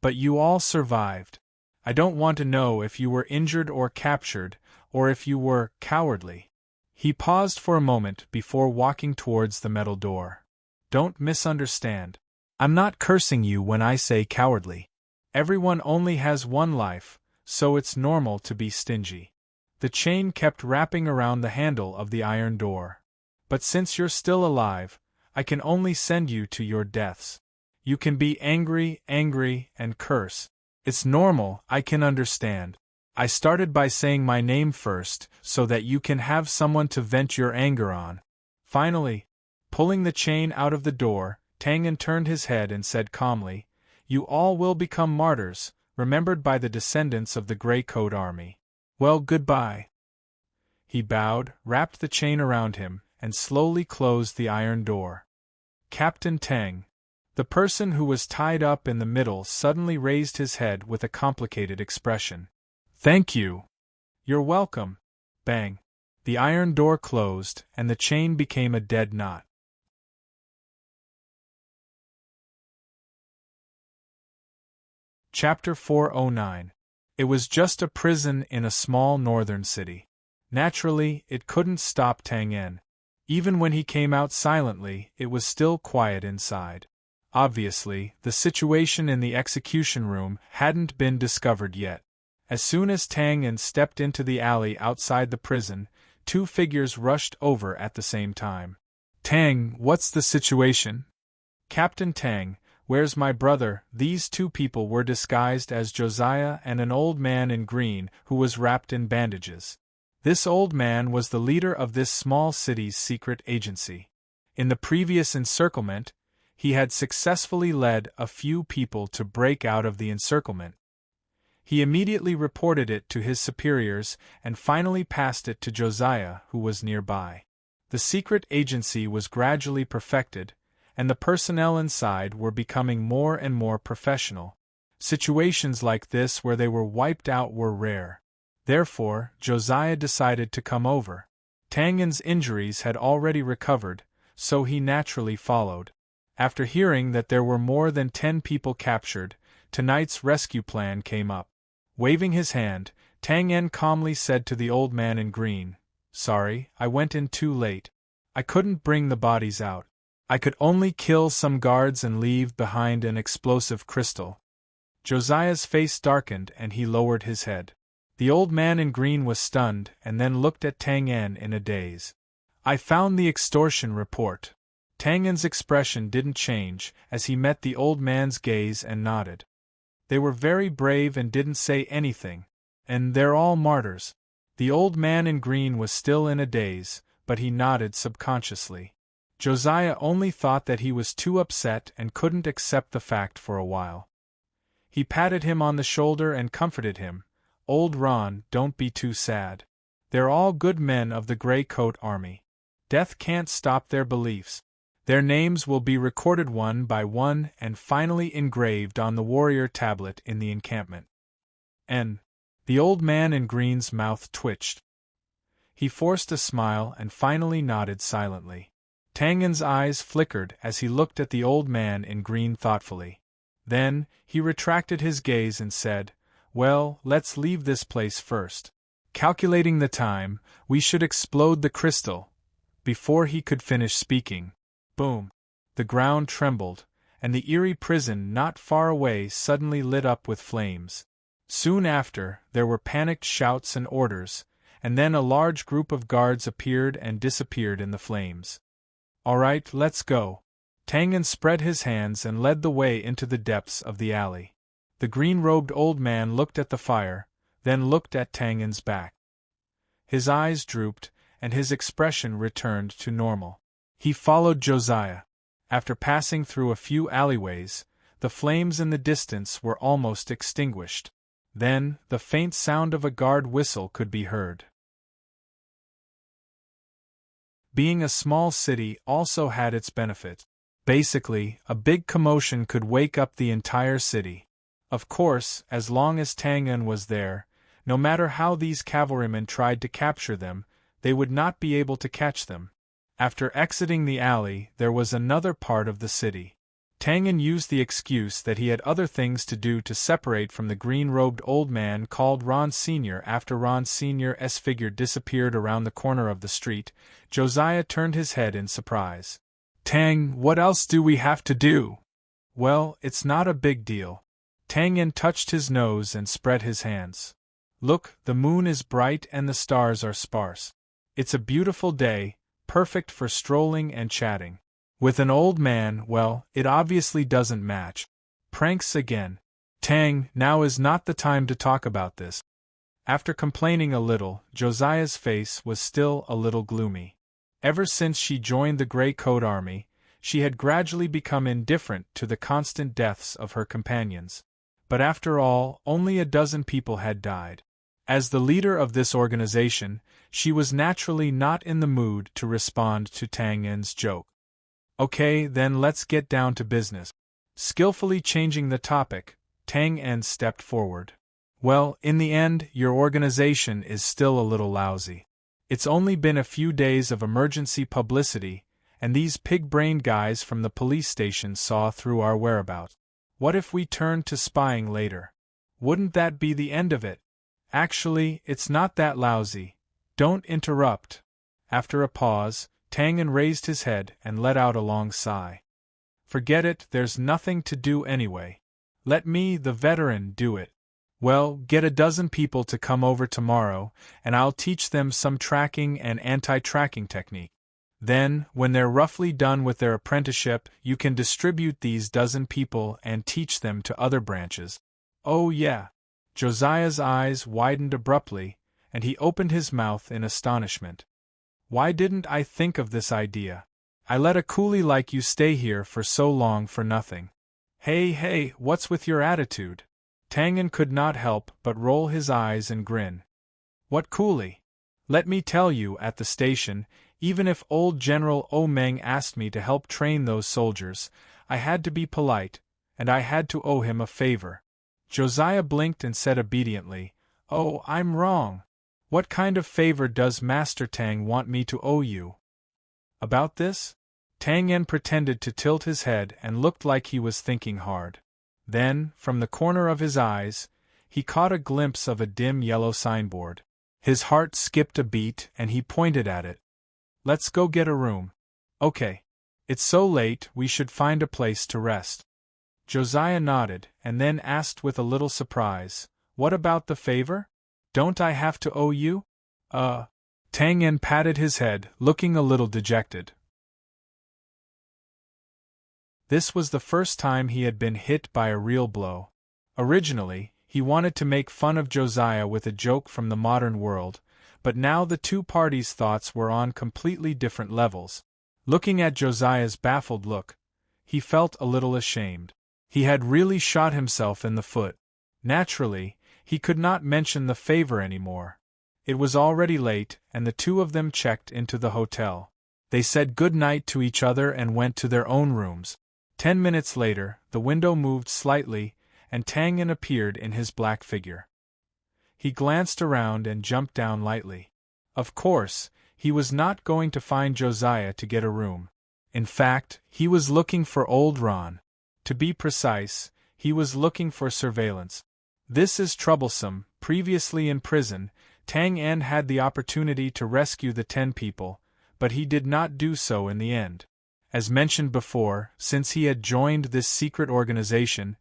[SPEAKER 1] But you all survived. I don't want to know if you were injured or captured, or if you were cowardly. He paused for a moment before walking towards the metal door. Don't misunderstand. I'm not cursing you when I say cowardly. Everyone only has one life, so it's normal to be stingy. The chain kept wrapping around the handle of the iron door. But since you're still alive, I can only send you to your deaths. You can be angry, and curse. It's normal, I can understand. I started by saying my name first, so that you can have someone to vent your anger on. Finally, pulling the chain out of the door, Tang En turned his head and said calmly, You all will become martyrs, remembered by the descendants of the Grey Coat Army. Well, goodbye. He bowed, wrapped the chain around him, and slowly closed the iron door. Captain Tang. The person who was tied up in the middle suddenly raised his head with a complicated expression. Thank you. You're welcome. Bang. The iron door closed, and the chain became a dead knot. Chapter 409. It was just a prison in a small northern city. Naturally, it couldn't stop Tang En. Even when he came out silently, it was still quiet inside. Obviously, the situation in the execution room hadn't been discovered yet. As soon as Tang En stepped into the alley outside the prison, two figures rushed over at the same time. Tang, what's the situation? Captain Tang, where's my brother? These two people were disguised as Josiah and an old man in green who was wrapped in bandages. This old man was the leader of this small city's secret agency. In the previous encirclement, he had successfully led a few people to break out of the encirclement. He immediately reported it to his superiors and finally passed it to Josiah, who was nearby. The secret agency was gradually perfected, and the personnel inside were becoming more and more professional. Situations like this where they were wiped out were rare. Therefore, Josiah decided to come over. Tang En's injuries had already recovered, so he naturally followed. After hearing that there were more than 10 people captured, tonight's rescue plan came up. Waving his hand, Tang En calmly said to the old man in green, Sorry, I went in too late. I couldn't bring the bodies out. I could only kill some guards and leave behind an explosive crystal. Josiah's face darkened and he lowered his head. The old man in green was stunned and then looked at Tang En in a daze. I found the extortion report. Tang En's expression didn't change as he met the old man's gaze and nodded. They were very brave and didn't say anything, and they're all martyrs. The old man in green was still in a daze, but he nodded subconsciously. Josiah only thought that he was too upset and couldn't accept the fact for a while. He patted him on the shoulder and comforted him. Old Ron, don't be too sad. They're all good men of the Gray Coat Army. Death can't stop their beliefs. Their names will be recorded one by one and finally engraved on the warrior tablet in the encampment. And the old man in green's mouth twitched. He forced a smile and finally nodded silently. Tang En's eyes flickered as he looked at the old man in green thoughtfully. Then, he retracted his gaze and said, Well, let's leave this place first. Calculating the time, we should explode the crystal. Before he could finish speaking, boom! The ground trembled, and the eerie prison not far away suddenly lit up with flames. Soon after, there were panicked shouts and orders, and then a large group of guards appeared and disappeared in the flames. All right, let's go. Tang En spread his hands and led the way into the depths of the alley. The green-robed old man looked at the fire, then looked at Tang En's back. His eyes drooped, and his expression returned to normal. He followed Josiah. After passing through a few alleyways, the flames in the distance were almost extinguished. Then, the faint sound of a guard whistle could be heard. Being a small city also had its benefits. Basically, a big commotion could wake up the entire city. Of course, as long as Tang En was there, no matter how these cavalrymen tried to capture them, they would not be able to catch them. After exiting the alley, there was another part of the city. Tang En used the excuse that he had other things to do to separate from the green-robed old man called Ron Sr. After Ron Sr.'s figure disappeared around the corner of the street, Josiah turned his head in surprise. Tang, what else do we have to do? Well, it's not a big deal. Tang En touched his nose and spread his hands. Look, the moon is bright and the stars are sparse. It's a beautiful day, perfect for strolling and chatting. With an old man, well, it obviously doesn't match. Pranks again. Tang, now is not the time to talk about this. After complaining a little, Josiah's face was still a little gloomy. Ever since she joined the Gray Coat Army, she had gradually become indifferent to the constant deaths of her companions. But after all, only a dozen people had died. As the leader of this organization, she was naturally not in the mood to respond to Tang En's joke. Okay, then let's get down to business. Skillfully changing the topic, Tang En stepped forward. Well, in the end, your organization is still a little lousy. It's only been a few days of emergency publicity, and these pig-brained guys from the police station saw through our whereabouts. What if we turned to spying later? Wouldn't that be the end of it? Actually, it's not that lousy. Don't interrupt. After a pause, Tang En raised his head and let out a long sigh. Forget it, there's nothing to do anyway. Let me, the veteran, do it. Well, get a dozen people to come over tomorrow, and I'll teach them some tracking and anti-tracking technique. Then, when they're roughly done with their apprenticeship, you can distribute these dozen people and teach them to other branches. Oh yeah. Josiah's eyes widened abruptly, and he opened his mouth in astonishment. Why didn't I think of this idea? I let a coolie like you stay here for so long for nothing. Hey, what's with your attitude? Tang En could not help but roll his eyes and grin. What coolie? Let me tell you, at the station, even if old General O Meng asked me to help train those soldiers, I had to be polite, and I had to owe him a favor. Josiah blinked and said obediently, Oh, I'm wrong. What kind of favor does Master Tang want me to owe you? About this? Tang En pretended to tilt his head and looked like he was thinking hard. Then, from the corner of his eyes, he caught a glimpse of a dim yellow signboard. His heart skipped a beat and he pointed at it. Let's go get a room. Okay. It's so late, we should find a place to rest. Josiah nodded and then asked with a little surprise, What about the favor? Don't I have to owe you? Tang En patted his head, looking a little dejected. This was the first time he had been hit by a real blow. Originally, he wanted to make fun of Josiah with a joke from the modern world, but now the two parties' thoughts were on completely different levels. Looking at Josiah's baffled look, he felt a little ashamed. He had really shot himself in the foot. Naturally, he could not mention the favor anymore. It was already late, and the two of them checked into the hotel. They said good night to each other and went to their own rooms. 10 minutes later, the window moved slightly, and Tang En appeared in his black figure. He glanced around and jumped down lightly. Of course, he was not going to find Josiah to get a room. In fact, he was looking for old Ron. To be precise, he was looking for surveillance. This is troublesome. Previously in prison, Tang En had the opportunity to rescue the 10 people, but he did not do so in the end. As mentioned before, since he had joined this secret organization,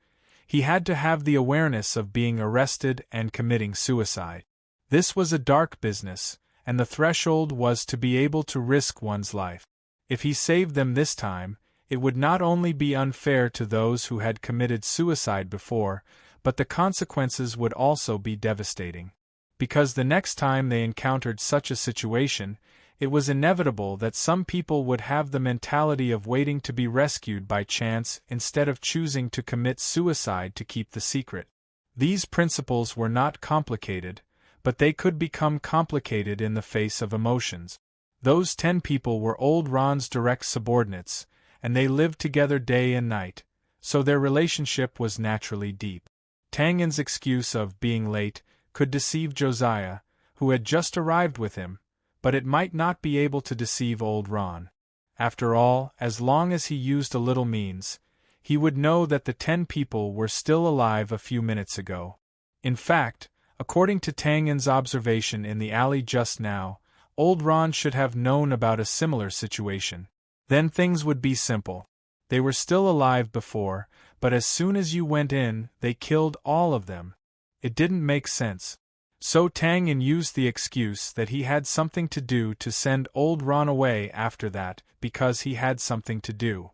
[SPEAKER 1] he had to have the awareness of being arrested and committing suicide. This was a dark business, and the threshold was to be able to risk one's life. If he saved them this time, it would not only be unfair to those who had committed suicide before, but the consequences would also be devastating. Because the next time they encountered such a situation, it was inevitable that some people would have the mentality of waiting to be rescued by chance instead of choosing to commit suicide to keep the secret. These principles were not complicated, but they could become complicated in the face of emotions. Those 10 people were old Ron's direct subordinates, and they lived together day and night, so their relationship was naturally deep. Tang En's excuse of being late could deceive Josiah, who had just arrived with him, but it might not be able to deceive old Ron. After all, as long as he used a little means, he would know that the 10 people were still alive a few minutes ago. In fact, according to Tang En's observation in the alley just now, old Ron should have known about a similar situation. Then things would be simple. They were still alive before, but as soon as you went in, they killed all of them. It didn't make sense. So Tang En used the excuse that he had something to do to send old Ron away after that, because he had something to do.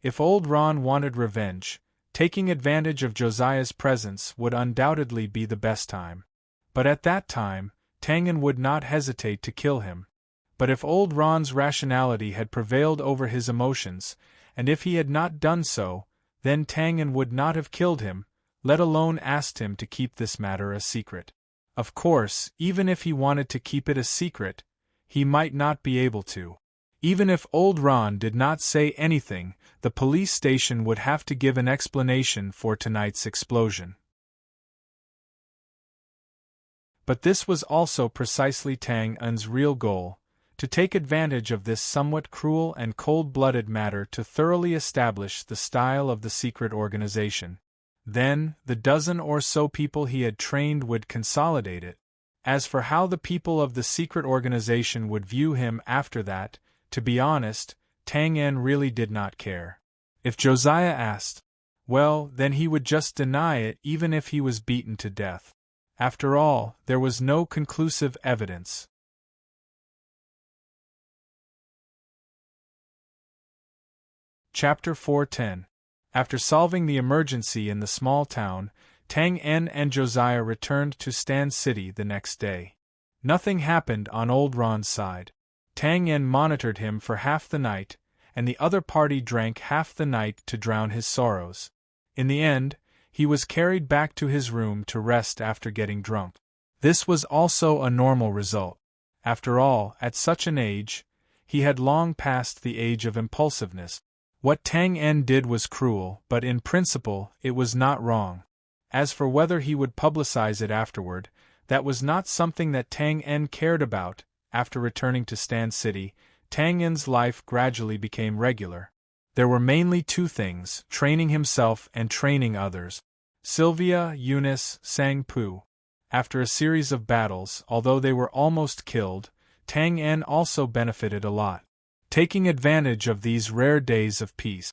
[SPEAKER 1] If old Ron wanted revenge, taking advantage of Josiah's presence would undoubtedly be the best time. But at that time, Tang En would not hesitate to kill him. But if old Ron's rationality had prevailed over his emotions, and if he had not done so, then Tang En would not have killed him, let alone asked him to keep this matter a secret. Of course, even if he wanted to keep it a secret, he might not be able to. Even if old Ron did not say anything, the police station would have to give an explanation for tonight's explosion. But this was also precisely Tang En's real goal, to take advantage of this somewhat cruel and cold-blooded matter to thoroughly establish the style of the secret organization. Then, the dozen or so people he had trained would consolidate it. As for how the people of the secret organization would view him after that, to be honest, Tang En really did not care. If Josiah asked, well, then he would just deny it even if he was beaten to death. After all, there was no conclusive evidence. Chapter 4:10. After solving the emergency in the small town, Tang En and Josiah returned to Stan City the next day. Nothing happened on old Ron's side. Tang En monitored him for half the night, and the other party drank half the night to drown his sorrows. In the end, he was carried back to his room to rest after getting drunk. This was also a normal result. After all, at such an age, he had long passed the age of impulsiveness. What Tang En did was cruel, but in principle, it was not wrong. As for whether he would publicize it afterward, that was not something that Tang En cared about. After returning to Stan City, Tang En's life gradually became regular. There were mainly two things: training himself and training others. Sylvia, Eunice, Sang Pu. After a series of battles, although they were almost killed, Tang En also benefited a lot. Taking advantage of these rare days of peace,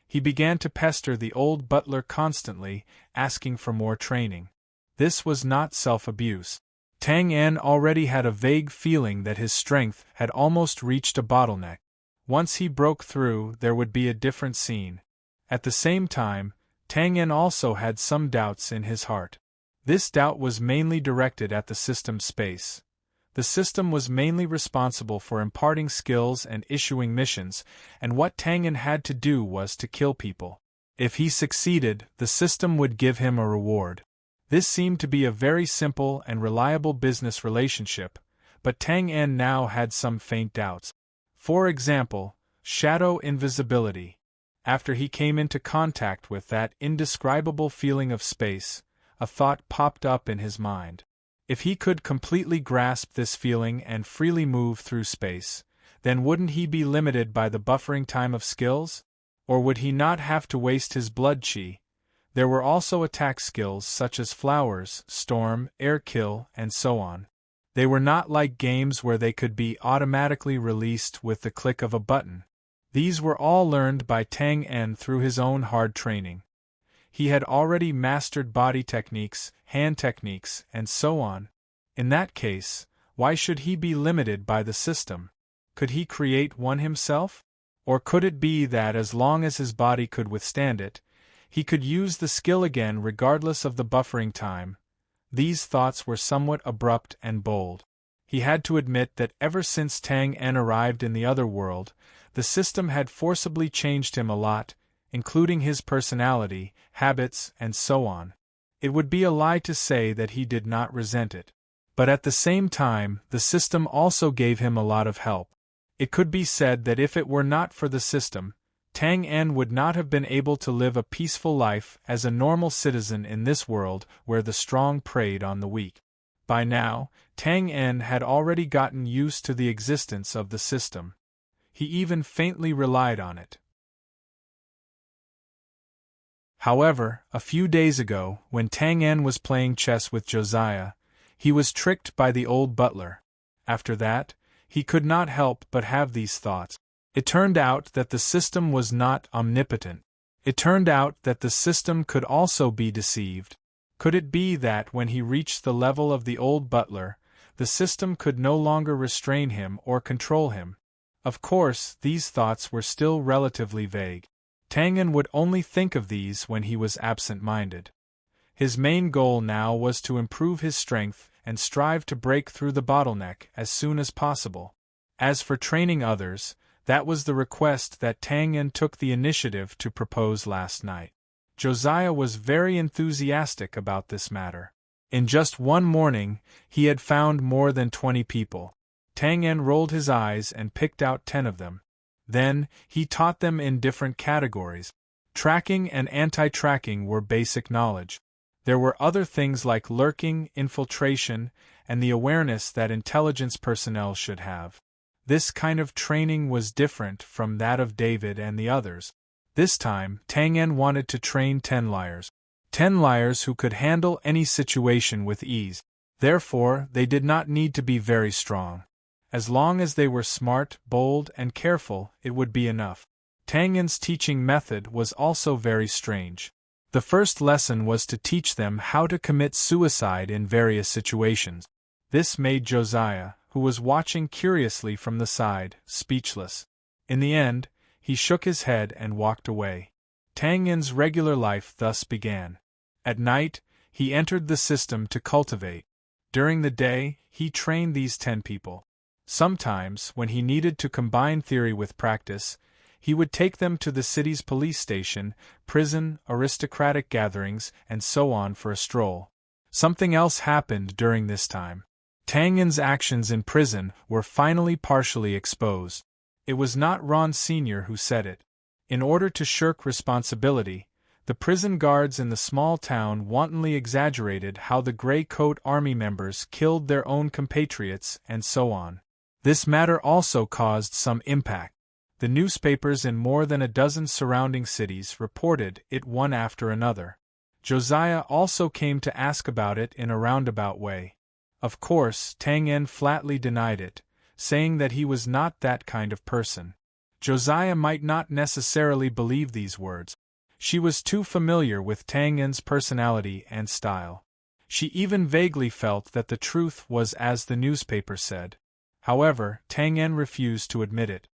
[SPEAKER 1] he began to pester the old butler constantly, asking for more training. This was not self-abuse. Tang En already had a vague feeling that his strength had almost reached a bottleneck. Once he broke through, there would be a different scene. At the same time, Tang En also had some doubts in his heart. This doubt was mainly directed at the system space. The system was mainly responsible for imparting skills and issuing missions, and what Tang En had to do was to kill people. If he succeeded, the system would give him a reward. This seemed to be a very simple and reliable business relationship, but Tang En now had some faint doubts. For example, shadow invisibility. After he came into contact with that indescribable feeling of space, a thought popped up in his mind. If he could completely grasp this feeling and freely move through space, then wouldn't he be limited by the buffering time of skills? Or would he not have to waste his blood chi? There were also attack skills such as flowers, storm, air kill, and so on. They were not like games where they could be automatically released with the click of a button. These were all learned by Tang En through his own hard training. He had already mastered body techniques, hand techniques, and so on. In that case, why should he be limited by the system? Could he create one himself? Or could it be that as long as his body could withstand it, he could use the skill again regardless of the buffering time? These thoughts were somewhat abrupt and bold. He had to admit that ever since Tang En arrived in the other world, the system had forcibly changed him a lot, including his personality, habits, and so on. It would be a lie to say that he did not resent it. But at the same time, the system also gave him a lot of help. It could be said that if it were not for the system, Tang En would not have been able to live a peaceful life as a normal citizen in this world where the strong preyed on the weak. By now, Tang En had already gotten used to the existence of the system. He even faintly relied on it. However, a few days ago, when Tang En was playing chess with Josiah, he was tricked by the old butler. After that, he could not help but have these thoughts. It turned out that the system was not omnipotent. It turned out that the system could also be deceived. Could it be that when he reached the level of the old butler, the system could no longer restrain him or control him? Of course, these thoughts were still relatively vague. Tang En would only think of these when he was absent-minded. His main goal now was to improve his strength and strive to break through the bottleneck as soon as possible. As for training others, that was the request that Tang En took the initiative to propose last night. Josiah was very enthusiastic about this matter. In just one morning, he had found more than 20 people. Tang En rolled his eyes and picked out 10 of them. Then, he taught them in different categories. Tracking and anti-tracking were basic knowledge. There were other things like lurking, infiltration, and the awareness that intelligence personnel should have. This kind of training was different from that of David and the others. This time, Tang En wanted to train 10 liars. 10 liars who could handle any situation with ease. Therefore, they did not need to be very strong. As long as they were smart, bold, and careful, it would be enough. Tang En's teaching method was also very strange. The first lesson was to teach them how to commit suicide in various situations. This made Josiah, who was watching curiously from the side, speechless. In the end, he shook his head and walked away. Tang En's regular life thus began. At night, he entered the system to cultivate. During the day, he trained these 10 people. Sometimes, when he needed to combine theory with practice, he would take them to the city's police station, prison, aristocratic gatherings, and so on for a stroll. Something else happened during this time. Tang En's actions in prison were finally partially exposed. It was not Ron Sr. who said it. In order to shirk responsibility, the prison guards in the small town wantonly exaggerated how the Gray Coat Army members killed their own compatriots and so on. This matter also caused some impact. The newspapers in more than a dozen surrounding cities reported it one after another. Josiah also came to ask about it in a roundabout way. Of course, Tang En flatly denied it, saying that he was not that kind of person. Josiah might not necessarily believe these words. She was too familiar with Tang En's personality and style. She even vaguely felt that the truth was as the newspaper said. However, Tang En refused to admit it.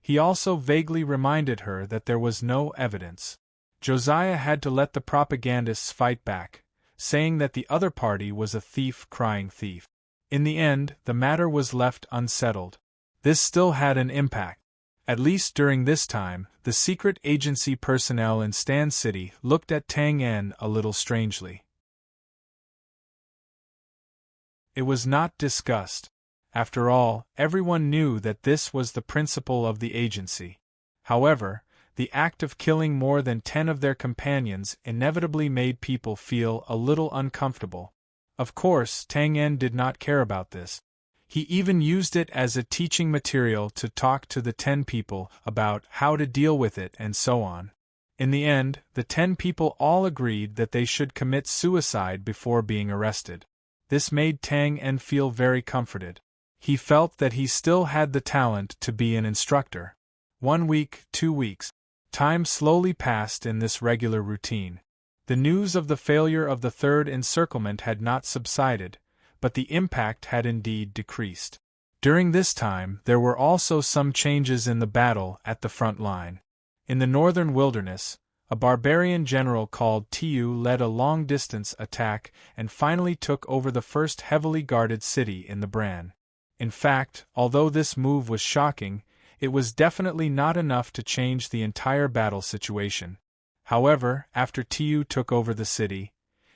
[SPEAKER 1] He also vaguely reminded her that there was no evidence. Josiah had to let the propagandists fight back, saying that the other party was a thief crying thief. In the end, the matter was left unsettled. This still had an impact. At least during this time, the secret agency personnel in Stan City looked at Tang En a little strangely. It was not discussed. After all, everyone knew that this was the principle of the agency. However, the act of killing more than 10 of their companions inevitably made people feel a little uncomfortable. Of course, Tang En did not care about this. He even used it as a teaching material to talk to the 10 people about how to deal with it and so on. In the end, the 10 people all agreed that they should commit suicide before being arrested. This made Tang En feel very comforted. He felt that he still had the talent to be an instructor. 1 week, 2 weeks. Time slowly passed in this regular routine. The news of the failure of the third encirclement had not subsided, but the impact had indeed decreased. During this time, there were also some changes in the battle at the front line. In the northern wilderness, a barbarian general called Tu led a long-distance attack and finally took over the first heavily guarded city in the Bran. In fact, although this move was shocking, it was definitely not enough to change the entire battle situation. However, after Tu took over the city,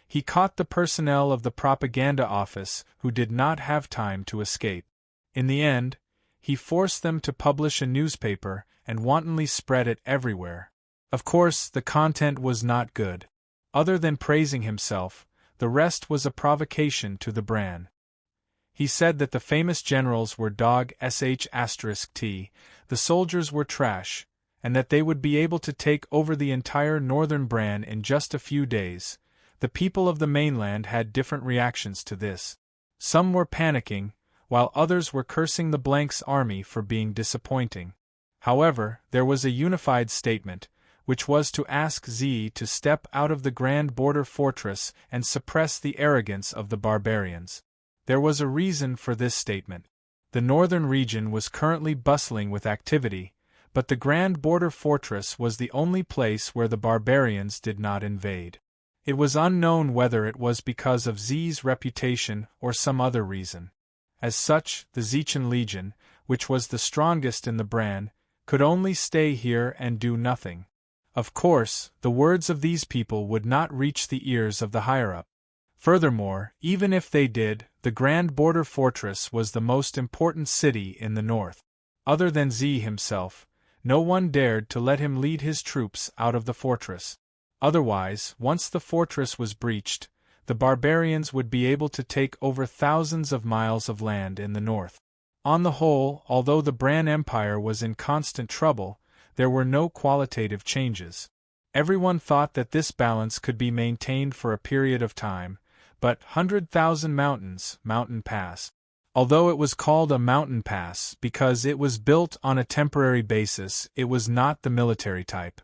[SPEAKER 1] he caught the personnel of the propaganda office who did not have time to escape. In the end, he forced them to publish a newspaper and wantonly spread it everywhere. Of course, the content was not good. Other than praising himself, the rest was a provocation to the Bran. He said that the famous generals were dog sh*t, the soldiers were trash, and that they would be able to take over the entire northern Bran in just a few days. The people of the mainland had different reactions to this. Some were panicking, while others were cursing the Blank's army for being disappointing. However, there was a unified statement, which was to ask Z to step out of the Grand Border Fortress and suppress the arrogance of the barbarians. There was a reason for this statement. The northern region was currently bustling with activity, but the Grand Border Fortress was the only place where the barbarians did not invade. It was unknown whether it was because of Z's reputation or some other reason. As such, the Zechen Legion, which was the strongest in the Bran, could only stay here and do nothing. Of course, the words of these people would not reach the ears of the higher-up. Furthermore, even if they did, the Grand Border Fortress was the most important city in the north. Other than Z himself, no one dared to let him lead his troops out of the fortress. Otherwise, once the fortress was breached, the barbarians would be able to take over thousands of miles of land in the north. On the whole, although the Bran Empire was in constant trouble, there were no qualitative changes. Everyone thought that this balance could be maintained for a period of time, but 100,000 Mountains, Mountain Pass. Although it was called a mountain pass because it was built on a temporary basis, it was not the military type.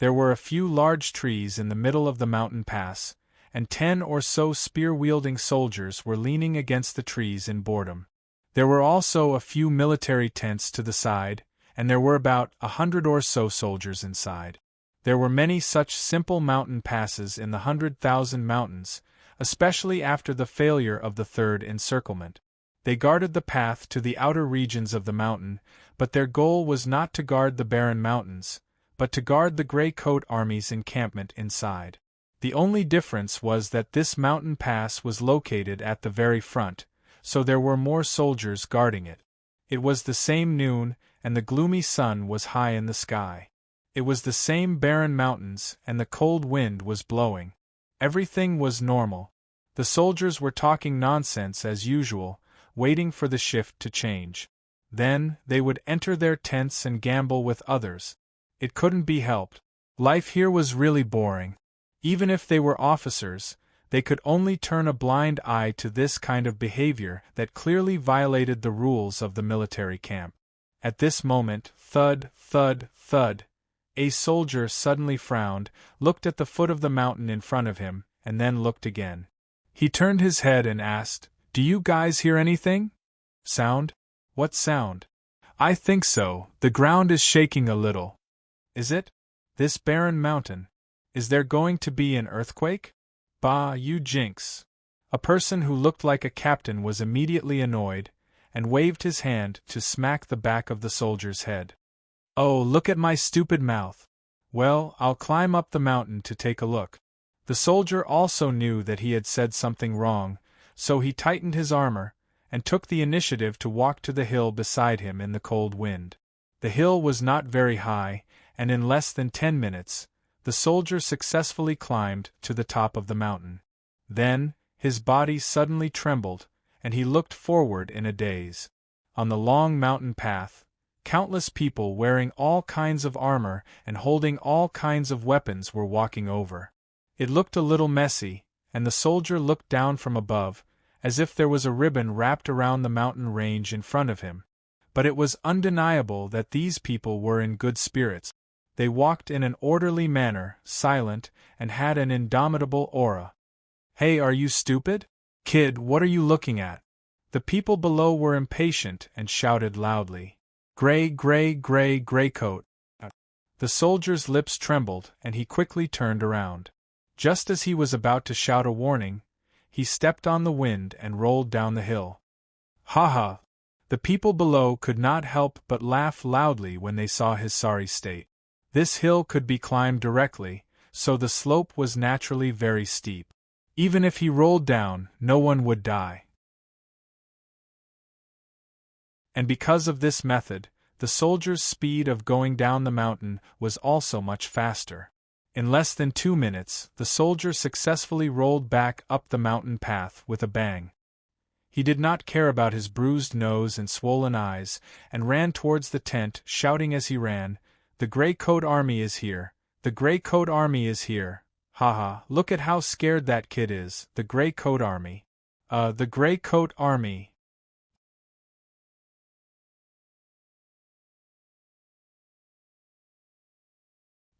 [SPEAKER 1] There were a few large trees in the middle of the mountain pass, and 10 or so spear-wielding soldiers were leaning against the trees in boredom. There were also a few military tents to the side, and there were about 100 or so soldiers inside. There were many such simple mountain passes in the 100,000 mountains, especially after the failure of the third encirclement. They guarded the path to the outer regions of the mountain, but their goal was not to guard the barren mountains, but to guard the Grey Coat Army's encampment inside. The only difference was that this mountain pass was located at the very front, so there were more soldiers guarding it. It was the same noon, and the gloomy sun was high in the sky. It was the same barren mountains, and the cold wind was blowing. Everything was normal. The soldiers were talking nonsense as usual, waiting for the shift to change. Then, they would enter their tents and gamble with others. It couldn't be helped. Life here was really boring. Even if they were officers, they could only turn a blind eye to this kind of behavior that clearly violated the rules of the military camp. At this moment, thud, thud, thud, a soldier suddenly frowned, looked at the foot of the mountain in front of him, and then looked again. He turned his head and asked, "Do you guys hear anything? Sound? What sound?" "I think so, the ground is shaking a little." "Is it? This barren mountain? Is there going to be an earthquake?" "Bah, you jinx." A person who looked like a captain was immediately annoyed, and waved his hand to smack the back of the soldier's head. "Oh, look at my stupid mouth. Well, I'll climb up the mountain to take a look." The soldier also knew that he had said something wrong, so he tightened his armor, and took the initiative to walk to the hill beside him in the cold wind. The hill was not very high, and in less than 10 minutes, the soldier successfully climbed to the top of the mountain. Then, his body suddenly trembled, and he looked forward in a daze. On the long mountain path, countless people wearing all kinds of armor and holding all kinds of weapons were walking over. It looked a little messy, and the soldier looked down from above, as if there was a ribbon wrapped around the mountain range in front of him. But it was undeniable that these people were in good spirits. They walked in an orderly manner, silent, and had an indomitable aura. "Hey, are you stupid? Kid, what are you looking at?" The people below were impatient and shouted loudly, "Gray, gray, gray, gray coat." The soldier's lips trembled, and he quickly turned around. Just as he was about to shout a warning, he stepped on the wind and rolled down the hill. "Ha ha!" The people below could not help but laugh loudly when they saw his sorry state. This hill could be climbed directly, so the slope was naturally very steep. Even if he rolled down, no one would die. And because of this method, the soldier's speed of going down the mountain was also much faster. In less than 2 minutes, the soldier successfully rolled back up the mountain path with a bang. He did not care about his bruised nose and swollen eyes, and ran towards the tent, shouting as he ran, "The Grey Coat Army is here! The Grey Coat Army is here! Ha ha, look at how scared that kid is, the Grey Coat Army! The Grey Coat Army!"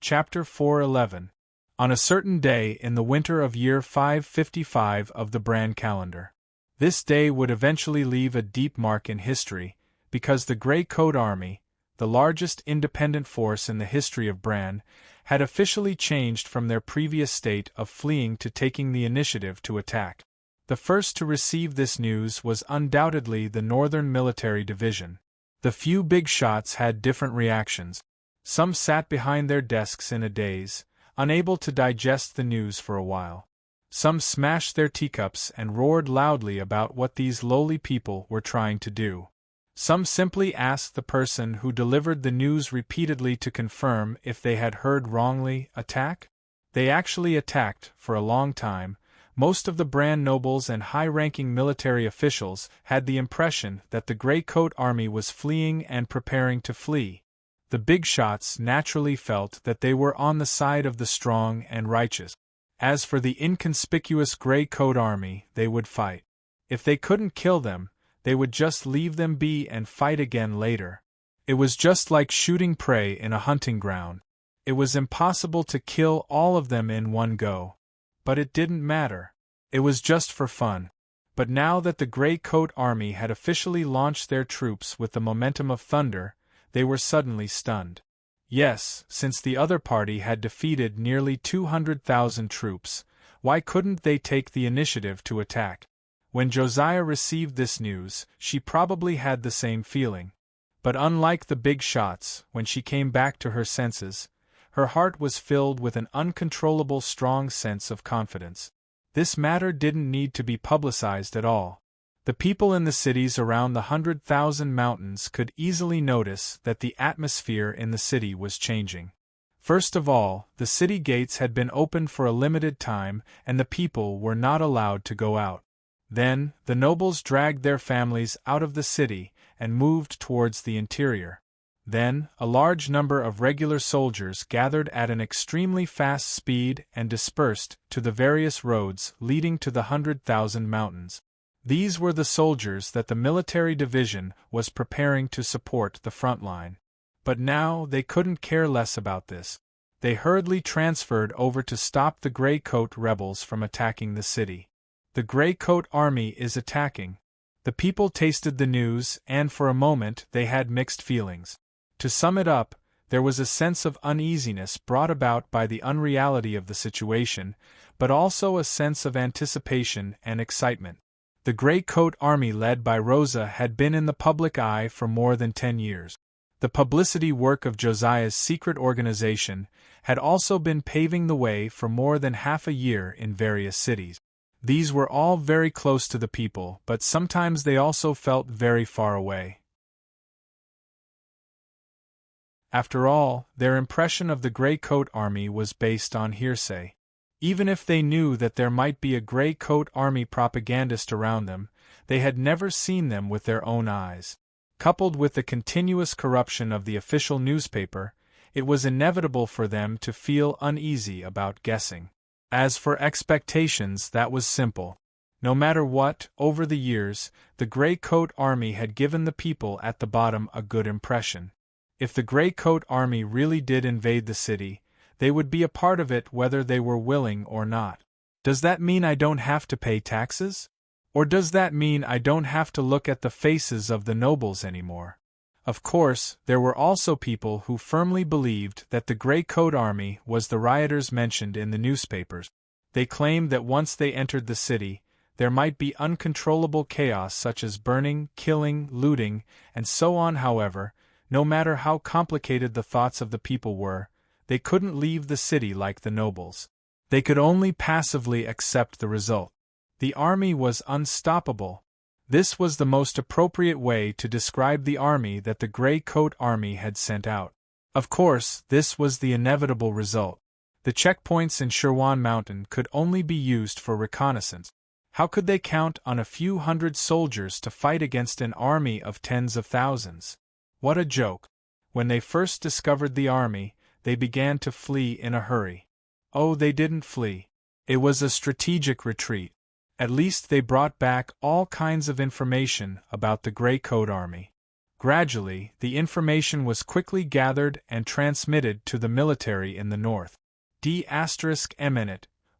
[SPEAKER 1] Chapter 4:11. On a certain day in the winter of year 555 of the Bran calendar. This day would eventually leave a deep mark in history, because the Grey Coat Army, the largest independent force in the history of Bran, had officially changed from their previous state of fleeing to taking the initiative to attack. The first to receive this news was undoubtedly the Northern Military Division. The few big shots had different reactions. Some sat behind their desks in a daze, unable to digest the news for a while. Some smashed their teacups and roared loudly about what these lowly people were trying to do. Some simply asked the person who delivered the news repeatedly to confirm if they had heard wrongly. Attack? They actually attacked, for a long time. Most of the Bran nobles and high-ranking military officials had the impression that the Grey Coat army was fleeing and preparing to flee. The big shots naturally felt that they were on the side of the strong and righteous. As for the inconspicuous Grey Coat army, they would fight. If they couldn't kill them, they would just leave them be and fight again later. It was just like shooting prey in a hunting ground. It was impossible to kill all of them in one go. But it didn't matter. It was just for fun. But now that the Grey Coat army had officially launched their troops with the momentum of thunder, they were suddenly stunned. Yes, since the other party had defeated nearly 200,000 troops, why couldn't they take the initiative to attack? When Josiah received this news, she probably had the same feeling. But unlike the big shots, when she came back to her senses, her heart was filled with an uncontrollable strong sense of confidence. This matter didn't need to be publicized at all. The people in the cities around the 100,000 mountains could easily notice that the atmosphere in the city was changing. First of all, the city gates had been opened for a limited time and the people were not allowed to go out. Then, the nobles dragged their families out of the city and moved towards the interior. Then, a large number of regular soldiers gathered at an extremely fast speed and dispersed to the various roads leading to the 100,000 mountains. These were the soldiers that the military division was preparing to support the front line. But now they couldn't care less about this. They hurriedly transferred over to stop the Grey Coat rebels from attacking the city. The Grey Coat army is attacking. The people tasted the news, and for a moment they had mixed feelings. To sum it up, there was a sense of uneasiness brought about by the unreality of the situation, but also a sense of anticipation and excitement. The Grey Coat army led by Rosa had been in the public eye for more than 10 years. The publicity work of Josiah's secret organization had also been paving the way for more than half a year in various cities. These were all very close to the people, but sometimes they also felt very far away. After all, their impression of the Grey Coat army was based on hearsay. Even if they knew that there might be a Grey Coat army propagandist around them, they had never seen them with their own eyes. Coupled with the continuous corruption of the official newspaper, it was inevitable for them to feel uneasy about guessing. As for expectations, that was simple. No matter what, over the years, the Grey Coat army had given the people at the bottom a good impression. If the Grey Coat army really did invade the city, they would be a part of it whether they were willing or not. Does that mean I don't have to pay taxes? Or does that mean I don't have to look at the faces of the nobles anymore? Of course, there were also people who firmly believed that the Grey Coat army was the rioters mentioned in the newspapers. They claimed that once they entered the city, there might be uncontrollable chaos such as burning, killing, looting, and so on. However, no matter how complicated the thoughts of the people were, they couldn't leave the city like the nobles. They could only passively accept the result. The army was unstoppable. This was the most appropriate way to describe the army that the Grey Coat army had sent out. Of course, this was the inevitable result. The checkpoints in Sherwan Mountain could only be used for reconnaissance. How could they count on a few hundred soldiers to fight against an army of tens of thousands? What a joke! When they first discovered the army, they began to flee in a hurry. Oh, they didn't flee. It was a strategic retreat. At least they brought back all kinds of information about the Grey Coat army. Gradually, the information was quickly gathered and transmitted to the military in the north. D***,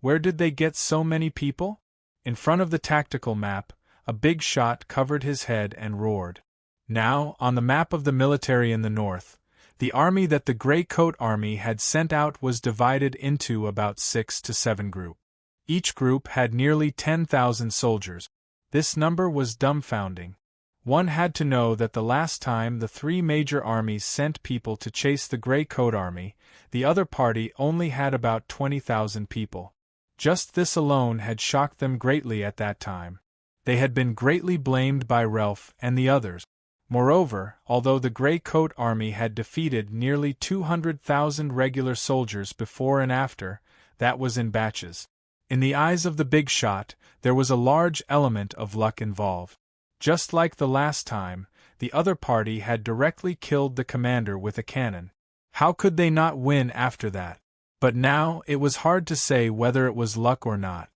[SPEAKER 1] where did they get so many people? In front of the tactical map, a big shot covered his head and roared. Now, on the map of the military in the north, the army that the Grey Coat army had sent out was divided into about 6 to 7 groups. Each group had nearly 10,000 soldiers. This number was dumbfounding. One had to know that the last time the three major armies sent people to chase the Grey Coat Army, the other party only had about 20,000 people. Just this alone had shocked them greatly at that time. They had been greatly blamed by Ralph and the others. Moreover, although the Grey Coat Army had defeated nearly 200,000 regular soldiers before and after, that was in batches. In the eyes of the big shot, there was a large element of luck involved. Just like the last time, the other party had directly killed the commander with a cannon. How could they not win after that? But now it was hard to say whether it was luck or not.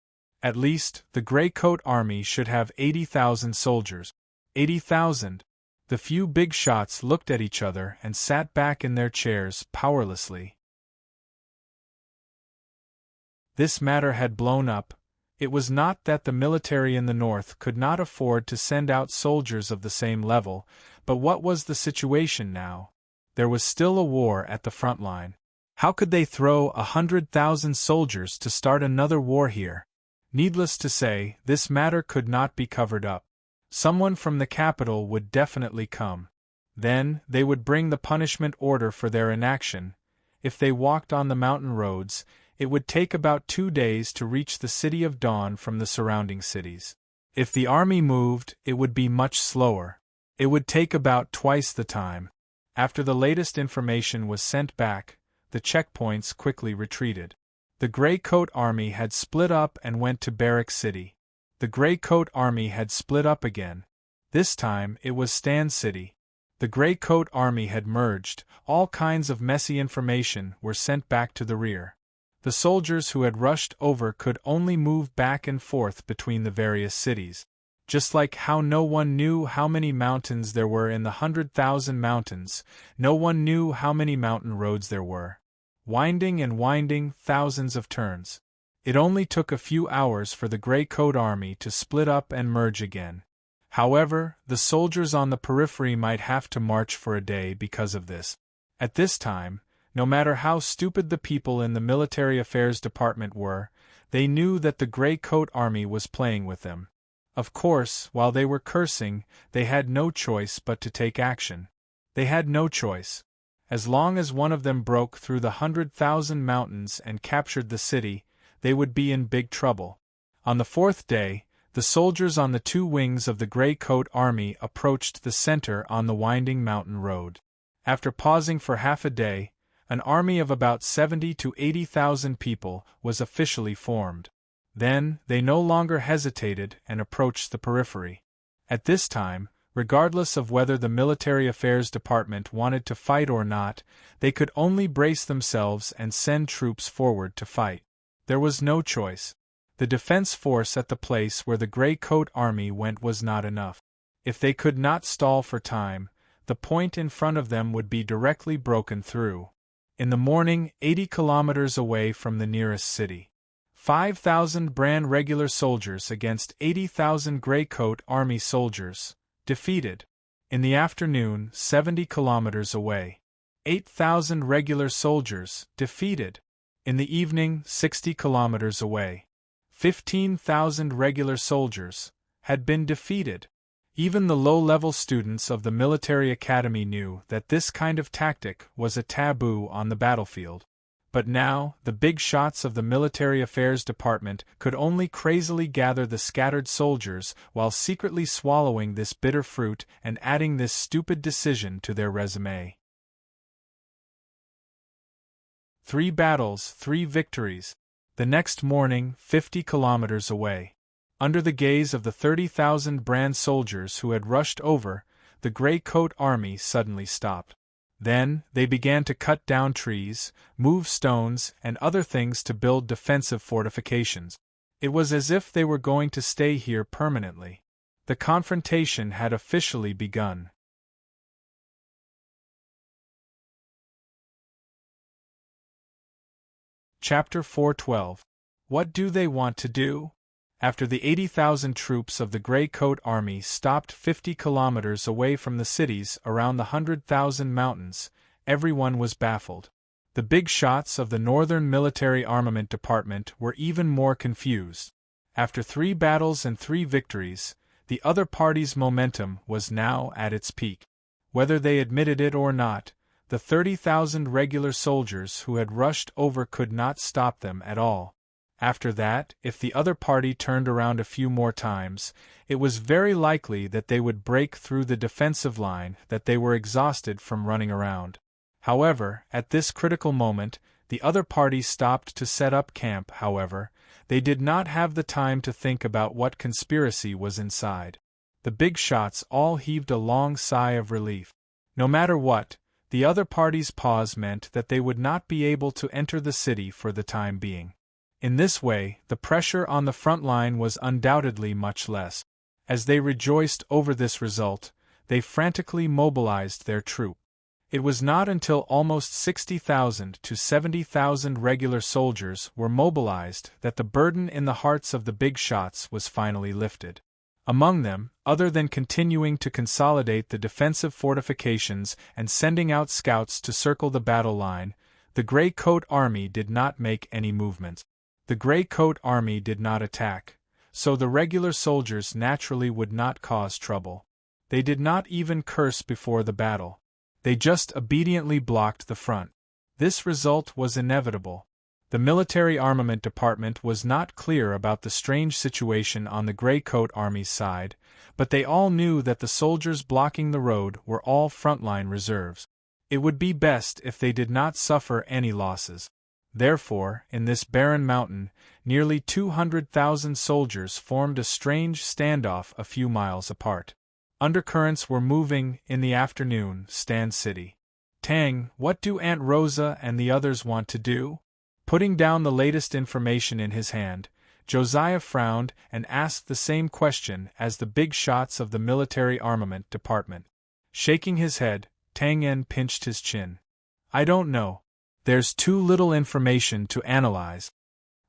[SPEAKER 1] At least, the Grey Coat Army should have 80,000 soldiers. 80,000! The few big shots looked at each other and sat back in their chairs powerlessly. This matter had blown up. It was not that the military in the north could not afford to send out soldiers of the same level, but what was the situation now? There was still a war at the front line. How could they throw 100,000 soldiers to start another war here? Needless to say, this matter could not be covered up. Someone from the capital would definitely come. Then, they would bring the punishment order for their inaction. If they walked on the mountain roads, it would take about 2 days to reach the City of Dawn from the surrounding cities. If the army moved, it would be much slower. It would take about twice the time. After the latest information was sent back, the checkpoints quickly retreated. The Grey Coat Army had split up and went to Barrack City. The Grey Coat Army had split up again. This time it was Stand City. The Grey Coat Army had merged. All kinds of messy information were sent back to the rear. The soldiers who had rushed over could only move back and forth between the various cities. Just like how no one knew how many mountains there were in the 100,000 mountains, no one knew how many mountain roads there were. Winding and winding, thousands of turns. It only took a few hours for the Grey Coat Army to split up and merge again. However, the soldiers on the periphery might have to march for a day because of this. At this time, no matter how stupid the people in the military affairs department were, they knew that the Grey Coat Army was playing with them. Of course, while they were cursing, they had no choice but to take action. They had no choice. As long as one of them broke through the 100,000 mountains and captured the city, they would be in big trouble. On the fourth day, the soldiers on the two wings of the Grey Coat Army approached the center on the winding mountain road. After pausing for half a day, an army of about 70 to 80,000 people was officially formed. Then, they no longer hesitated and approached the periphery. At this time, regardless of whether the military affairs department wanted to fight or not, they could only brace themselves and send troops forward to fight. There was no choice. The defense force at the place where the Grey Coat Army went was not enough. If they could not stall for time, the point in front of them would be directly broken through. In the morning, 80 kilometers away from the nearest city. 5,000 brand regular soldiers against 80,000 Grey Coat Army soldiers. Defeated. In the afternoon, 70 kilometers away. 8,000 regular soldiers. Defeated. In the evening, 60 kilometers away. 15,000 regular soldiers had been defeated. Even the low-level students of the military academy knew that this kind of tactic was a taboo on the battlefield. But now, the big shots of the military affairs department could only crazily gather the scattered soldiers while secretly swallowing this bitter fruit and adding this stupid decision to their resume. 3 battles, 3 victories. The next morning, 50 kilometers away. Under the gaze of the 30,000 brand soldiers who had rushed over, the Grey Coat Army suddenly stopped. Then, they began to cut down trees, move stones, and other things to build defensive fortifications. It was as if they were going to stay here permanently. The confrontation had officially begun. Chapter 4:12. What do they want to do? After the 80,000 troops of the Grey Coat Army stopped 50 kilometers away from the cities around the 100,000 mountains, everyone was baffled. The big shots of the Northern Military Armament Department were even more confused. After 3 battles and 3 victories, the other party's momentum was now at its peak. Whether they admitted it or not, the 30,000 regular soldiers who had rushed over could not stop them at all. After that, if the other party turned around a few more times, it was very likely that they would break through the defensive line that they were exhausted from running around. However, at this critical moment, the other party stopped to set up camp. However, they did not have the time to think about what conspiracy was inside. The big shots all heaved a long sigh of relief. No matter what, the other party's pause meant that they would not be able to enter the city for the time being. In this way, the pressure on the front line was undoubtedly much less. As they rejoiced over this result, they frantically mobilized their troop. It was not until almost 60,000 to 70,000 regular soldiers were mobilized that the burden in the hearts of the big shots was finally lifted. Among them, other than continuing to consolidate the defensive fortifications and sending out scouts to circle the battle line, the Gray Coat Army did not make any movements. The Gray Coat Army did not attack, so the regular soldiers naturally would not cause trouble. They did not even curse before the battle. They just obediently blocked the front. This result was inevitable. The military armament department was not clear about the strange situation on the Gray Coat Army's side, but they all knew that the soldiers blocking the road were all frontline reserves. It would be best if they did not suffer any losses. Therefore, in this barren mountain, nearly 200,000 soldiers formed a strange standoff a few miles apart. Undercurrents were moving. In the afternoon, Stand City. Tang, what do Aunt Rosa and the others want to do? Putting down the latest information in his hand, Josiah frowned and asked the same question as the big shots of the military armament department. Shaking his head, Tang En pinched his chin. I don't know. There's too little information to analyze.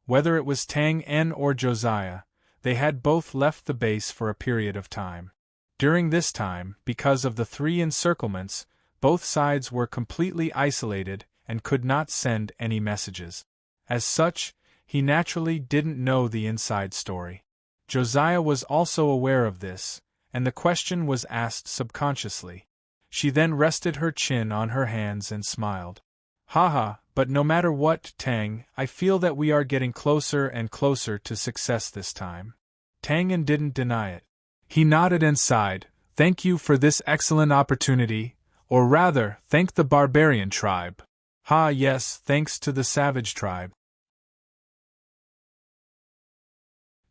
[SPEAKER 1] Whether it was Tang En or Josiah, they had both left the base for a period of time. During this time, because of the 3 encirclements, both sides were completely isolated and could not send any messages. As such, he naturally didn't know the inside story. Josiah was also aware of this, and the question was asked subconsciously. She then rested her chin on her hands and smiled. Haha, but no matter what, Tang, I feel that we are getting closer and closer to success this time. Tang En didn't deny it. He nodded and sighed. Thank you for this excellent opportunity, or rather, thank the barbarian tribe. Ha, yes, thanks to the savage tribe.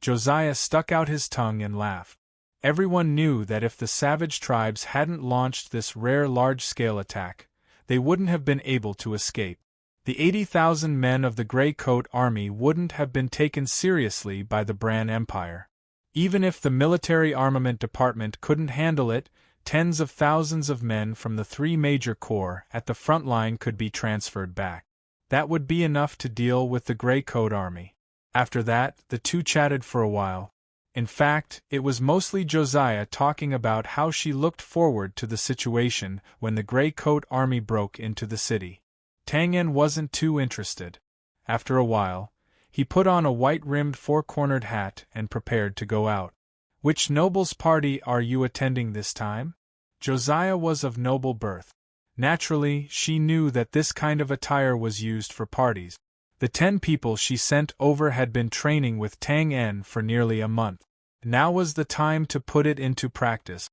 [SPEAKER 1] Josiah stuck out his tongue and laughed. Everyone knew that if the savage tribes hadn't launched this rare large-scale attack, they wouldn't have been able to escape. The 80,000 men of the Gray Coat Army wouldn't have been taken seriously by the Bran Empire. Even if the military armament department couldn't handle it, tens of thousands of men from the 3 major corps at the front line could be transferred back. That would be enough to deal with the Gray Coat Army. After that, the two chatted for a while. In fact, it was mostly Josiah talking about how she looked forward to the situation when the Gray Coat Army broke into the city. Tang En wasn't too interested. After a while, he put on a white-rimmed 4-cornered hat and prepared to go out. Which noble's party are you attending this time? Josiah was of noble birth. Naturally, she knew that this kind of attire was used for parties. The 10 people she sent over had been training with Tang En for nearly a month. Now was the time to put it into practice.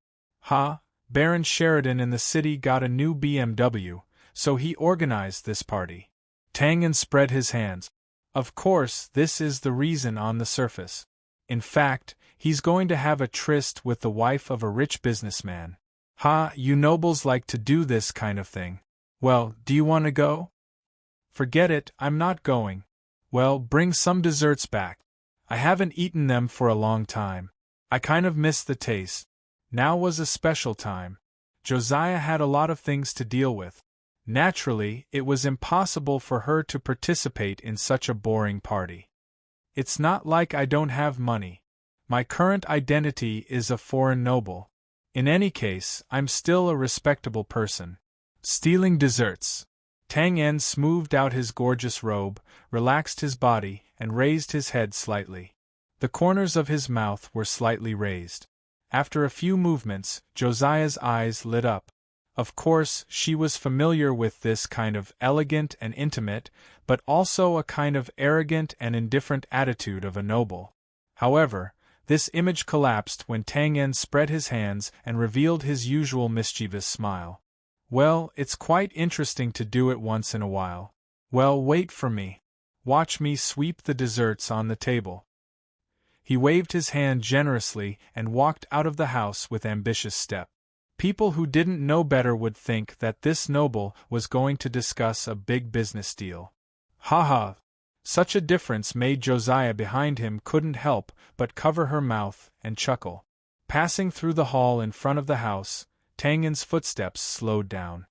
[SPEAKER 1] Baron Sheridan in the city got a new BMW, so he organized this party. Tang En spread his hands. Of course, this is the reason on the surface. In fact, he's going to have a tryst with the wife of a rich businessman. You nobles like to do this kind of thing. Well, do you want to go? Forget it, I'm not going. Well, bring some desserts back. I haven't eaten them for a long time. I kind of miss the taste. Now was a special time. Josiah had a lot of things to deal with. Naturally, it was impossible for her to participate in such a boring party. It's not like I don't have money. My current identity is a foreign noble. In any case, I'm still a respectable person. Stealing desserts. Tang En smoothed out his gorgeous robe, relaxed his body, and raised his head slightly. The corners of his mouth were slightly raised. After a few movements, Josiah's eyes lit up. Of course, she was familiar with this kind of elegant and intimate, but also a kind of arrogant and indifferent attitude of a noble. However, this image collapsed when Tang En spread his hands and revealed his usual mischievous smile. Well, it's quite interesting to do it once in a while. Well, wait for me. Watch me sweep the desserts on the table. He waved his hand generously and walked out of the house with ambitious step. People who didn't know better would think that this noble was going to discuss a big business deal. Ha ha! Such a difference made Josiah behind him couldn't help but cover her mouth and chuckle. Passing through the hall in front of the house, Tang En's footsteps slowed down.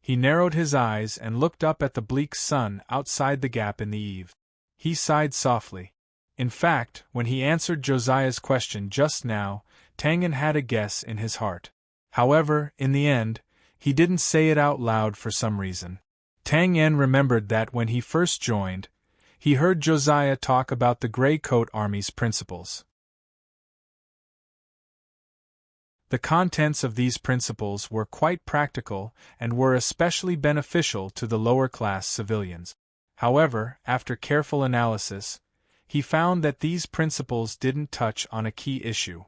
[SPEAKER 1] He narrowed his eyes and looked up at the bleak sun outside the gap in the eave. He sighed softly. In fact, when he answered Josiah's question just now, Tang En had a guess in his heart. However, in the end, he didn't say it out loud for some reason. Tang En remembered that when he first joined, he heard Josiah talk about the Gray Coat Army's principles. The contents of these principles were quite practical and were especially beneficial to the lower-class civilians. However, after careful analysis, he found that these principles didn't touch on a key issue.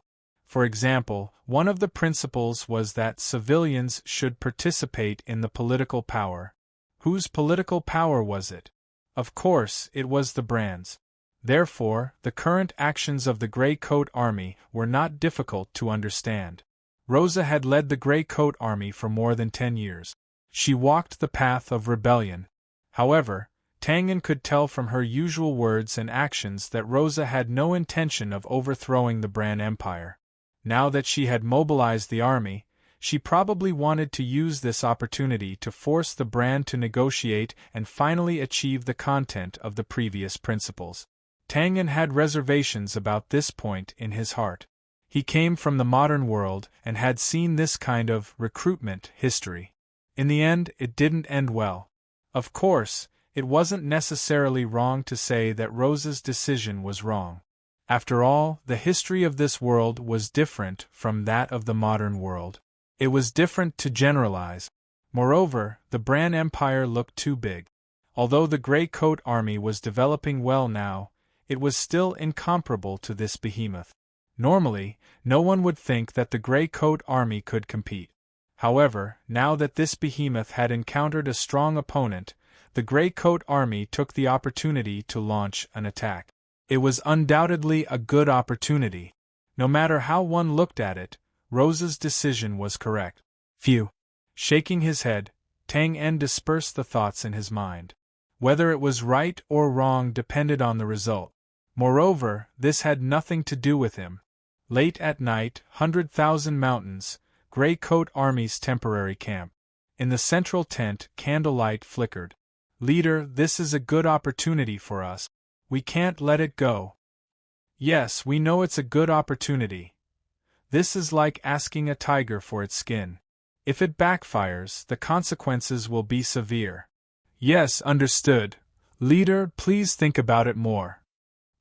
[SPEAKER 1] For example, one of the principles was that civilians should participate in the political power. Whose political power was it? Of course, it was the Brand's. Therefore, the current actions of the Gray Coat Army were not difficult to understand. Rosa had led the Gray Coat Army for more than 10 years. She walked the path of rebellion. However, Tang En could tell from her usual words and actions that Rosa had no intention of overthrowing the Brand Empire. Now that she had mobilized the army, she probably wanted to use this opportunity to force the Brand to negotiate and finally achieve the content of the previous principles. Tang En had reservations about this point in his heart. He came from the modern world and had seen this kind of recruitment history. In the end, it didn't end well. Of course, it wasn't necessarily wrong to say that Rosa's decision was wrong. After all, the history of this world was different from that of the modern world. It was different to generalize. Moreover, the Brand Empire looked too big. Although the Gray Coat Army was developing well now, it was still incomparable to this behemoth. Normally, no one would think that the Gray Coat Army could compete. However, now that this behemoth had encountered a strong opponent, the Gray Coat Army took the opportunity to launch an attack. It was undoubtedly a good opportunity. No matter how one looked at it, Rosa's decision was correct. Phew! Shaking his head, Tang En dispersed the thoughts in his mind. Whether it was right or wrong depended on the result. Moreover, this had nothing to do with him. Late at night, 100,000 Mountains, Gray Coat Army's temporary camp. In the central tent, candlelight flickered. Leader, this is a good opportunity for us. We can't let it go. Yes, we know it's a good opportunity. This is like asking a tiger for its skin. If it backfires, the consequences will be severe. Yes, understood. Leader, please think about it more.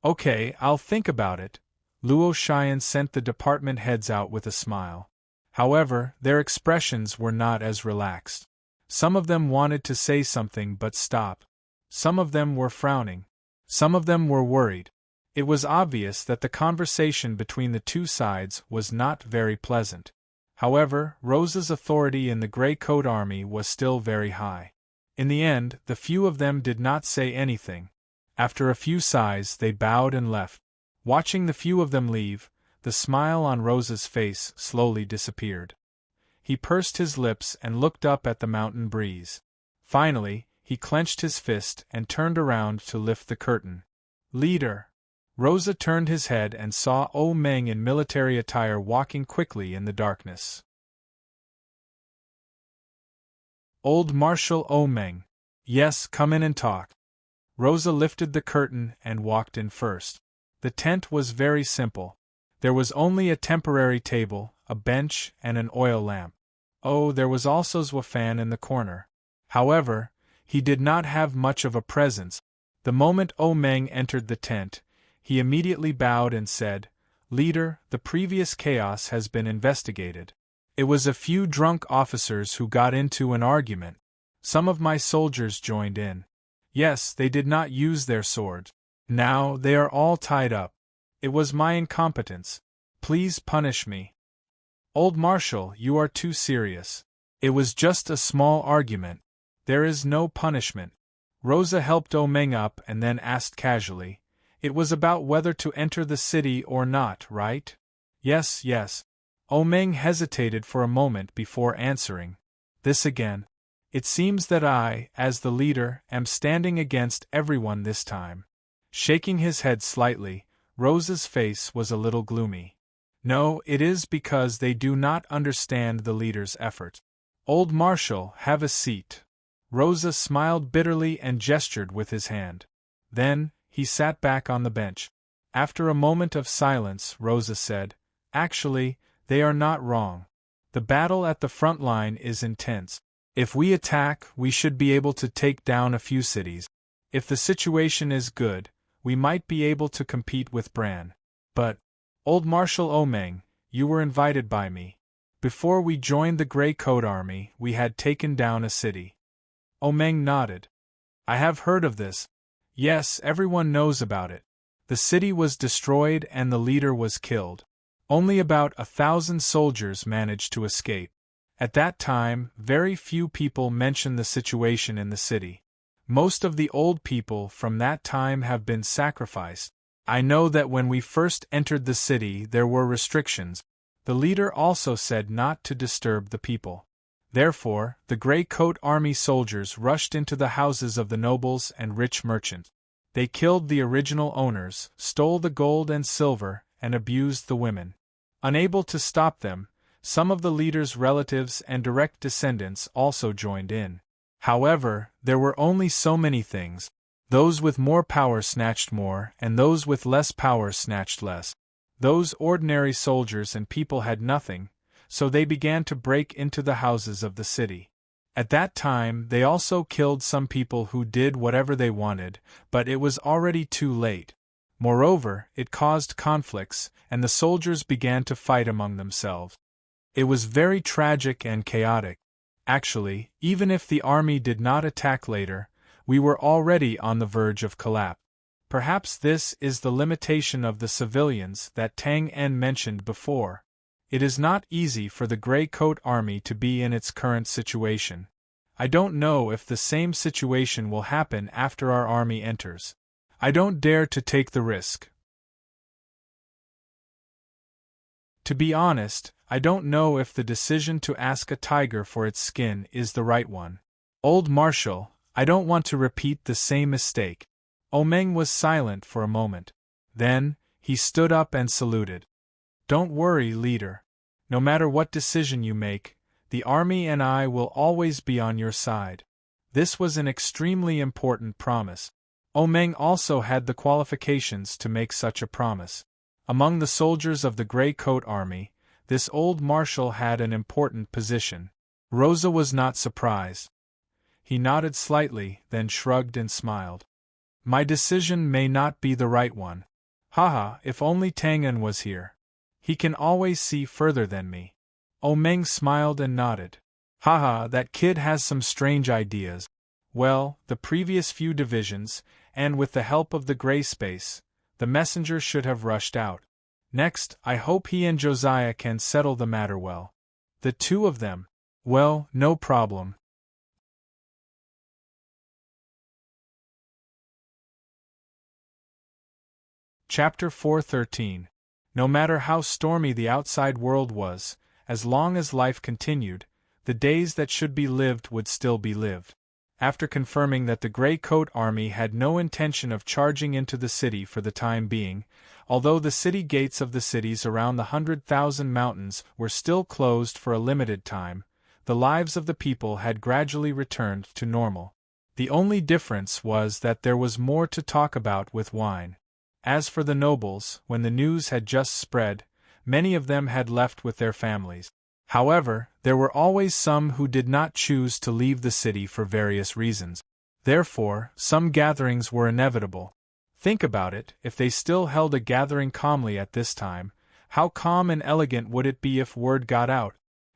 [SPEAKER 1] Okay, I'll think about it. Luo Xian sent the department heads out with a smile. However, their expressions were not as relaxed. Some of them wanted to say something but stopped. Some of them were frowning. Some of them were worried. It was obvious that the conversation between the two sides was not very pleasant. However, Rosa's authority in the Gray Coat Army was still very high. In the end, the few of them did not say anything. After a few sighs, they bowed and left. Watching the few of them leave, the smile on Rosa's face slowly disappeared. He pursed his lips and looked up at the mountain breeze. Finally, he clenched his fist and turned around to lift the curtain. Leader! Rosa turned his head and saw O Meng in military attire walking quickly in the darkness. Old Marshal O Meng. Yes, come in and talk. Rosa lifted the curtain and walked in first. The tent was very simple. There was only a temporary table, a bench, and an oil lamp. Oh, there was also Zhuo Fan in the corner. However, he did not have much of a presence. The moment O Meng entered the tent, he immediately bowed and said, "Leader, the previous chaos has been investigated. It was a few drunk officers who got into an argument. Some of my soldiers joined in. Yes, they did not use their swords. Now they are all tied up. It was my incompetence. Please punish me." "Old Marshal, you are too serious. It was just a small argument. There is no punishment." Rosa helped Omeng up and then asked casually, "It was about whether to enter the city or not, right?" "Yes, yes." Omeng hesitated for a moment before answering. "This again. It seems that I, as the leader, am standing against everyone this time." Shaking his head slightly, Rosa's face was a little gloomy. "No, it is because they do not understand the leader's effort." "Old Marshal, have a seat." Rosa smiled bitterly and gestured with his hand. Then, he sat back on the bench. After a moment of silence, Rosa said, "Actually, they are not wrong. The battle at the front line is intense. If we attack, we should be able to take down a few cities. If the situation is good, we might be able to compete with Bran. But, Old Marshal Omeng, you were invited by me. Before we joined the Grey Coat Army, we had taken down a city." Omeng nodded. "I have heard of this. Yes, everyone knows about it. The city was destroyed and the leader was killed. Only about 1,000 soldiers managed to escape. At that time, very few people mentioned the situation in the city. Most of the old people from that time have been sacrificed. I know that when we first entered the city there were restrictions. The leader also said not to disturb the people. Therefore, the Grey Coat Army soldiers rushed into the houses of the nobles and rich merchants. They killed the original owners, stole the gold and silver, and abused the women. Unable to stop them, some of the leader's relatives and direct descendants also joined in. However, there were only so many things. Those with more power snatched more, and those with less power snatched less. Those ordinary soldiers and people had nothing, so they began to break into the houses of the city. At that time they also killed some people who did whatever they wanted, but it was already too late. Moreover, it caused conflicts, and the soldiers began to fight among themselves. It was very tragic and chaotic. Actually, even if the army did not attack later, we were already on the verge of collapse. Perhaps this is the limitation of the civilians that Tang En mentioned before. It is not easy for the Grey Coat Army to be in its current situation. I don't know if the same situation will happen after our army enters. I don't dare to take the risk. To be honest, I don't know if the decision to ask a tiger for its skin is the right one. Old Marshal, I don't want to repeat the same mistake. Omeng was silent for a moment. Then, he stood up and saluted. "Don't worry, leader. No matter what decision you make, the army and I will always be on your side." This was an extremely important promise. Omeng also had the qualifications to make such a promise. Among the soldiers of the Grey Coat Army, this old marshal had an important position. Rosa was not surprised. He nodded slightly, then shrugged and smiled. "My decision may not be the right one. Haha, if only Tangan was here. He can always see further than me." Omeng smiled and nodded. "Haha, that kid has some strange ideas. Well, the previous few divisions, and with the help of the Grey Space, the messenger should have rushed out. Next, I hope he and Josiah can settle the matter well. The two of them. Well, no problem." Chapter 413. No matter how stormy the outside world was, as long as life continued, the days that should be lived would still be lived. After confirming that the Grey Coat Army had no intention of charging into the city for the time being, although the city gates of the cities around the 100,000 mountains were still closed for a limited time, the lives of the people had gradually returned to normal. The only difference was that there was more to talk about with wine. As for the nobles, when the news had just spread, many of them had left with their families. However, there were always some who did not choose to leave the city for various reasons. Therefore, some gatherings were inevitable. Think about it, if they still held a gathering calmly at this time, How calm and elegant would it be if word got out?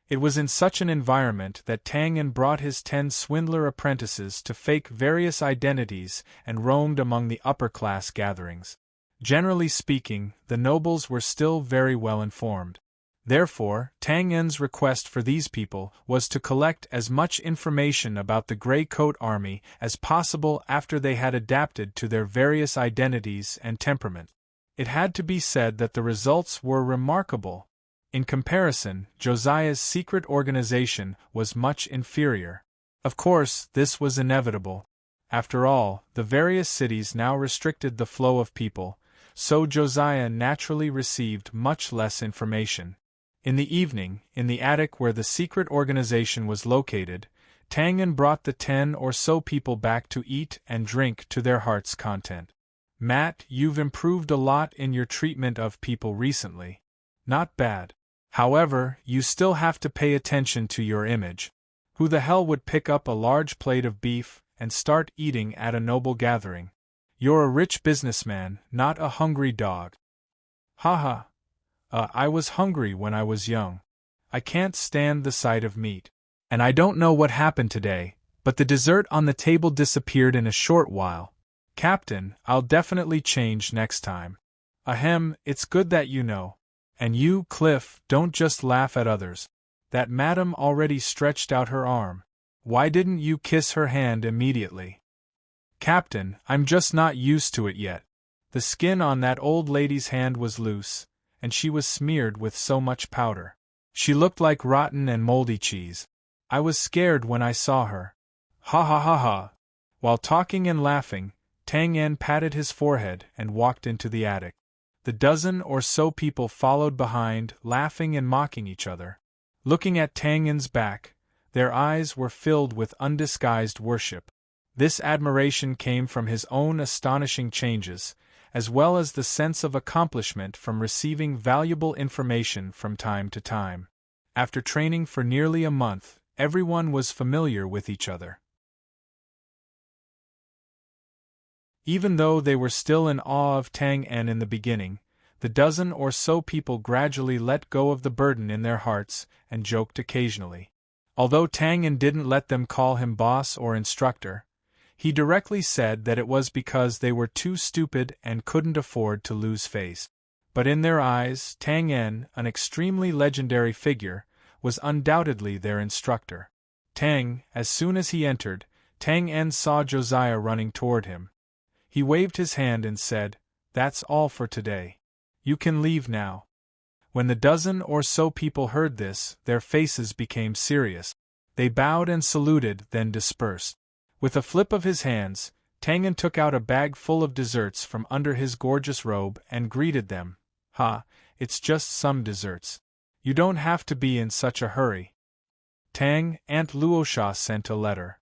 [SPEAKER 1] It was in such an environment that Tang En brought his 10 swindler apprentices to fake various identities and roamed among the upper-class gatherings. Generally speaking, the nobles were still very well informed. Therefore, Tang En's request for these people was to collect as much information about the Grey Coat Army as possible after they had adapted to their various identities and temperament. It had to be said that the results were remarkable. In comparison, Josiah's secret organization was much inferior. Of course, this was inevitable. After all, the various cities now restricted the flow of people, so Josiah naturally received much less information. In the evening, in the attic where the secret organization was located, Tang En brought the 10 or so people back to eat and drink to their heart's content. Matt, you've improved a lot in your treatment of people recently. Not bad. However, you still have to pay attention to your image. Who the hell would pick up a large plate of beef and start eating at a noble gathering? You're a rich businessman, not a hungry dog. Haha. I was hungry when I was young. I can't stand the sight of meat. And I don't know what happened today, but the dessert on the table disappeared in a short while. Captain, I'll definitely change next time. Ahem, it's good that you know. And you, Cliff, don't just laugh at others. That madam already stretched out her arm. Why didn't you kiss her hand immediately? Captain, I'm just not used to it yet. The skin on that old lady's hand was loose, and she was smeared with so much powder. She looked like rotten and moldy cheese. I was scared when I saw her. Ha ha ha ha. While talking and laughing, Tang En patted his forehead and walked into the attic. The dozen or so people followed behind, laughing and mocking each other. Looking at Tang En's back, their eyes were filled with undisguised worship. This admiration came from his own astonishing changes, as well as the sense of accomplishment from receiving valuable information from time to time. After training for nearly a month, everyone was familiar with each other. Even though they were still in awe of Tang En in the beginning, the dozen or so people gradually let go of the burden in their hearts and joked occasionally. Although Tang En didn't let them call him boss or instructor, he directly said that it was because they were too stupid and couldn't afford to lose face. But in their eyes, Tang En, an extremely legendary figure, was undoubtedly their instructor. As soon as he entered, Tang En saw Josiah running toward him. He waved his hand and said, "That's all for today. You can leave now." When the dozen or so people heard this, their faces became serious. They bowed and saluted, then dispersed. With a flip of his hands, Tang En took out a bag full of desserts from under his gorgeous robe and greeted them. "Ha, it's just some desserts. You don't have to be in such a hurry." Aunt Luosha sent a letter.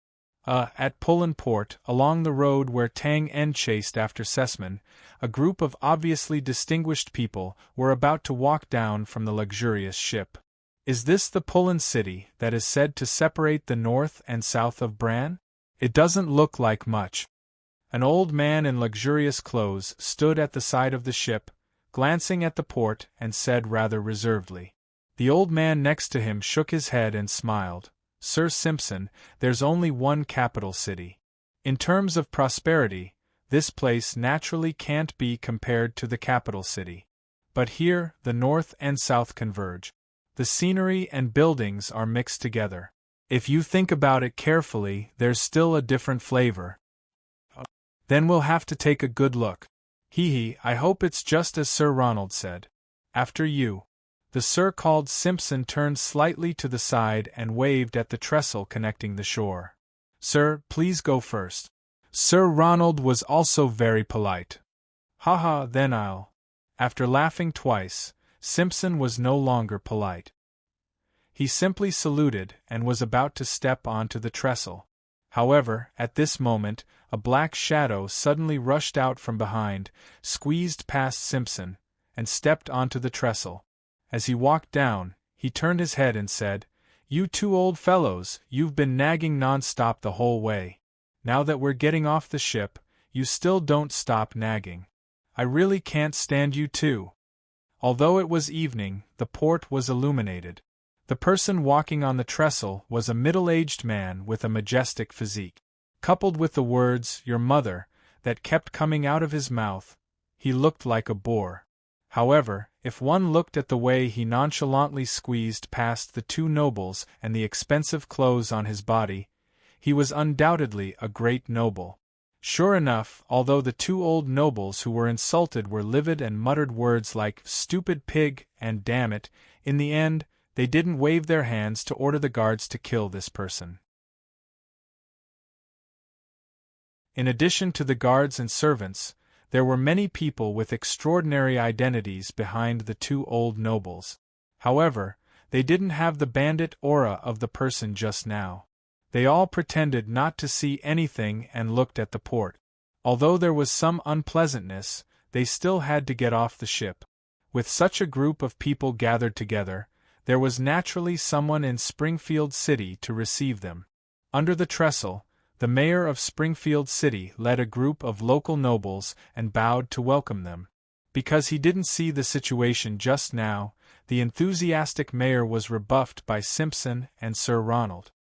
[SPEAKER 1] At Pullen Port, along the road where Tang En chased after Sessman, a group of obviously distinguished people were about to walk down from the luxurious ship. Is this the Pullen city that is said to separate the north and south of Bran? It doesn't look like much. An old man in luxurious clothes stood at the side of the ship, glancing at the port, and said rather reservedly. The old man next to him shook his head and smiled. "Sir Simpson, there's only one capital city. In terms of prosperity, this place naturally can't be compared to the capital city. But here, the north and south converge. The scenery and buildings are mixed together. If you think about it carefully, there's still a different flavor. Then we'll have to take a good look. I hope it's just as Sir Ronald said. After you." The Sir called Simpson turned slightly to the side and waved at the trestle connecting the shore. "Sir, please go first." Sir Ronald was also very polite. "Haha, then I'll." After laughing twice, Simpson was no longer polite. He simply saluted and was about to step onto the trestle. However, at this moment, a black shadow suddenly rushed out from behind, squeezed past Simpson, and stepped onto the trestle. As he walked down, he turned his head and said, "You two old fellows, you've been nagging non-stop the whole way. Now that we're getting off the ship, you still don't stop nagging. I really can't stand you two." Although it was evening, the port was illuminated. The person walking on the trestle was a middle-aged man with a majestic physique. Coupled with the words, "Your mother," that kept coming out of his mouth, he looked like a bore. However, if one looked at the way he nonchalantly squeezed past the two nobles and the expensive clothes on his body, he was undoubtedly a great noble. Sure enough, although the two old nobles who were insulted were livid and muttered words like "stupid pig" and "damn it," in the end, they didn't wave their hands to order the guards to kill this person. In addition to the guards and servants, there were many people with extraordinary identities behind the two old nobles. However, they didn't have the bandit aura of the person just now. They all pretended not to see anything and looked at the port. Although there was some unpleasantness, they still had to get off the ship. With such a group of people gathered together, there was naturally someone in Springfield City to receive them. Under the trestle, the mayor of Springfield City led a group of local nobles and bowed to welcome them. Because he didn't see the situation just now, the enthusiastic mayor was rebuffed by Simpson and Sir Ronald.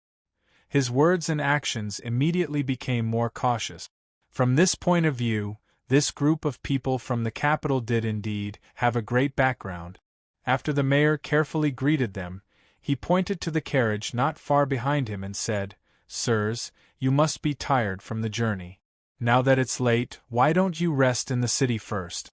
[SPEAKER 1] His words and actions immediately became more cautious. From this point of view, this group of people from the capital did indeed have a great background. After the mayor carefully greeted them, he pointed to the carriage not far behind him and said, "Sirs, you must be tired from the journey. Now that it's late, why don't you rest in the city first?"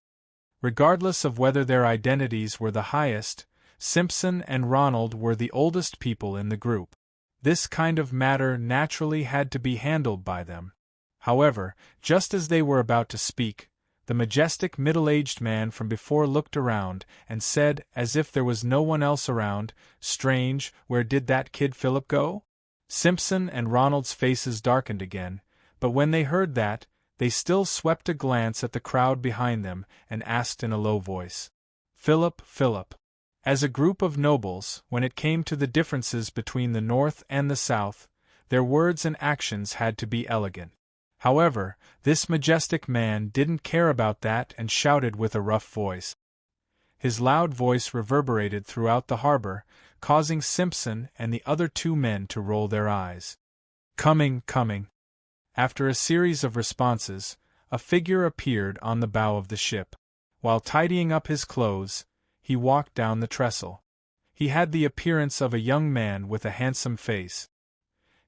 [SPEAKER 1] Regardless of whether their identities were the highest, Simpson and Ronald were the oldest people in the group. This kind of matter naturally had to be handled by them. However, just as they were about to speak, the majestic middle-aged man from before looked around and said, as if there was no one else around, "Strange, where did that kid Philip go?" Simpson and Ronald's faces darkened again, but when they heard that, they still swept a glance at the crowd behind them and asked in a low voice, "Philip, Philip." As a group of nobles, when it came to the differences between the North and the South, their words and actions had to be elegant. However, this majestic man didn't care about that and shouted with a rough voice. His loud voice reverberated throughout the harbor, causing Simpson and the other two men to roll their eyes. "Coming, coming." After a series of responses, a figure appeared on the bow of the ship. While tidying up his clothes, he walked down the trestle. He had the appearance of a young man with a handsome face.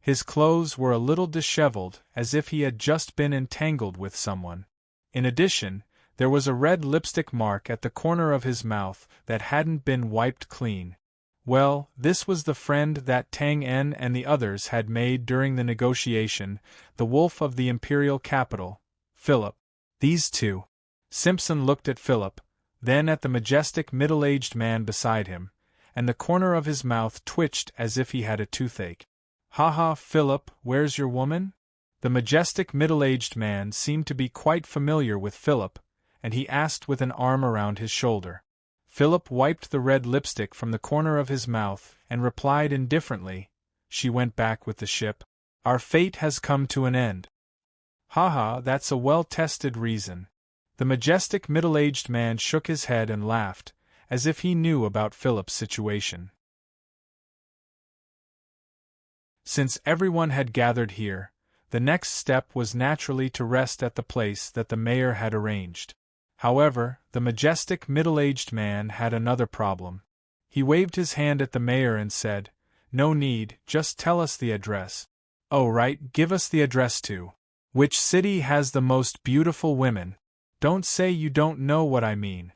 [SPEAKER 1] His clothes were a little disheveled, as if he had just been entangled with someone. In addition, there was a red lipstick mark at the corner of his mouth that hadn't been wiped clean. Well, this was the friend that Tang En and the others had made during the negotiation, the wolf of the imperial capital, Philip. These two. Simpson looked at Philip, then at the majestic middle-aged man beside him, and the corner of his mouth twitched as if he had a toothache. "Ha ha, Philip, where's your woman?" The majestic middle-aged man seemed to be quite familiar with Philip, and he asked with an arm around his shoulder. Philip wiped the red lipstick from the corner of his mouth and replied indifferently, "She went back with the ship. Our fate has come to an end." "Ha ha, that's a well-tested reason." The majestic middle-aged man shook his head and laughed, as if he knew about Philip's situation. Since everyone had gathered here, the next step was naturally to rest at the place that the mayor had arranged. However, the majestic middle-aged man had another problem. He waved his hand at the mayor and said, "No need, just tell us the address." "Oh right, give us the address too. Which city has the most beautiful women? Don't say you don't know what I mean."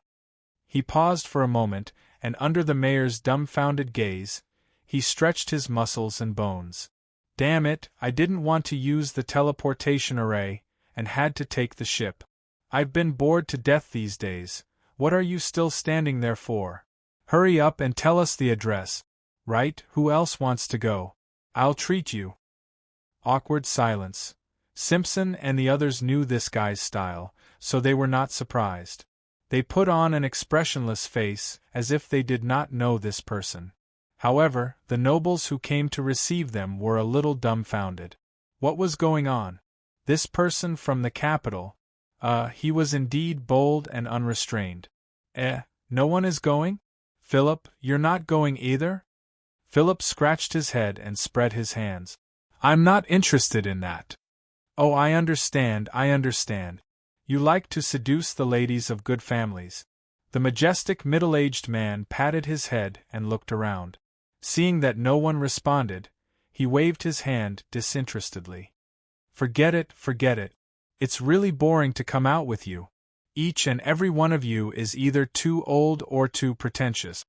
[SPEAKER 1] He paused for a moment, and under the mayor's dumbfounded gaze, he stretched his muscles and bones. "Damn it, I didn't want to use the teleportation array, and had to take the ship. I've been bored to death these days. What are you still standing there for? Hurry up and tell us the address. Right, who else wants to go? I'll treat you." Awkward silence. Simpson and the others knew this guy's style, so they were not surprised. They put on an expressionless face, as if they did not know this person. However, the nobles who came to receive them were a little dumbfounded. What was going on? This person from the capital, he was indeed bold and unrestrained. No one is going? Philip, you're not going either? Philip scratched his head and spread his hands. I'm not interested in that. Oh, I understand. You like to seduce the ladies of good families. The majestic middle-aged man patted his head and looked around. Seeing that no one responded, he waved his hand disinterestedly. Forget it. It's really boring to come out with you. Each and every one of you is either too old or too pretentious.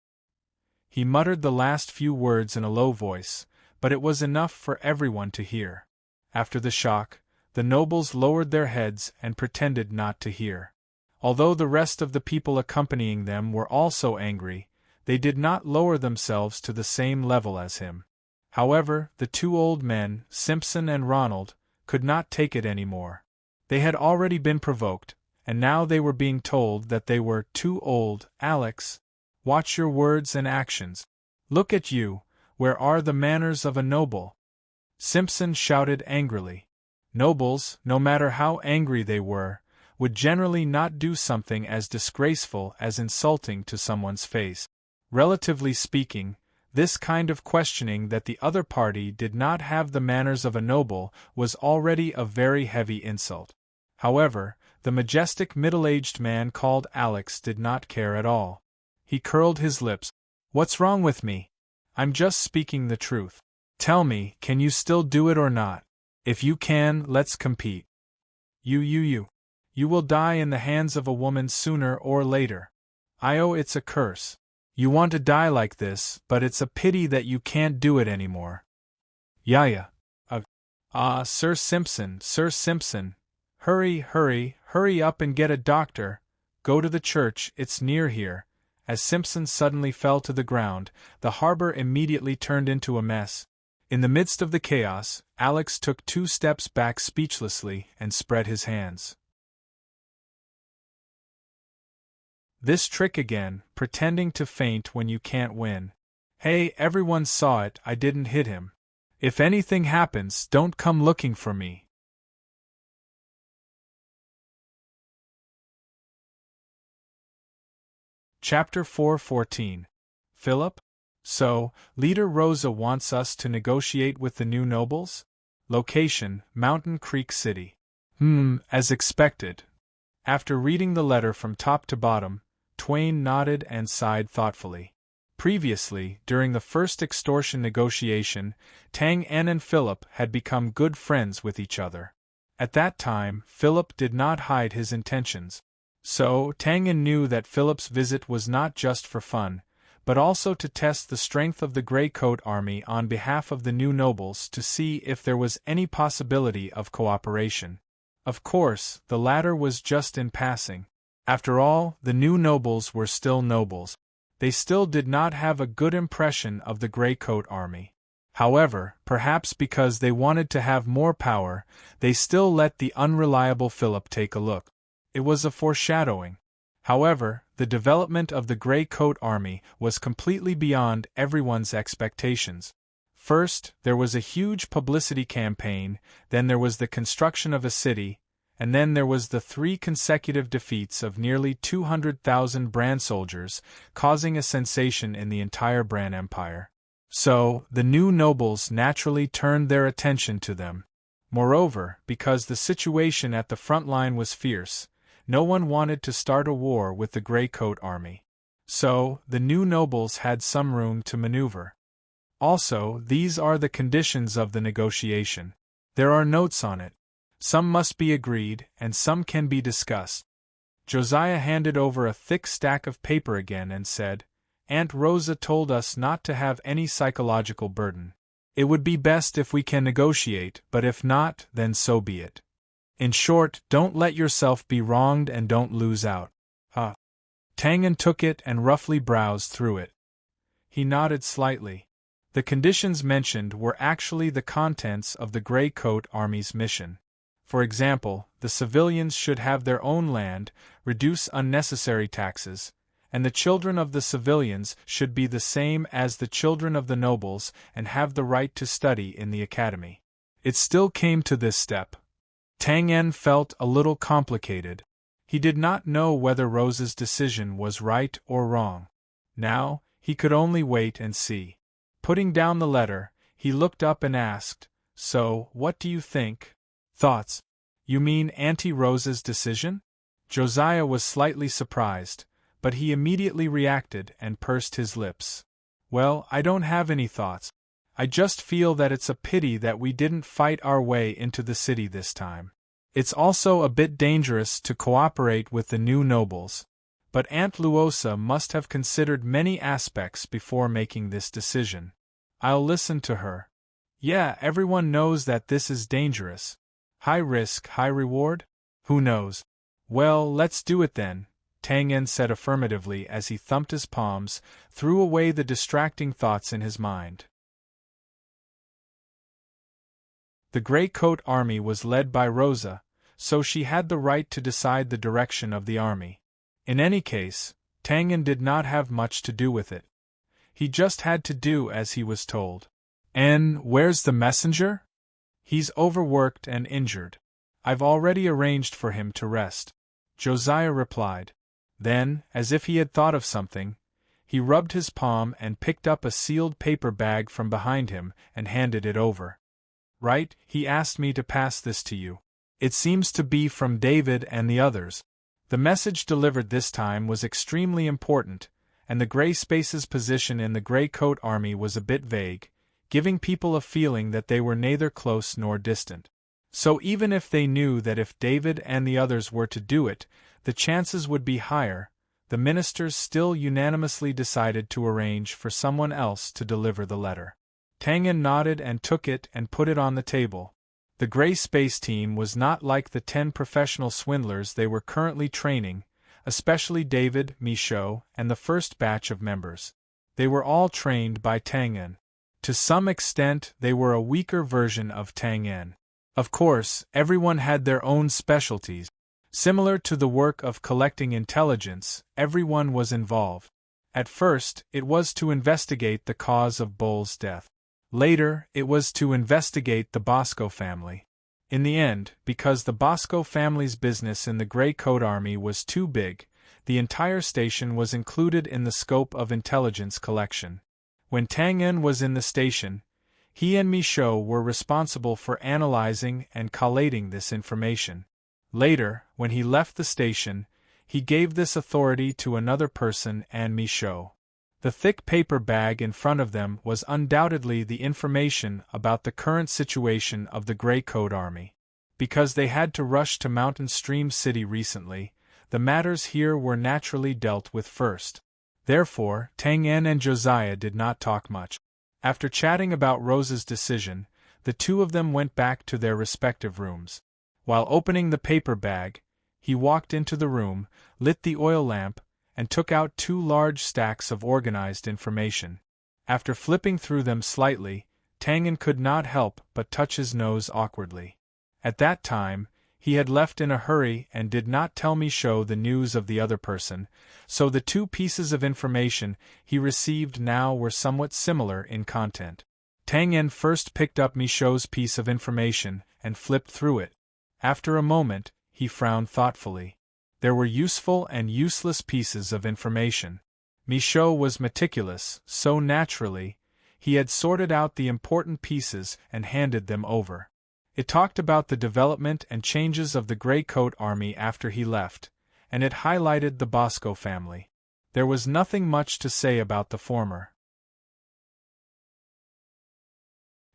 [SPEAKER 1] He muttered the last few words in a low voice, but it was enough for everyone to hear. After the shock, the nobles lowered their heads and pretended not to hear. Although the rest of the people accompanying them were also angry, they did not lower themselves to the same level as him. However, the two old men, Simpson and Ronald, could not take it any more. They had already been provoked, and now they were being told that they were too old. Alex, watch your words and actions. Look at you, where are the manners of a noble? Simpson shouted angrily. Nobles, no matter how angry they were, would generally not do something as disgraceful as insulting to someone's face. Relatively speaking, this kind of questioning that the other party did not have the manners of a noble was already a very heavy insult. However, the majestic middle-aged man called Alex did not care at all. He curled his lips. What's wrong with me? I'm just speaking the truth. Tell me, can you still do it or not? If you can, let's compete. You will die in the hands of a woman sooner or later. It's a curse. You want to die like this, but it's a pity that you can't do it anymore. Yaya. Sir Simpson. Hurry up and get a doctor. Go to the church, it's near here. As Simpson suddenly fell to the ground, the harbor immediately turned into a mess. In the midst of the chaos, Alex took 2 steps back speechlessly and spread his hands. This trick again, pretending to faint when you can't win. Hey, everyone saw it, I didn't hit him. If anything happens, don't come looking for me. Chapter 4:14. Philip? So, Leader Rosa wants us to negotiate with the new nobles? Location, Mountain Creek City. As expected. After reading the letter from top to bottom, Twain nodded and sighed thoughtfully. Previously, during the first extortion negotiation, Tang En and Philip had become good friends with each other. At that time, Philip did not hide his intentions. So, Tang En knew that Philip's visit was not just for fun, but also to test the strength of the Grey Coat Army on behalf of the new nobles to see if there was any possibility of cooperation. Of course, the latter was just in passing. After all, the new nobles were still nobles. They still did not have a good impression of the Grey Coat Army. However, perhaps because they wanted to have more power, they still let the unreliable Philip take a look. It was a foreshadowing. However, the development of the Grey Coat Army was completely beyond everyone's expectations. First, there was a huge publicity campaign, then there was the construction of a city, and then there was the 3 consecutive defeats of nearly 200,000 Bran soldiers, causing a sensation in the entire Bran Empire. So, the new nobles naturally turned their attention to them. Moreover, because the situation at the front line was fierce, no one wanted to start a war with the Grey Coat Army. So, the new nobles had some room to maneuver. Also, these are the conditions of the negotiation. There are notes on it. Some must be agreed, and some can be discussed. Josiah handed over a thick stack of paper again and said, Aunt Rosa told us not to have any psychological burden. It would be best if we can negotiate, but if not, then so be it. In short, don't let yourself be wronged and don't lose out. Tang En took it and roughly browsed through it. He nodded slightly. The conditions mentioned were actually the contents of the Grey Coat Army's mission. For example, the civilians should have their own land, reduce unnecessary taxes, and the children of the civilians should be the same as the children of the nobles and have the right to study in the academy. It still came to this step. Tang En felt a little complicated. He did not know whether Rosa's decision was right or wrong. Now, he could only wait and see. Putting down the letter, he looked up and asked, "So, what do you think?" "Thoughts? You mean Auntie Rosa's decision?" Josiah was slightly surprised, but he immediately reacted and pursed his lips. "Well, I don't have any thoughts. I just feel that it's a pity that we didn't fight our way into the city this time. It's also a bit dangerous to cooperate with the new nobles. But Aunt Luosa must have considered many aspects before making this decision. I'll listen to her." "Yeah, everyone knows that this is dangerous. High risk, high reward? Who knows?" "Well, let's do it then," Tang En said affirmatively as he thumped his palms, threw away the distracting thoughts in his mind. The Grey Coat Army was led by Rosa, so she had the right to decide the direction of the army. In any case, Tang En did not have much to do with it. He just had to do as he was told. "Where's the messenger?" "He's overworked and injured. I've already arranged for him to rest," Josiah replied. Then, as if he had thought of something, he rubbed his palm and picked up a sealed paper bag from behind him and handed it over. "Right, he asked me to pass this to you. It seems to be from David and the others." The message delivered this time was extremely important, and the Grey Space's position in the Grey Coat Army was a bit vague, giving people a feeling that they were neither close nor distant. So even if they knew that if David and the others were to do it, the chances would be higher, the ministers still unanimously decided to arrange for someone else to deliver the letter. Tang En nodded and took it and put it on the table. The Grey Space team was not like the 10 professional swindlers they were currently training, especially David, Michaud, and the first batch of members. They were all trained by Tang En. To some extent, they were a weaker version of Tang En. Of course, everyone had their own specialties. Similar to the work of collecting intelligence, everyone was involved. At first, it was to investigate the cause of Bull's death. Later, it was to investigate the Bosco family. In the end, because the Bosco family's business in the Grey Coat Army was too big, the entire station was included in the scope of intelligence collection. When Tang En was in the station, he and Michaud were responsible for analyzing and collating this information. Later, when he left the station, he gave this authority to another person and Michaud. The thick paper bag in front of them was undoubtedly the information about the current situation of the Grey Coat Army. Because they had to rush to Mountain Stream City recently, the matters here were naturally dealt with first. Therefore, Tang En and Josiah did not talk much. After chatting about Rosa's decision, the two of them went back to their respective rooms. While opening the paper bag, he walked into the room, lit the oil lamp, and took out 2 large stacks of organized information. After flipping through them slightly, Tang En could not help but touch his nose awkwardly. At that time, he had left in a hurry and did not tell Michaud the news of the other person, so the 2 pieces of information he received now were somewhat similar in content. Tang En first picked up Michaud's piece of information and flipped through it. After a moment, he frowned thoughtfully. There were useful and useless pieces of information. Michaud was meticulous, so naturally, he had sorted out the important pieces and handed them over. It talked about the development and changes of the Grey Coat Army after he left, and it highlighted the Bosco family. There was nothing much to say about the former.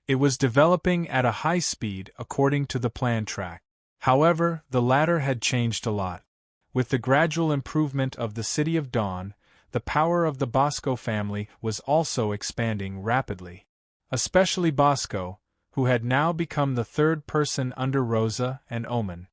[SPEAKER 1] It was developing at a high speed according to the plan track. However, the latter had changed a lot. With the gradual improvement of the City of Dawn, the power of the Bosco family was also expanding rapidly. Especially Bosco, who had now become the 3rd person under Rosa and Omen.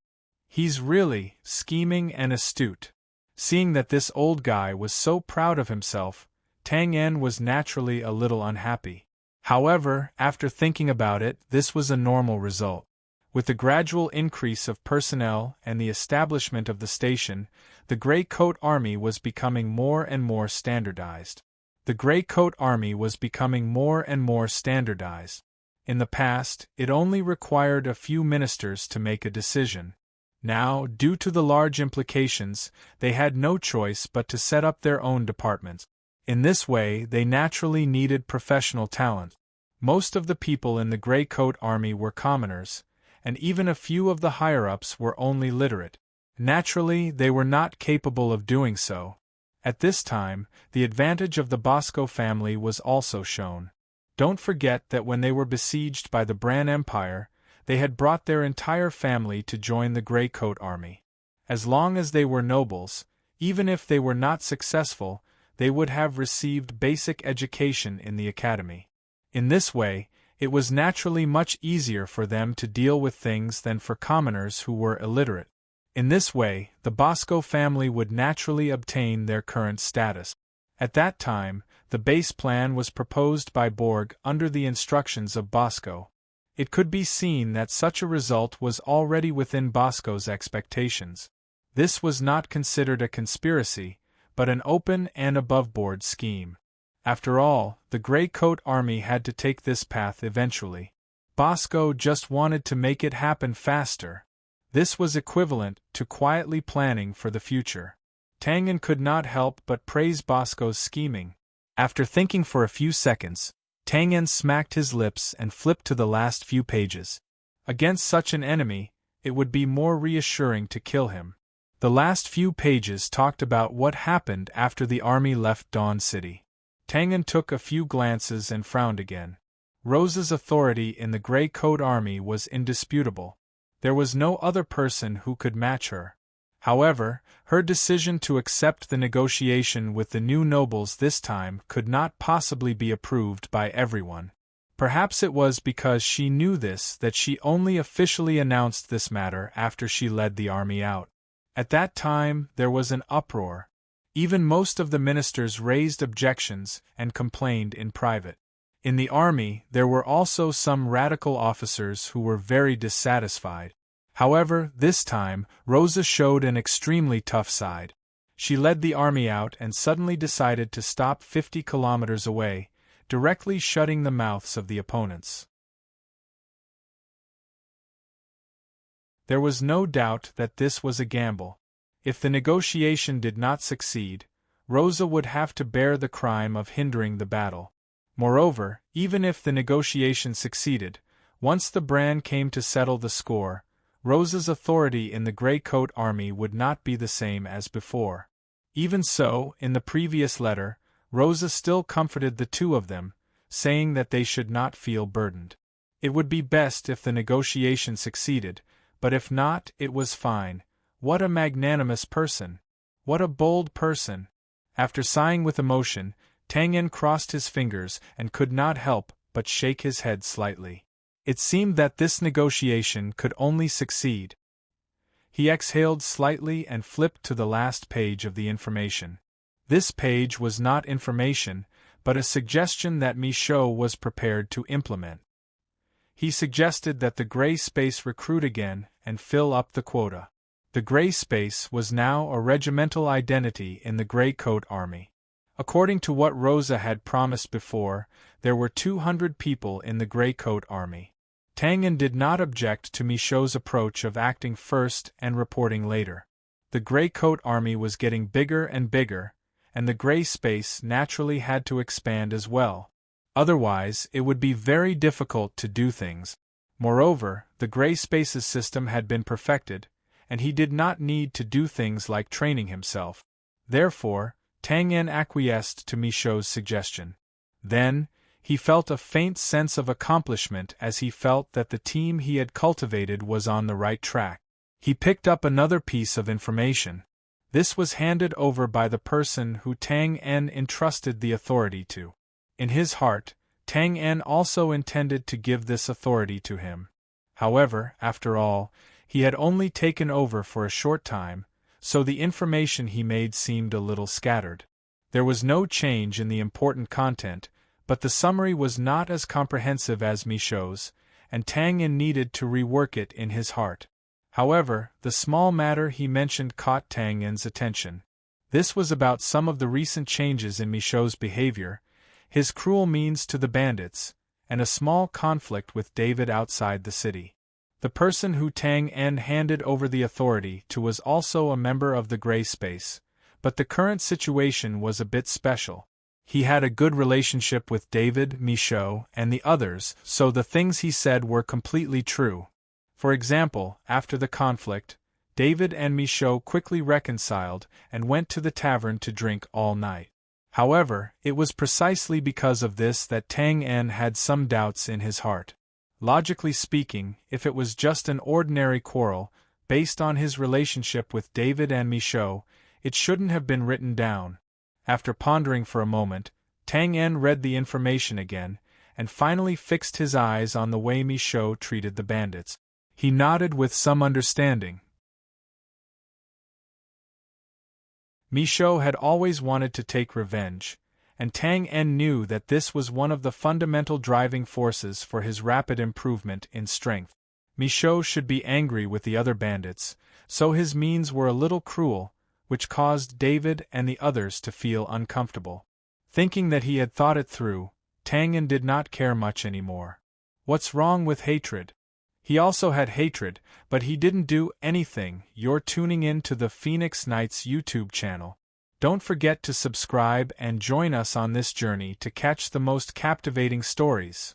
[SPEAKER 1] "He's really scheming and astute." Seeing that this old guy was so proud of himself, Tang En was naturally a little unhappy. However, after thinking about it, this was a normal result. With the gradual increase of personnel and the establishment of the station, the Grey Coat Army was becoming more and more standardized. The Grey Coat Army was becoming more and more standardized. In the past, it only required a few ministers to make a decision. Now, due to the large implications, they had no choice but to set up their own departments. In this way, they naturally needed professional talent. Most of the people in the Grey Coat Army were commoners, and even a few of the higher-ups were only literate. Naturally, they were not capable of doing so. At this time, the advantage of the Bosco family was also shown. Don't forget that when they were besieged by the Bran Empire, they had brought their entire family to join the Grey Coat Army. As long as they were nobles, even if they were not successful, they would have received basic education in the academy. In this way, it was naturally much easier for them to deal with things than for commoners who were illiterate. In this way, the Bosco family would naturally obtain their current status. At that time, the base plan was proposed by Borg under the instructions of Bosco. It could be seen that such a result was already within Bosco's expectations. This was not considered a conspiracy, but an open and above-board scheme. After all, the Grey Coat Army had to take this path eventually. Bosco just wanted to make it happen faster. This was equivalent to quietly planning for the future. Tangan could not help but praise Bosco's scheming. After thinking for a few seconds, Tangan smacked his lips and flipped to the last few pages. Against such an enemy, it would be more reassuring to kill him. The last few pages talked about what happened after the army left Dawn City. Tangan took a few glances and frowned again. Rosa's authority in the Grey Coat Army was indisputable. There was no other person who could match her. However, her decision to accept the negotiation with the new nobles this time could not possibly be approved by everyone. Perhaps it was because she knew this that she only officially announced this matter after she led the army out. At that time, there was an uproar. Even most of the ministers raised objections and complained in private. In the army, there were also some radical officers who were very dissatisfied. However, this time, Rosa showed an extremely tough side. She led the army out and suddenly decided to stop 50 kilometers away, directly shutting the mouths of the opponents. There was no doubt that this was a gamble. If the negotiation did not succeed, Rosa would have to bear the crime of hindering the battle. Moreover, even if the negotiation succeeded, once the Bran came to settle the score, Rosa's authority in the Grey Coat Army would not be the same as before. Even so, in the previous letter, Rosa still comforted the two of them, saying that they should not feel burdened. It would be best if the negotiation succeeded, but if not, it was fine. What a magnanimous person! What a bold person! After sighing with emotion, Tangan crossed his fingers and could not help but shake his head slightly. It seemed that this negotiation could only succeed. He exhaled slightly and flipped to the last page of the information. This page was not information, but a suggestion that Michaud was prepared to implement. He suggested that the Grey Space recruit again and fill up the quota. The Grey Space was now a regimental identity in the Grey Coat Army. According to what Rosa had promised before, there were 200 people in the Grey Coat Army. Tangan did not object to Michaud's approach of acting first and reporting later. The Grey Coat Army was getting bigger and bigger, and the Grey Space naturally had to expand as well. Otherwise, it would be very difficult to do things. Moreover, the Grey Space's system had been perfected, and he did not need to do things like training himself. Therefore, Tangan acquiesced to Michaud's suggestion. Then, he felt a faint sense of accomplishment as he felt that the team he had cultivated was on the right track. He picked up another piece of information. This was handed over by the person who Tang En entrusted the authority to. In his heart, Tang En also intended to give this authority to him. However, after all, he had only taken over for a short time, so the information he made seemed a little scattered. There was no change in the important content, but the summary was not as comprehensive as Michaud's, and Tang En needed to rework it in his heart. However, the small matter he mentioned caught Tang En's attention. This was about some of the recent changes in Michaud's behavior, his cruel means to the bandits, and a small conflict with David outside the city. The person who Tang En handed over the authority to was also a member of the gray space, but the current situation was a bit special. He had a good relationship with David, Michaud, and the others, so the things he said were completely true. For example, after the conflict, David and Michaud quickly reconciled and went to the tavern to drink all night. However, it was precisely because of this that Tang En had some doubts in his heart. Logically speaking, if it was just an ordinary quarrel, based on his relationship with David and Michaud, it shouldn't have been written down. After pondering for a moment, Tang En read the information again, and finally fixed his eyes on the way Michaud treated the bandits. He nodded with some understanding. Michaud had always wanted to take revenge, and Tang En knew that this was one of the fundamental driving forces for his rapid improvement in strength. Michaud should be angry with the other bandits, so his means were a little cruel, which caused David and the others to feel uncomfortable. Thinking that he had thought it through, Tang En did not care much anymore. What's wrong with hatred? He also had hatred, but he didn't do anything. You're tuning in to the Phoenix Knights YouTube channel. Don't forget to subscribe and join us on this journey to catch the most captivating stories.